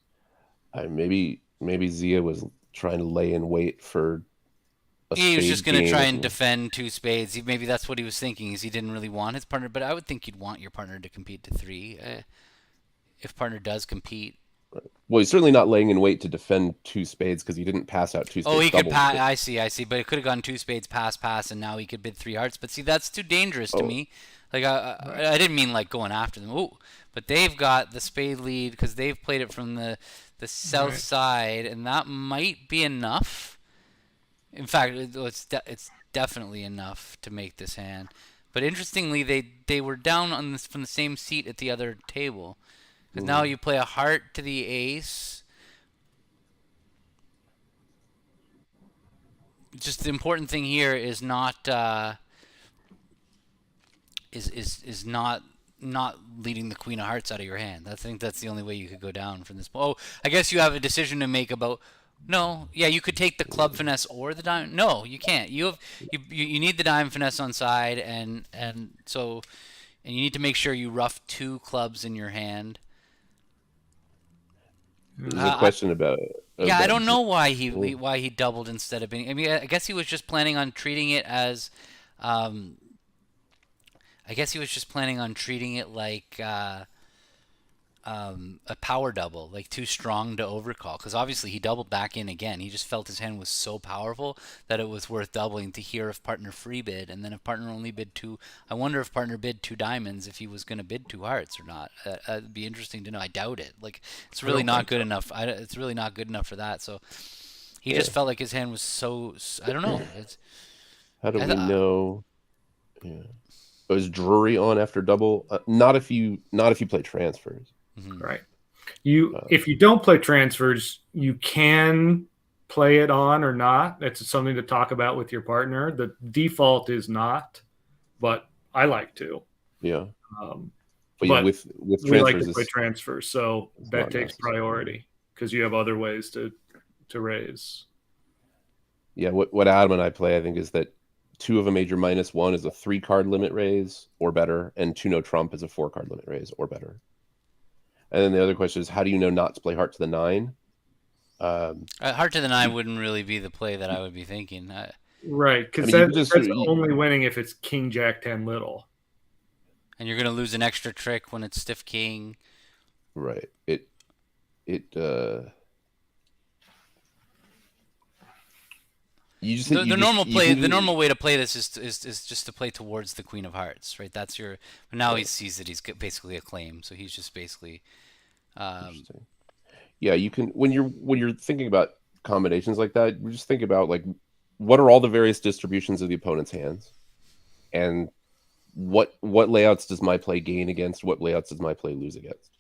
Maybe Zia was trying to lay in wait for. He was just going to try and defend 2 spades. Maybe that's what he was thinking, is he didn't really want his partner. But I would think you'd want your partner to compete to 3 if partner does compete. Right. Well, he's certainly not laying in wait to defend 2 spades because he didn't pass out 2 spades. Oh, he could pass. I see. But it could have gone 2 spades, pass, and now he could bid 3 hearts. But see, that's too dangerous to me. Like I didn't mean like going after them. Ooh, but they've got the spade lead because they've played it from the south side, and that might be enough. In fact, it's definitely enough to make this hand. But interestingly, they were down from the same seat at the other table. Because now you play a heart to the ace. Just the important thing here is not is not leading the queen of hearts out of your hand. I think that's the only way you could go down from this. Oh, I guess you have a decision to make about. No, yeah, you could take the club finesse or the diamond. No, you can't. You need the diamond finesse on side, and you need to make sure you rough 2 clubs in your hand. There's a question about. Yeah, I don't know why he doubled instead of being. I mean, I guess he was just planning on treating it as. I guess he was just planning on treating it like. a power double, like too strong to overcall. Because obviously he doubled back in again. He just felt his hand was so powerful that it was worth doubling to hear if partner free bid, and then if partner only bid two. I wonder if partner bid two diamonds if he was going to bid two hearts or not. It'd be interesting to know. I doubt it. Like it's really not good enough. It's really not good enough for that. So he just felt like his hand was so. I don't know. How do we know? Yeah. Was Drury on after double? Not if you play transfers. Mm-hmm. Right. If you don't play transfers, you can play it on or not. That's something to talk about with your partner. The default is not, but I like to. Yeah. But yeah, with we transfers, like to play transfers, so that takes priority because you have other ways to raise. Yeah. What Adam and I play, I think, is that 2 of a major -1 is a 3-card limit raise or better, and 2 no trump is a 4-card limit raise or better. And then the other question is, how do you know not to play heart to the 9? Heart to the 9 wouldn't really be the play that I would be thinking. Right, because that's only winning if it's king jack 10 little. And you're going to lose an extra trick when it's stiff king. Right. The normal way to play this is just to play towards the queen of hearts, right? That's your. But now he sees that he's basically a claim, so he's just basically. Yeah, you can when you're thinking about combinations like that, you just think about like what are all the various distributions of the opponent's hands, and what layouts does my play gain against? What layouts does my play lose against?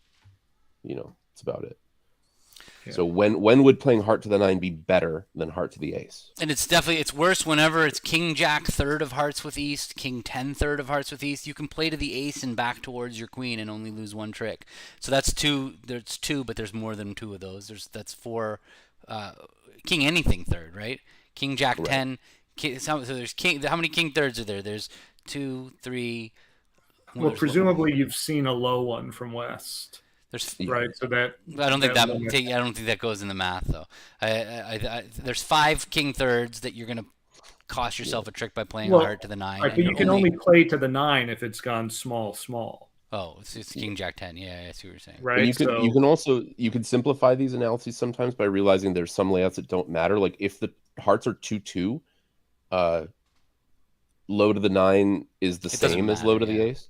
That's about it. Yeah. So when would playing heart to the 9 be better than heart to the ace? And it's worse whenever it's king jack third of hearts with east, king 10 third of hearts with east. You can play to the ace and back towards your queen and only lose 1 trick. So that's 2. There's 2, but there's more than 2 of those. That's 4. King anything third, right? King jack 10. So there's king. How many king thirds are there? There's 2, 3. Well, presumably you've seen a low one from West. Right, so that I don't think that goes in the math though. There's 5 king thirds that you're gonna cost yourself a trick by playing heart to the 9. Right, but you can only play to the 9 if it's gone small. Oh, it's king jack 10. Yeah, I see what you're saying. Right. You can simplify these analyses sometimes by realizing there's some layouts that don't matter. Like if the hearts are 2-2, low to the 9 is the same as low to the ace.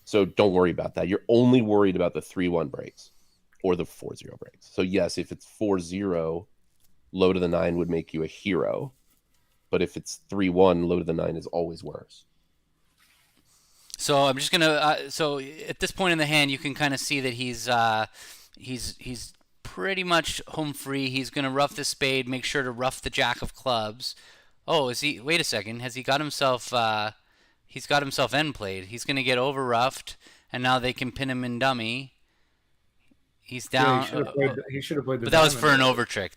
So don't worry about that. You're only worried about the 3-1 breaks or the 4-0 breaks. So yes, if it's 4-0, low to the 9 would make you a hero. But if it's 3-1, low to the 9 is always worse. So I'm just gonna. So at this point in the hand, you can kind of see that he's pretty much home free. He's gonna rough the spade. Make sure to rough the jack of clubs. Oh, is he? Wait a second. Has he got himself? He's got himself end played. He's going to get over roughed, and now they can pin him in dummy. He's down. Yeah, he should have played. But that was for an over trick.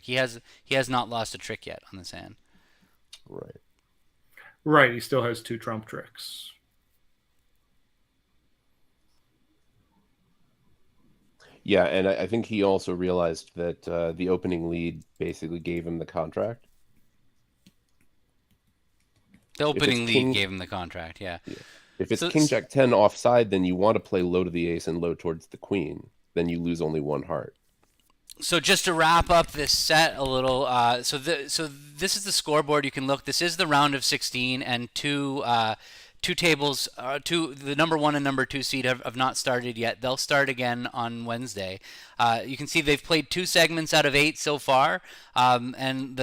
He has not lost a trick yet on this hand. Right. Right. He still has 2 trump tricks. Yeah, and I think he also realized that the opening lead basically gave him the contract. The opening lead gave him the contract, yeah. If it's king jack 10 offside, then you want to play low to the ace and low towards the queen. Then you lose only 1 heart. So just to wrap up this set a little, so this is the scoreboard. You can look. This is the round of 16, and two tables, the number 1 and number 2 seed have not started yet. They'll start again on Wednesday. You can see they've played 2 segments out of 8 so far, and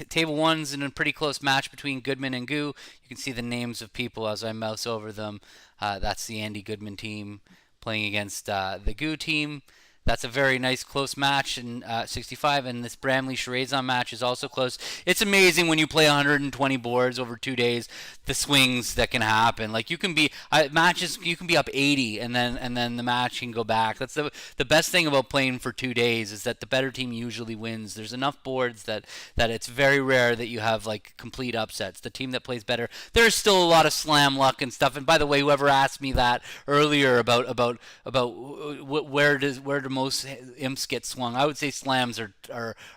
table 1's in a pretty close match between Goodman and Goo. You can see the names of people as I mouse over them. That's the Andy Goodman team playing against the Goo team. That's a very nice close match in 65, and this Bramley Sharazan match is also close. It's amazing when you play 120 boards over 2 days, the swings that can happen. Like you can be matches, you can be up 80, and then the match can go back. That's the best thing about playing for 2 days is that the better team usually wins. There's enough boards that it's very rare that you have like complete upsets. The team that plays better, there's still a lot of slam luck and stuff. And by the way, whoever asked me that earlier about where do most imps get swung. I would say slams are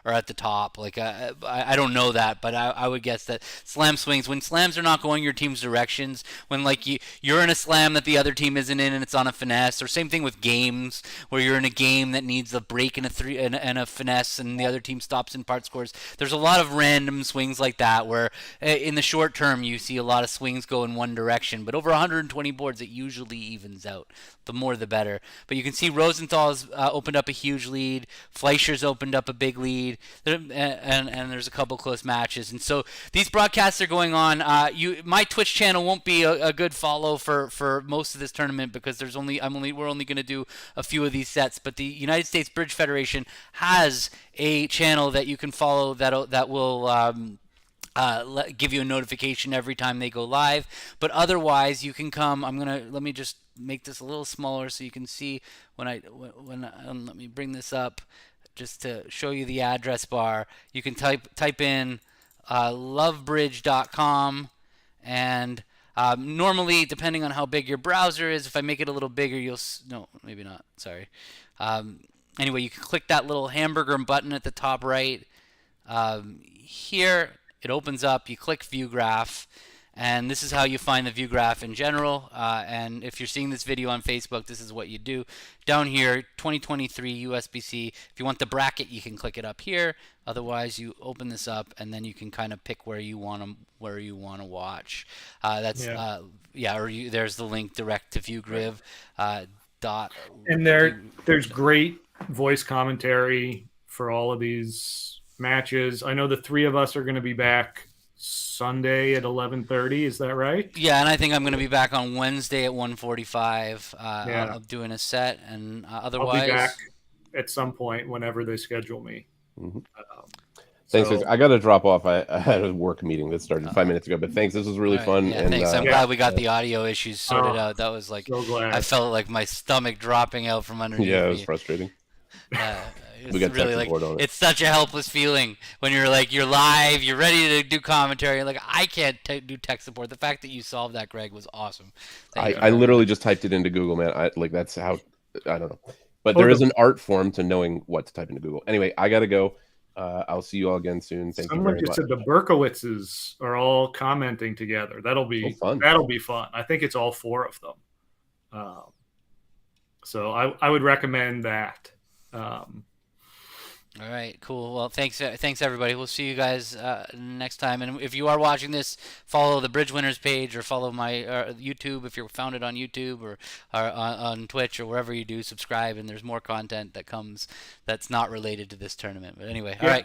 at the top. Like I don't know that, but I would guess that slam swings, when slams are not going your team's directions, when like you're in a slam that the other team isn't in and it's on a finesse, or same thing with games where you're in a game that needs a break and a finesse and the other team stops in part scores. There's a lot of random swings like that where in the short term you see a lot of swings go in one direction, but over 120 boards it usually evens out. The more the better. But you can see Rosenthal's opened up a huge lead. Fleischer's opened up a big lead. And there's a couple close matches. And so these broadcasts are going on. My Twitch channel won't be a good follow for most of this tournament because we're only going to do a few of these sets. But the United States Bridge Federation has a channel that you can follow that will give you a notification every time they go live. But otherwise, you can come. Let me just make this a little smaller so you can see let me bring this up just to show you the address bar. You can type in lovebridge.com, and normally, depending on how big your browser is, if I make it a little bigger, no, maybe not. Sorry. Anyway, you can click that little hamburger button at the top right. Here, it opens up. You click Vugraph. And this is how you find the Vugraph in general. And if you're seeing this video on Facebook, this is what you do. Down here, 2023 USBC. If you want the bracket, you can click it up here. Otherwise, you open this up, and then you can kind of pick where you want to watch. There's the link direct to Vugraph. And there's great voice commentary for all of these matches. I know the three of us are going to be back Sunday at 11:30. Is that right? Yeah, and I think I'm going to be back on Wednesday at 1:45. I'm doing a set, and otherwise, I'll be back at some point whenever they schedule me. Mm-hmm. Thanks. I got to drop off. I had a work meeting that started 5 minutes ago, but thanks. This was really fun. Yeah, and, thanks. I'm glad we got the audio issues sorted out. That was like, so glad. I felt like my stomach dropping out from underneath me. Yeah, it was frustrating. It's we got really tech support on it. It's such a helpless feeling when you're live, you're ready to do commentary. Like, I can't do tech support. The fact that you solved that, Greg, was awesome. I literally just typed it into Google, man. That's how, I don't know. But there is an art form to knowing what to type into Google. Anyway, I got to go. I'll see you all again soon. Thank you very much. Someone just said the Berkowitzes are all commenting together. That'll be fun. That'll be fun. I think it's all four of them. So I would recommend that. All right, cool. Well, thanks everybody. We'll see you guys next time. And if you are watching this, follow the Bridge Winners page or follow my YouTube if you're found it on YouTube or on Twitch or wherever you do. Subscribe, and there's more content that comes that's not related to this tournament. But anyway, all right.